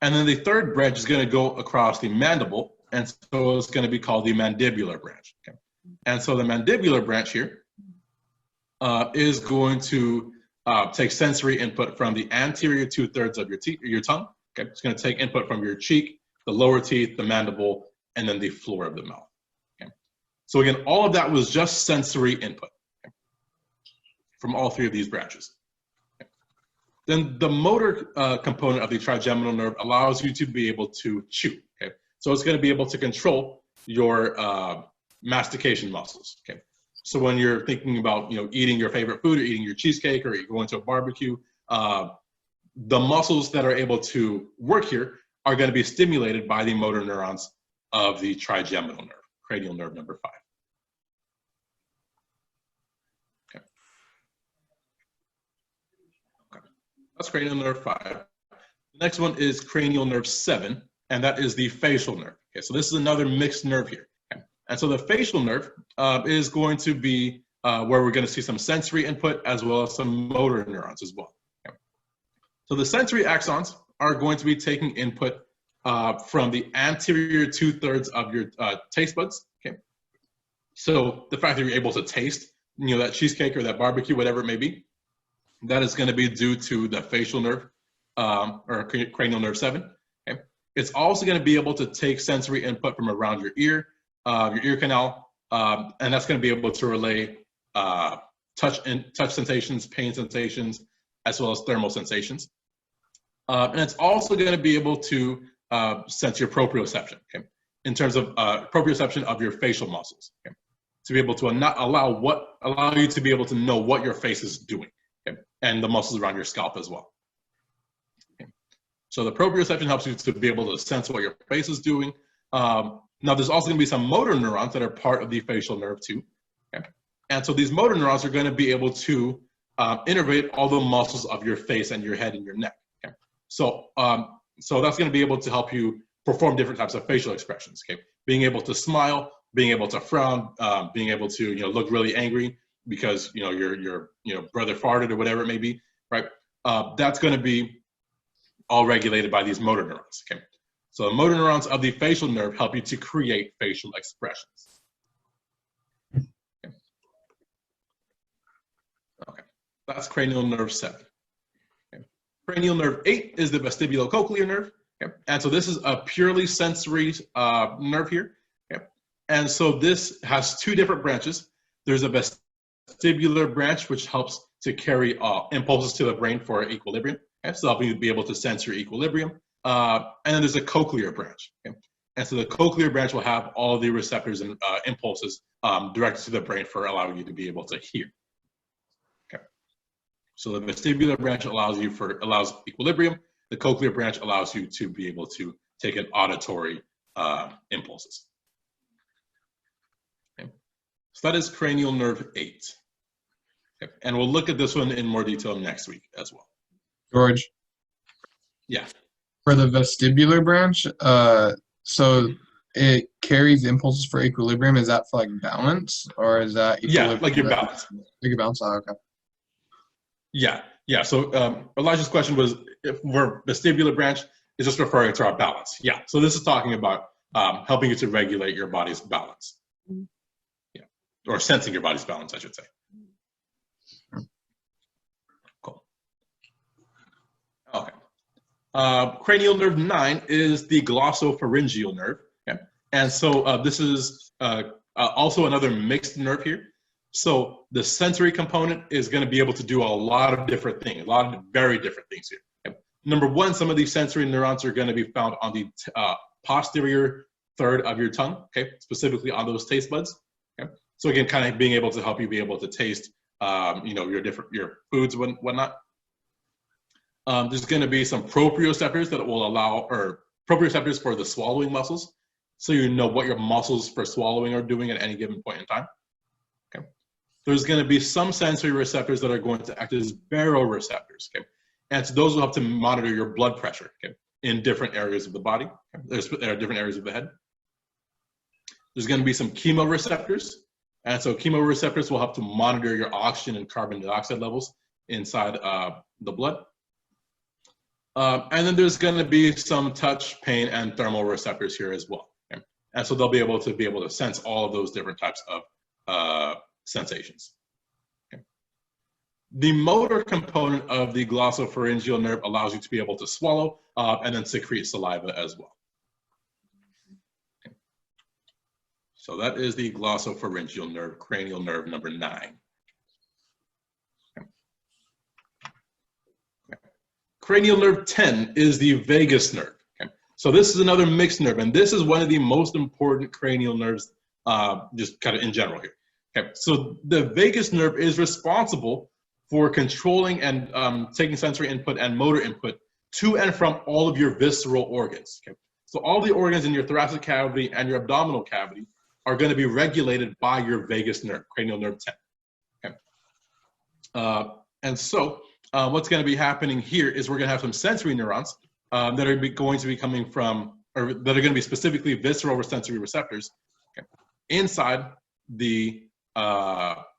And then the third branch is going to go across the mandible. And so it's going to be called the mandibular branch. Okay. And so the mandibular branch here is going to take sensory input from the anterior 2/3 of your tongue. Okay. It's going to take input from your cheek, the lower teeth, the mandible, and then the floor of the mouth. Okay. So again, all of that was just sensory input, okay, from all 3 of these branches. Okay. Then the motor component of the trigeminal nerve allows you to be able to chew. Okay. So it's going to be able to control your mastication muscles. Okay. So when you're thinking about, eating your favorite food or eating your cheesecake or you're going to a barbecue, the muscles that are able to work here are going to be stimulated by the motor neurons of the trigeminal nerve, cranial nerve number 5. Okay. Okay. That's cranial nerve 5. The next one is cranial nerve 7. And that is the facial nerve. Okay, so this is another mixed nerve here. Okay. And so the facial nerve is going to be where we're going to see some sensory input as well as some motor neurons as well. Okay. So the sensory axons are going to be taking input from the anterior 2/3 of your taste buds. Okay. So the fact that you're able to taste, that cheesecake or that barbecue, whatever it may be, that is going to be due to the facial nerve or cranial nerve 7. It's also going to be able to take sensory input from around your ear canal, and that's going to be able to relay touch sensations, pain sensations, as well as thermal sensations. And it's also going to be able to sense your proprioception, okay, in terms of proprioception of your facial muscles, okay, to be able to allow you to be able to know what your face is doing, okay, and the muscles around your scalp as well. So the proprioception helps you to be able to sense what your face is doing. Now there's also going to be some motor neurons that are part of the facial nerve too. Okay? And so these motor neurons are going to be able to innervate all the muscles of your face and your head and your neck. Okay? So that's going to be able to help you perform different types of facial expressions. Okay? Being able to smile, being able to frown, being able to look really angry because your brother farted or whatever it may be. Right? That's going to be all regulated by these motor neurons. Okay, so the motor neurons of the facial nerve help you to create facial expressions. Okay, that's cranial nerve 7. Okay. Cranial nerve 8 is the vestibulocochlear nerve. Okay, and so this is a purely sensory nerve here. Okay, and so this has 2 different branches. There's a vestibular branch which helps to carry impulses to the brain for equilibrium. Okay, so helping you be able to sense your equilibrium. And then there's a cochlear branch. Okay? And so the cochlear branch will have all the receptors and impulses directed to the brain for allowing you to be able to hear. Okay. So the vestibular branch allows equilibrium. The cochlear branch allows you to be able to take an auditory impulses. Okay. So that is cranial nerve 8. Okay. And we'll look at this one in more detail next week as well. George, Yeah. for the vestibular branch, so it carries impulses for equilibrium. Is that for like balance, or is that Yeah, like your balance? Like your balance. Oh, okay. Yeah, yeah. So Elijah's question was, if we're vestibular branch is just referring to our balance. Yeah. So this is talking about helping you to regulate your body's balance. Yeah, or sensing your body's balance, I should say. Cool. Okay. Cranial nerve 9 is the glossopharyngeal nerve. Okay. And so this is also another mixed nerve here. So the sensory component is going to be able to do a lot of different things, a lot of very different things here. Okay. Number one, some of these sensory neurons are going to be found on the posterior third of your tongue, okay, specifically on those taste buds. Okay. So again, kind of being able to help you be able to taste, your foods and whatnot. There's going to be some proprioceptors that will allow, or proprioceptors for the swallowing muscles, so you know what your muscles for swallowing are doing at any given point in time. Okay. There's going to be some sensory receptors that are going to act as baroreceptors. Okay. And so those will help to monitor your blood pressure, okay, in different areas of the body. Okay. There's different areas of the head. There's going to be some chemoreceptors. And so chemoreceptors will help to monitor your oxygen and carbon dioxide levels inside the blood. And then there's going to be some touch, pain, and thermal receptors here as well. Okay? And so they'll be able to sense all of those different types of sensations. Okay? The motor component of the glossopharyngeal nerve allows you to be able to swallow and then secrete saliva as well. Okay? So that is the glossopharyngeal nerve, cranial nerve number 9. Cranial nerve 10 is the vagus nerve. Okay? So this is another mixed nerve, and this is one of the most important cranial nerves, just kind of in general here. Okay? So the vagus nerve is responsible for controlling and taking sensory input and motor input to and from all of your visceral organs. Okay? So all the organs in your thoracic cavity and your abdominal cavity are going to be regulated by your vagus nerve, cranial nerve 10. Okay? And so what's going to be happening here is we're going to have some sensory neurons that are going to be coming from, or that are going to be specifically visceral sensory receptors, okay, inside the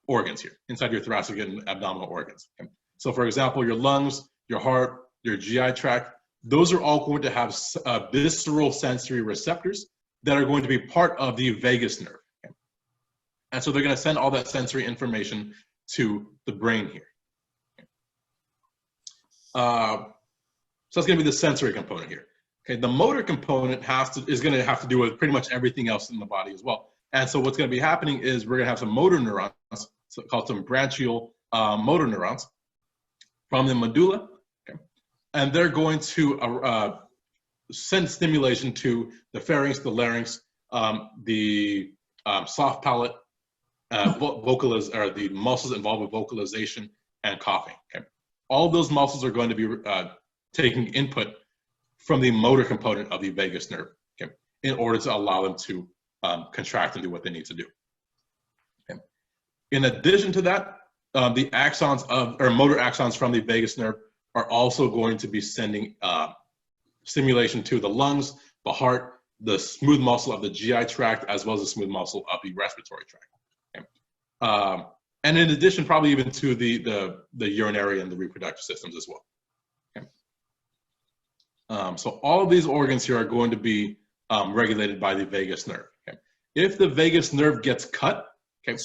organs here, inside your thoracic and abdominal organs. Okay. So for example, your lungs, your heart, your GI tract, those are all going to have visceral sensory receptors that are going to be part of the vagus nerve. Okay. And so they're going to send all that sensory information to the brain here. So that's going to be the sensory component here. Okay, the motor component is going to have to do with pretty much everything else in the body as well. And so what's going to be happening is we're going to have some motor neurons, called some branchial motor neurons from the medulla, okay? And they're going to send stimulation to the pharynx, the larynx, the soft palate, or the muscles involved with vocalization and coughing. Okay? All those muscles are going to be taking input from the motor component of the vagus nerve, okay, in order to allow them to contract and do what they need to do. Okay. In addition to that, the axons motor axons from the vagus nerve are also going to be sending stimulation to the lungs, the heart, the smooth muscle of the GI tract, as well as the smooth muscle of the respiratory tract. Okay. And in addition, probably even to the urinary and the reproductive systems as well. Okay. So all of these organs here are going to be regulated by the vagus nerve. Okay. If the vagus nerve gets cut, okay,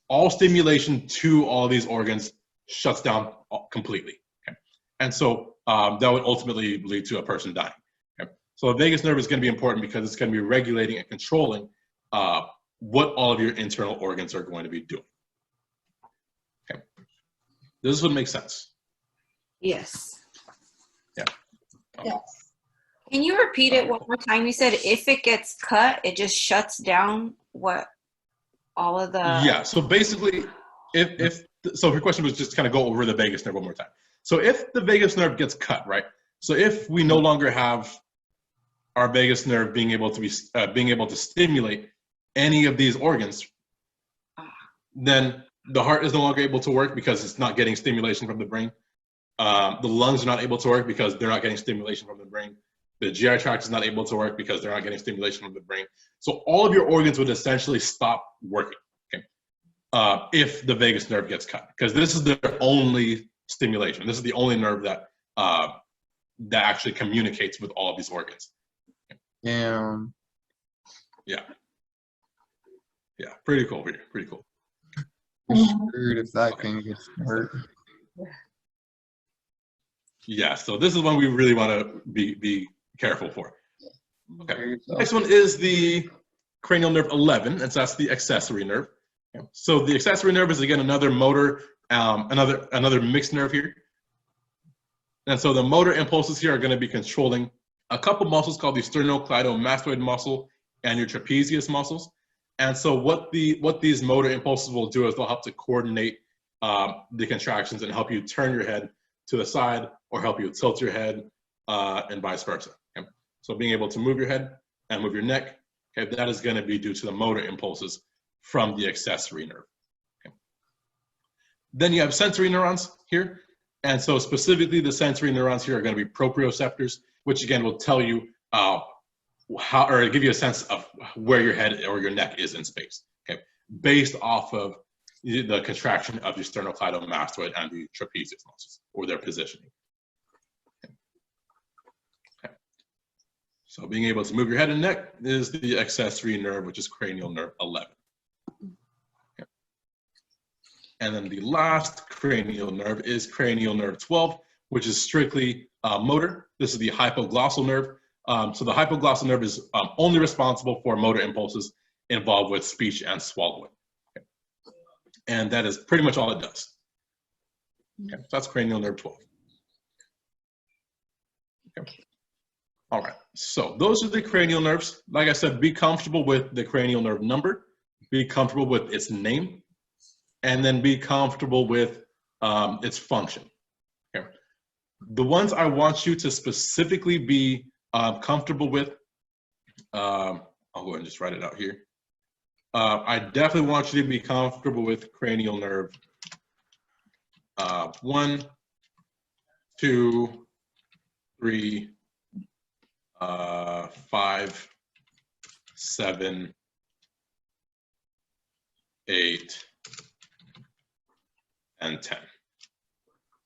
all stimulation to all these organs shuts down completely. Okay. And so that would ultimately lead to a person dying. Okay. So the vagus nerve is going to be important because it's going to be regulating and controlling what all of your internal organs are going to be doing. Okay. This would make sense. Yes. Yeah. Yes. Can you repeat it one more time? You said if it gets cut, it just shuts down what all of the... Yeah, so basically, so your question was just kind of go over the vagus nerve one more time. So if the vagus nerve gets cut, right? So if we no longer have our vagus nerve being able to stimulate any of these organs, then the heart is no longer able to work because it's not getting stimulation from the brain. The lungs are not able to work because they're not getting stimulation from the brain. The GI tract is not able to work because they're not getting stimulation from the brain. So all of your organs would essentially stop working, okay, if the vagus nerve gets cut, because this is their only stimulation. This is the only nerve that that actually communicates with all of these organs. Yeah. Yeah. Yeah. Pretty cool. Pretty cool. Screwed if that thing gets hurt. Yeah. So this is one we really want to be careful for. Okay. Next one is the cranial nerve 11, and so that's the accessory nerve. So the accessory nerve is again another motor, another mixed nerve here. And so the motor impulses here are going to be controlling a couple muscles called the sternocleidomastoid muscle and your trapezius muscles. And so what these motor impulses will do is they'll help to coordinate the contractions and help you turn your head to the side or help you tilt your head and vice versa. Okay? So being able to move your head and move your neck, okay, that is going to be due to the motor impulses from the accessory nerve. Okay? Then you have sensory neurons here. And so specifically the sensory neurons here are going to be proprioceptors, which again will tell you or give you a sense of where your head or your neck is in space, okay, based off of the contraction of your sternocleidomastoid and the trapezius muscles or their positioning. Okay. So being able to move your head and neck is the accessory nerve, which is cranial nerve 11. Okay. And then the last cranial nerve is cranial nerve 12, which is strictly motor. This is the hypoglossal nerve. So the hypoglossal nerve is only responsible for motor impulses involved with speech and swallowing. Okay. And that is pretty much all it does. Okay. So that's cranial nerve 12. Okay. All right, so those are the cranial nerves. Like I said, be comfortable with the cranial nerve number, be comfortable with its name, and then be comfortable with its function. Okay. The ones I want you to specifically be comfortable with, I'll go ahead and just write it out here. I definitely want you to be comfortable with cranial nerve 1, 2, 3, 5, 7, 8, and 10. I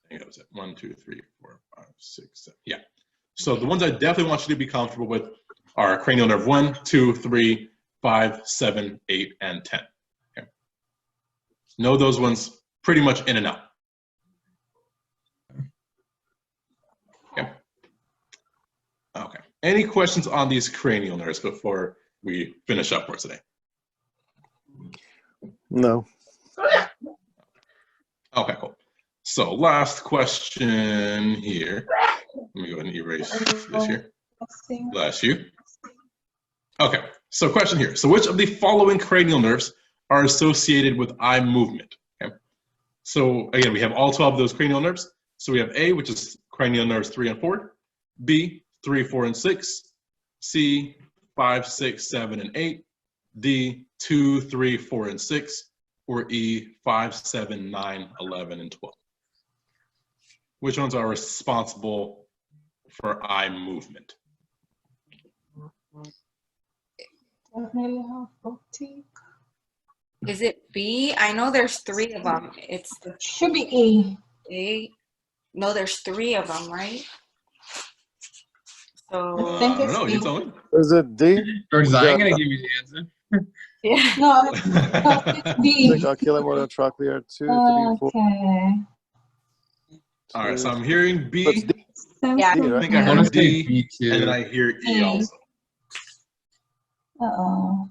think that was it. 1, 2, 3, 4, 5, 6, 7. Yeah. So the ones I definitely want you to be comfortable with are cranial nerve 1, 2, 3, 5, 7, 8, and 10. Okay. Know those ones pretty much in and out. Okay. Okay. Any questions on these cranial nerves before we finish up for today? No. Okay, cool. So last question here. Let me go ahead and erase this here. Bless you. Okay, so question here. So which of the following cranial nerves are associated with eye movement? Okay. So again, we have all 12 of those cranial nerves. So we have A, which is cranial nerves 3 and 4, B, 3, 4, and 6, C, 5, 6, 7, and 8, D, 2, 3, 4, and 6, or E, 5, 7, 9, 11, and 12. Which ones are responsible for eye movement? Is it B? I know there's 3 of them. It's the Should be E. A. No, there's 3 of them, right? So I think I it's don't know. E. You tell me. Is it D? George, I ain't gonna give you the answer. yeah. No, it's D. Like oculomotor trochlear 2, 3, 4. Okay. All right, so I'm hearing B. That's D, Yeah. I think I I wanna heard say D, B too. and then I hear E also. Uh-oh.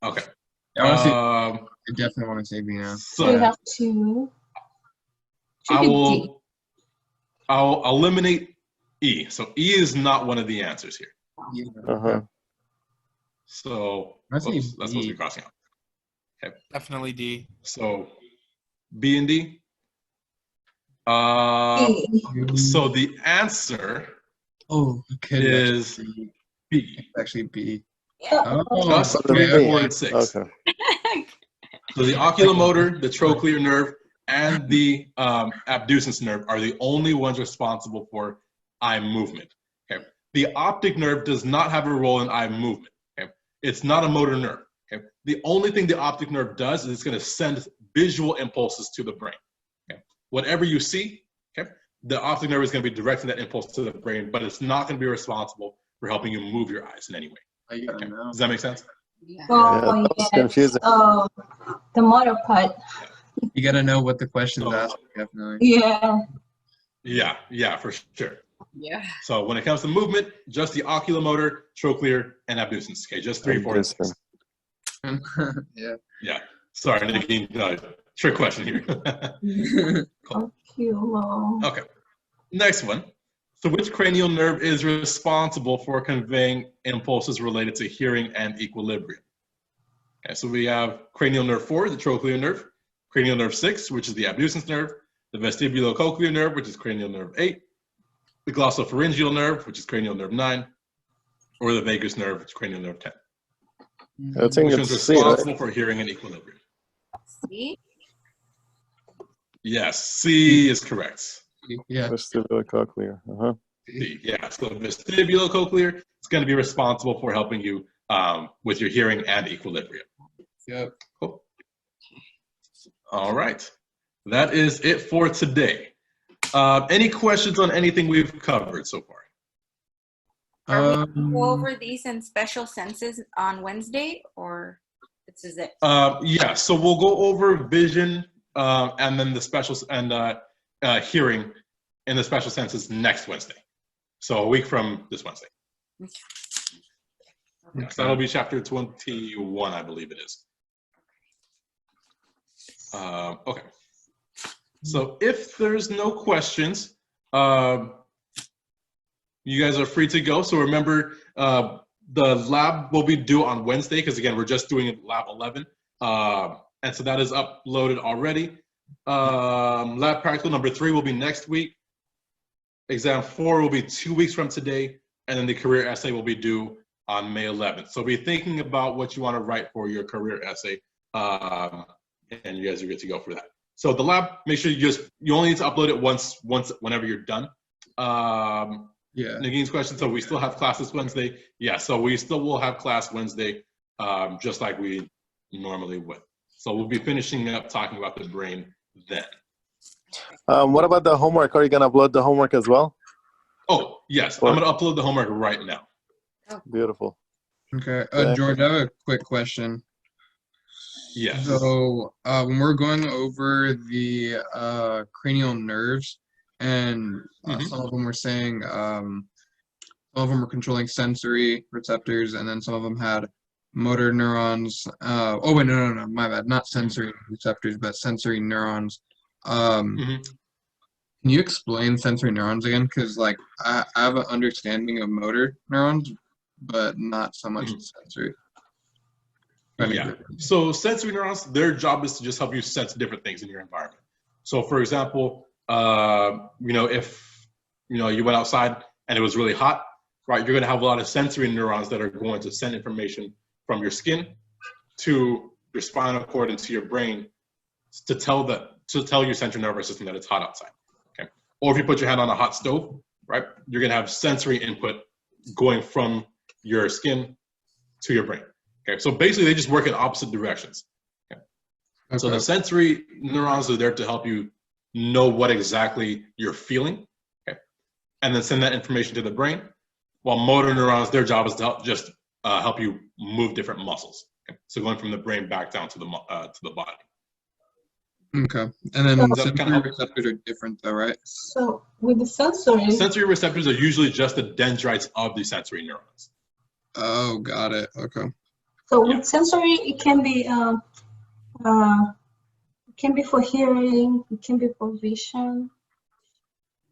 Okay. I definitely want to say B now. So we So have 2. Should I be D. will. I'll eliminate E. So E is not one of the answers here. Uh-huh. So I say oops, that's supposed to B. be crossing out. Definitely D. So B and D. D. So the answer Oh, okay. is B. It's actually B. Yeah. Oh, Just okay. 3, 4, and 6. Okay. So the oculomotor, the trochlear nerve, and the abducens nerve are the only ones responsible for eye movement. Okay. The optic nerve does not have a role in eye movement. Okay. It's not a motor nerve. Okay. The only thing the optic nerve does is it's going to send visual impulses to the brain. Okay. Whatever you see, okay, the optic nerve is going to be directing that impulse to the brain, but it's not going to be responsible for helping you move your eyes in any way. I gotta Okay. know. Does that make sense? Yeah. Yeah, Oh, that was confusing. the motor part. You gotta know what the question's asking, definitely. Yeah. Yeah, for sure. Yeah. So when it comes to movement, just the oculomotor, trochlear, and abducens. Okay, just 3, 4, and 6. Yeah. Yeah. Sorry, Nadine. Trick question here. Cool. Oculo. Okay. Next one. So which cranial nerve is responsible for conveying impulses related to hearing and equilibrium? Okay, so we have cranial nerve 4, the trochlear nerve, cranial nerve 6, which is the abducens nerve, the vestibulocochlear nerve, which is cranial nerve 8, the glossopharyngeal nerve, which is cranial nerve 9, or the vagus nerve, which is cranial nerve 10. I think Which one's it's C, right? responsible for hearing and equilibrium? See? Yes, C is correct. Yeah. Vestibulocochlear. Uh-huh. C, yeah, so vestibulocochlear is going to be responsible for helping you with your hearing and equilibrium. Yep. Cool. All right. That is it for today. Any questions on anything we've covered so far? Are we gonna go over these in special senses on Wednesday, or this is it? Yeah, so we'll go over vision and then the special and hearing in the special senses next Wednesday. So a week from this Wednesday. Okay. So that'll be chapter 21, I believe it is. Okay. So if there's no questions, you guys are free to go. So remember, the lab will be due on Wednesday because, again, we're just doing lab 11. And so that is uploaded already. Lab practical number 3 will be next week. Exam 4 will be 2 weeks from today. And then the career essay will be due on May 11th. So be thinking about what you want to write for your career essay. And you guys are good to go for that. So the lab, make sure you only need to upload it once whenever you're done. Yeah. Nagine's question, so we still have classes Wednesday? Yeah, so we still will have class Wednesday, just like we normally would. So we'll be finishing up talking about the brain then. What about the homework? Are you going to upload the homework as well? Oh, yes, I'm going to upload the homework right now. Beautiful. Okay. George, I have a quick question. Yes. So when we're going over the cranial nerves, and some of them were saying some of them were controlling sensory receptors, and then some of them had motor neurons. Oh wait, no, my bad. Not sensory receptors, but sensory neurons. Can you explain sensory neurons again? Because like I have an understanding of motor neurons, but not so much sensory. Yeah. So sensory neurons, their job is to just help you sense different things in your environment. So for example, if you went outside and it was really hot, right? You're going to have a lot of sensory neurons that are going to send information from your skin to your spinal cord and to your brain to tell your central nervous system that it's hot outside. Okay. Or if you put your hand on a hot stove, right? You're going to have sensory input going from your skin to your brain. Okay, so basically they just work in opposite directions. Okay. So the sensory neurons are there to help you know what exactly you're feeling, okay, and then send that information to the brain. While motor neurons, their job is to help you move different muscles. Okay. So going from the brain back down to the body. Okay, and then sensory receptors are different, though, right? So with the sensory receptors are usually just the dendrites of the sensory neurons. Oh, got it. Okay. So with sensory, it can be for hearing, it can be for vision.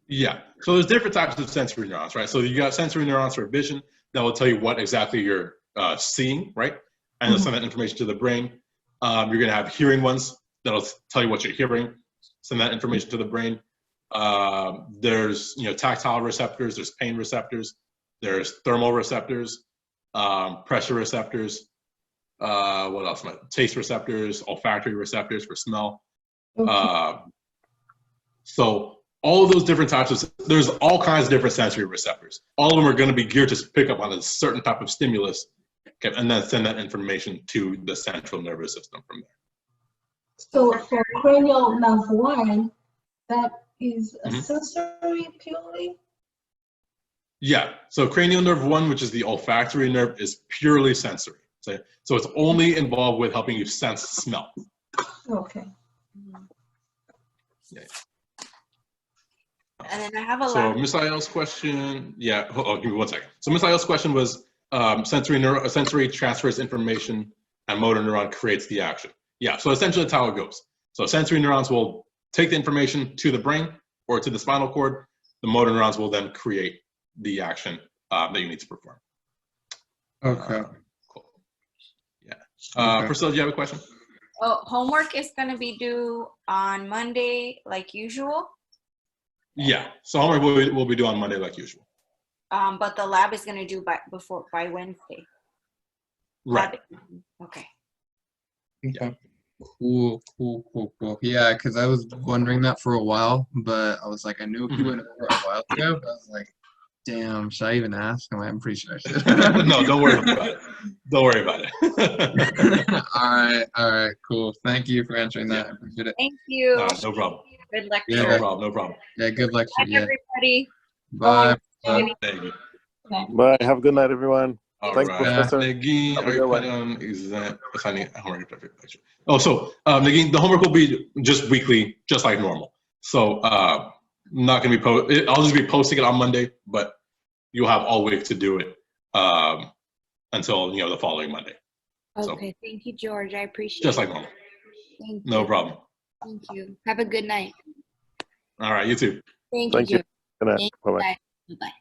Yeah. So there's different types of sensory neurons, right? So you got sensory neurons for vision that will tell you what exactly you're seeing, right? And they'll send that information to the brain. You're going to have hearing ones that'll tell you what you're hearing, send that information to the brain. There's tactile receptors, there's pain receptors, there's thermal receptors, pressure receptors. What else? Taste receptors, olfactory receptors for smell. Okay. So all of those different types of, there's all kinds of different sensory receptors. All of them are going to be geared to pick up on a certain type of stimulus, okay, and then send that information to the central nervous system from there. So for cranial nerve 1, that is a sensory purely? Yeah, so cranial nerve 1, which is the olfactory nerve, is purely sensory. So it's only involved with helping you sense smell. Okay. Yeah. And then I have a So Miss Ayel's question, yeah, give me 1 second. So Miss Ayel's question was sensory transfers information and motor neuron creates the action. Yeah, so essentially that's how it goes. So sensory neurons will take the information to the brain or to the spinal cord. The motor neurons will then create the action that you need to perform. Okay. Cool. Yeah. Priscilla, do you have a question? Oh, homework is going to be due on Monday, like usual. Yeah. So homework will be due on Monday, like usual. But the lab is going to do by Wednesday. Right. Okay. Okay. Cool. Yeah, because I was wondering that for a while, but I was like, I knew he went over a while ago, but I was like, damn, should I even ask him? I'm pretty sure I should. No, don't worry about it. Don't worry about it. All right, cool. Thank you for answering that. I appreciate it. Thank you. No problem. Good lecture. Yeah. No problem. Yeah, good lecture. Bye, Yeah. everybody. Bye. Bye. Thank you. Bye. Have a good night, everyone. All Thanks, right. Professor. Nagin, Have a are you good one. planning on assigning homework? Oh, so Nagin, the homework will be just weekly, just like normal. So not gonna be I'll just be posting it on Monday, but you'll have all week to do it until the following Monday. Okay, thank you, George. I appreciate Just it. like normal. Thank No you. problem. Thank you. Have a good night. All right, you too. Thank Thank you, you. George. Good night. Bye-bye. Bye-bye.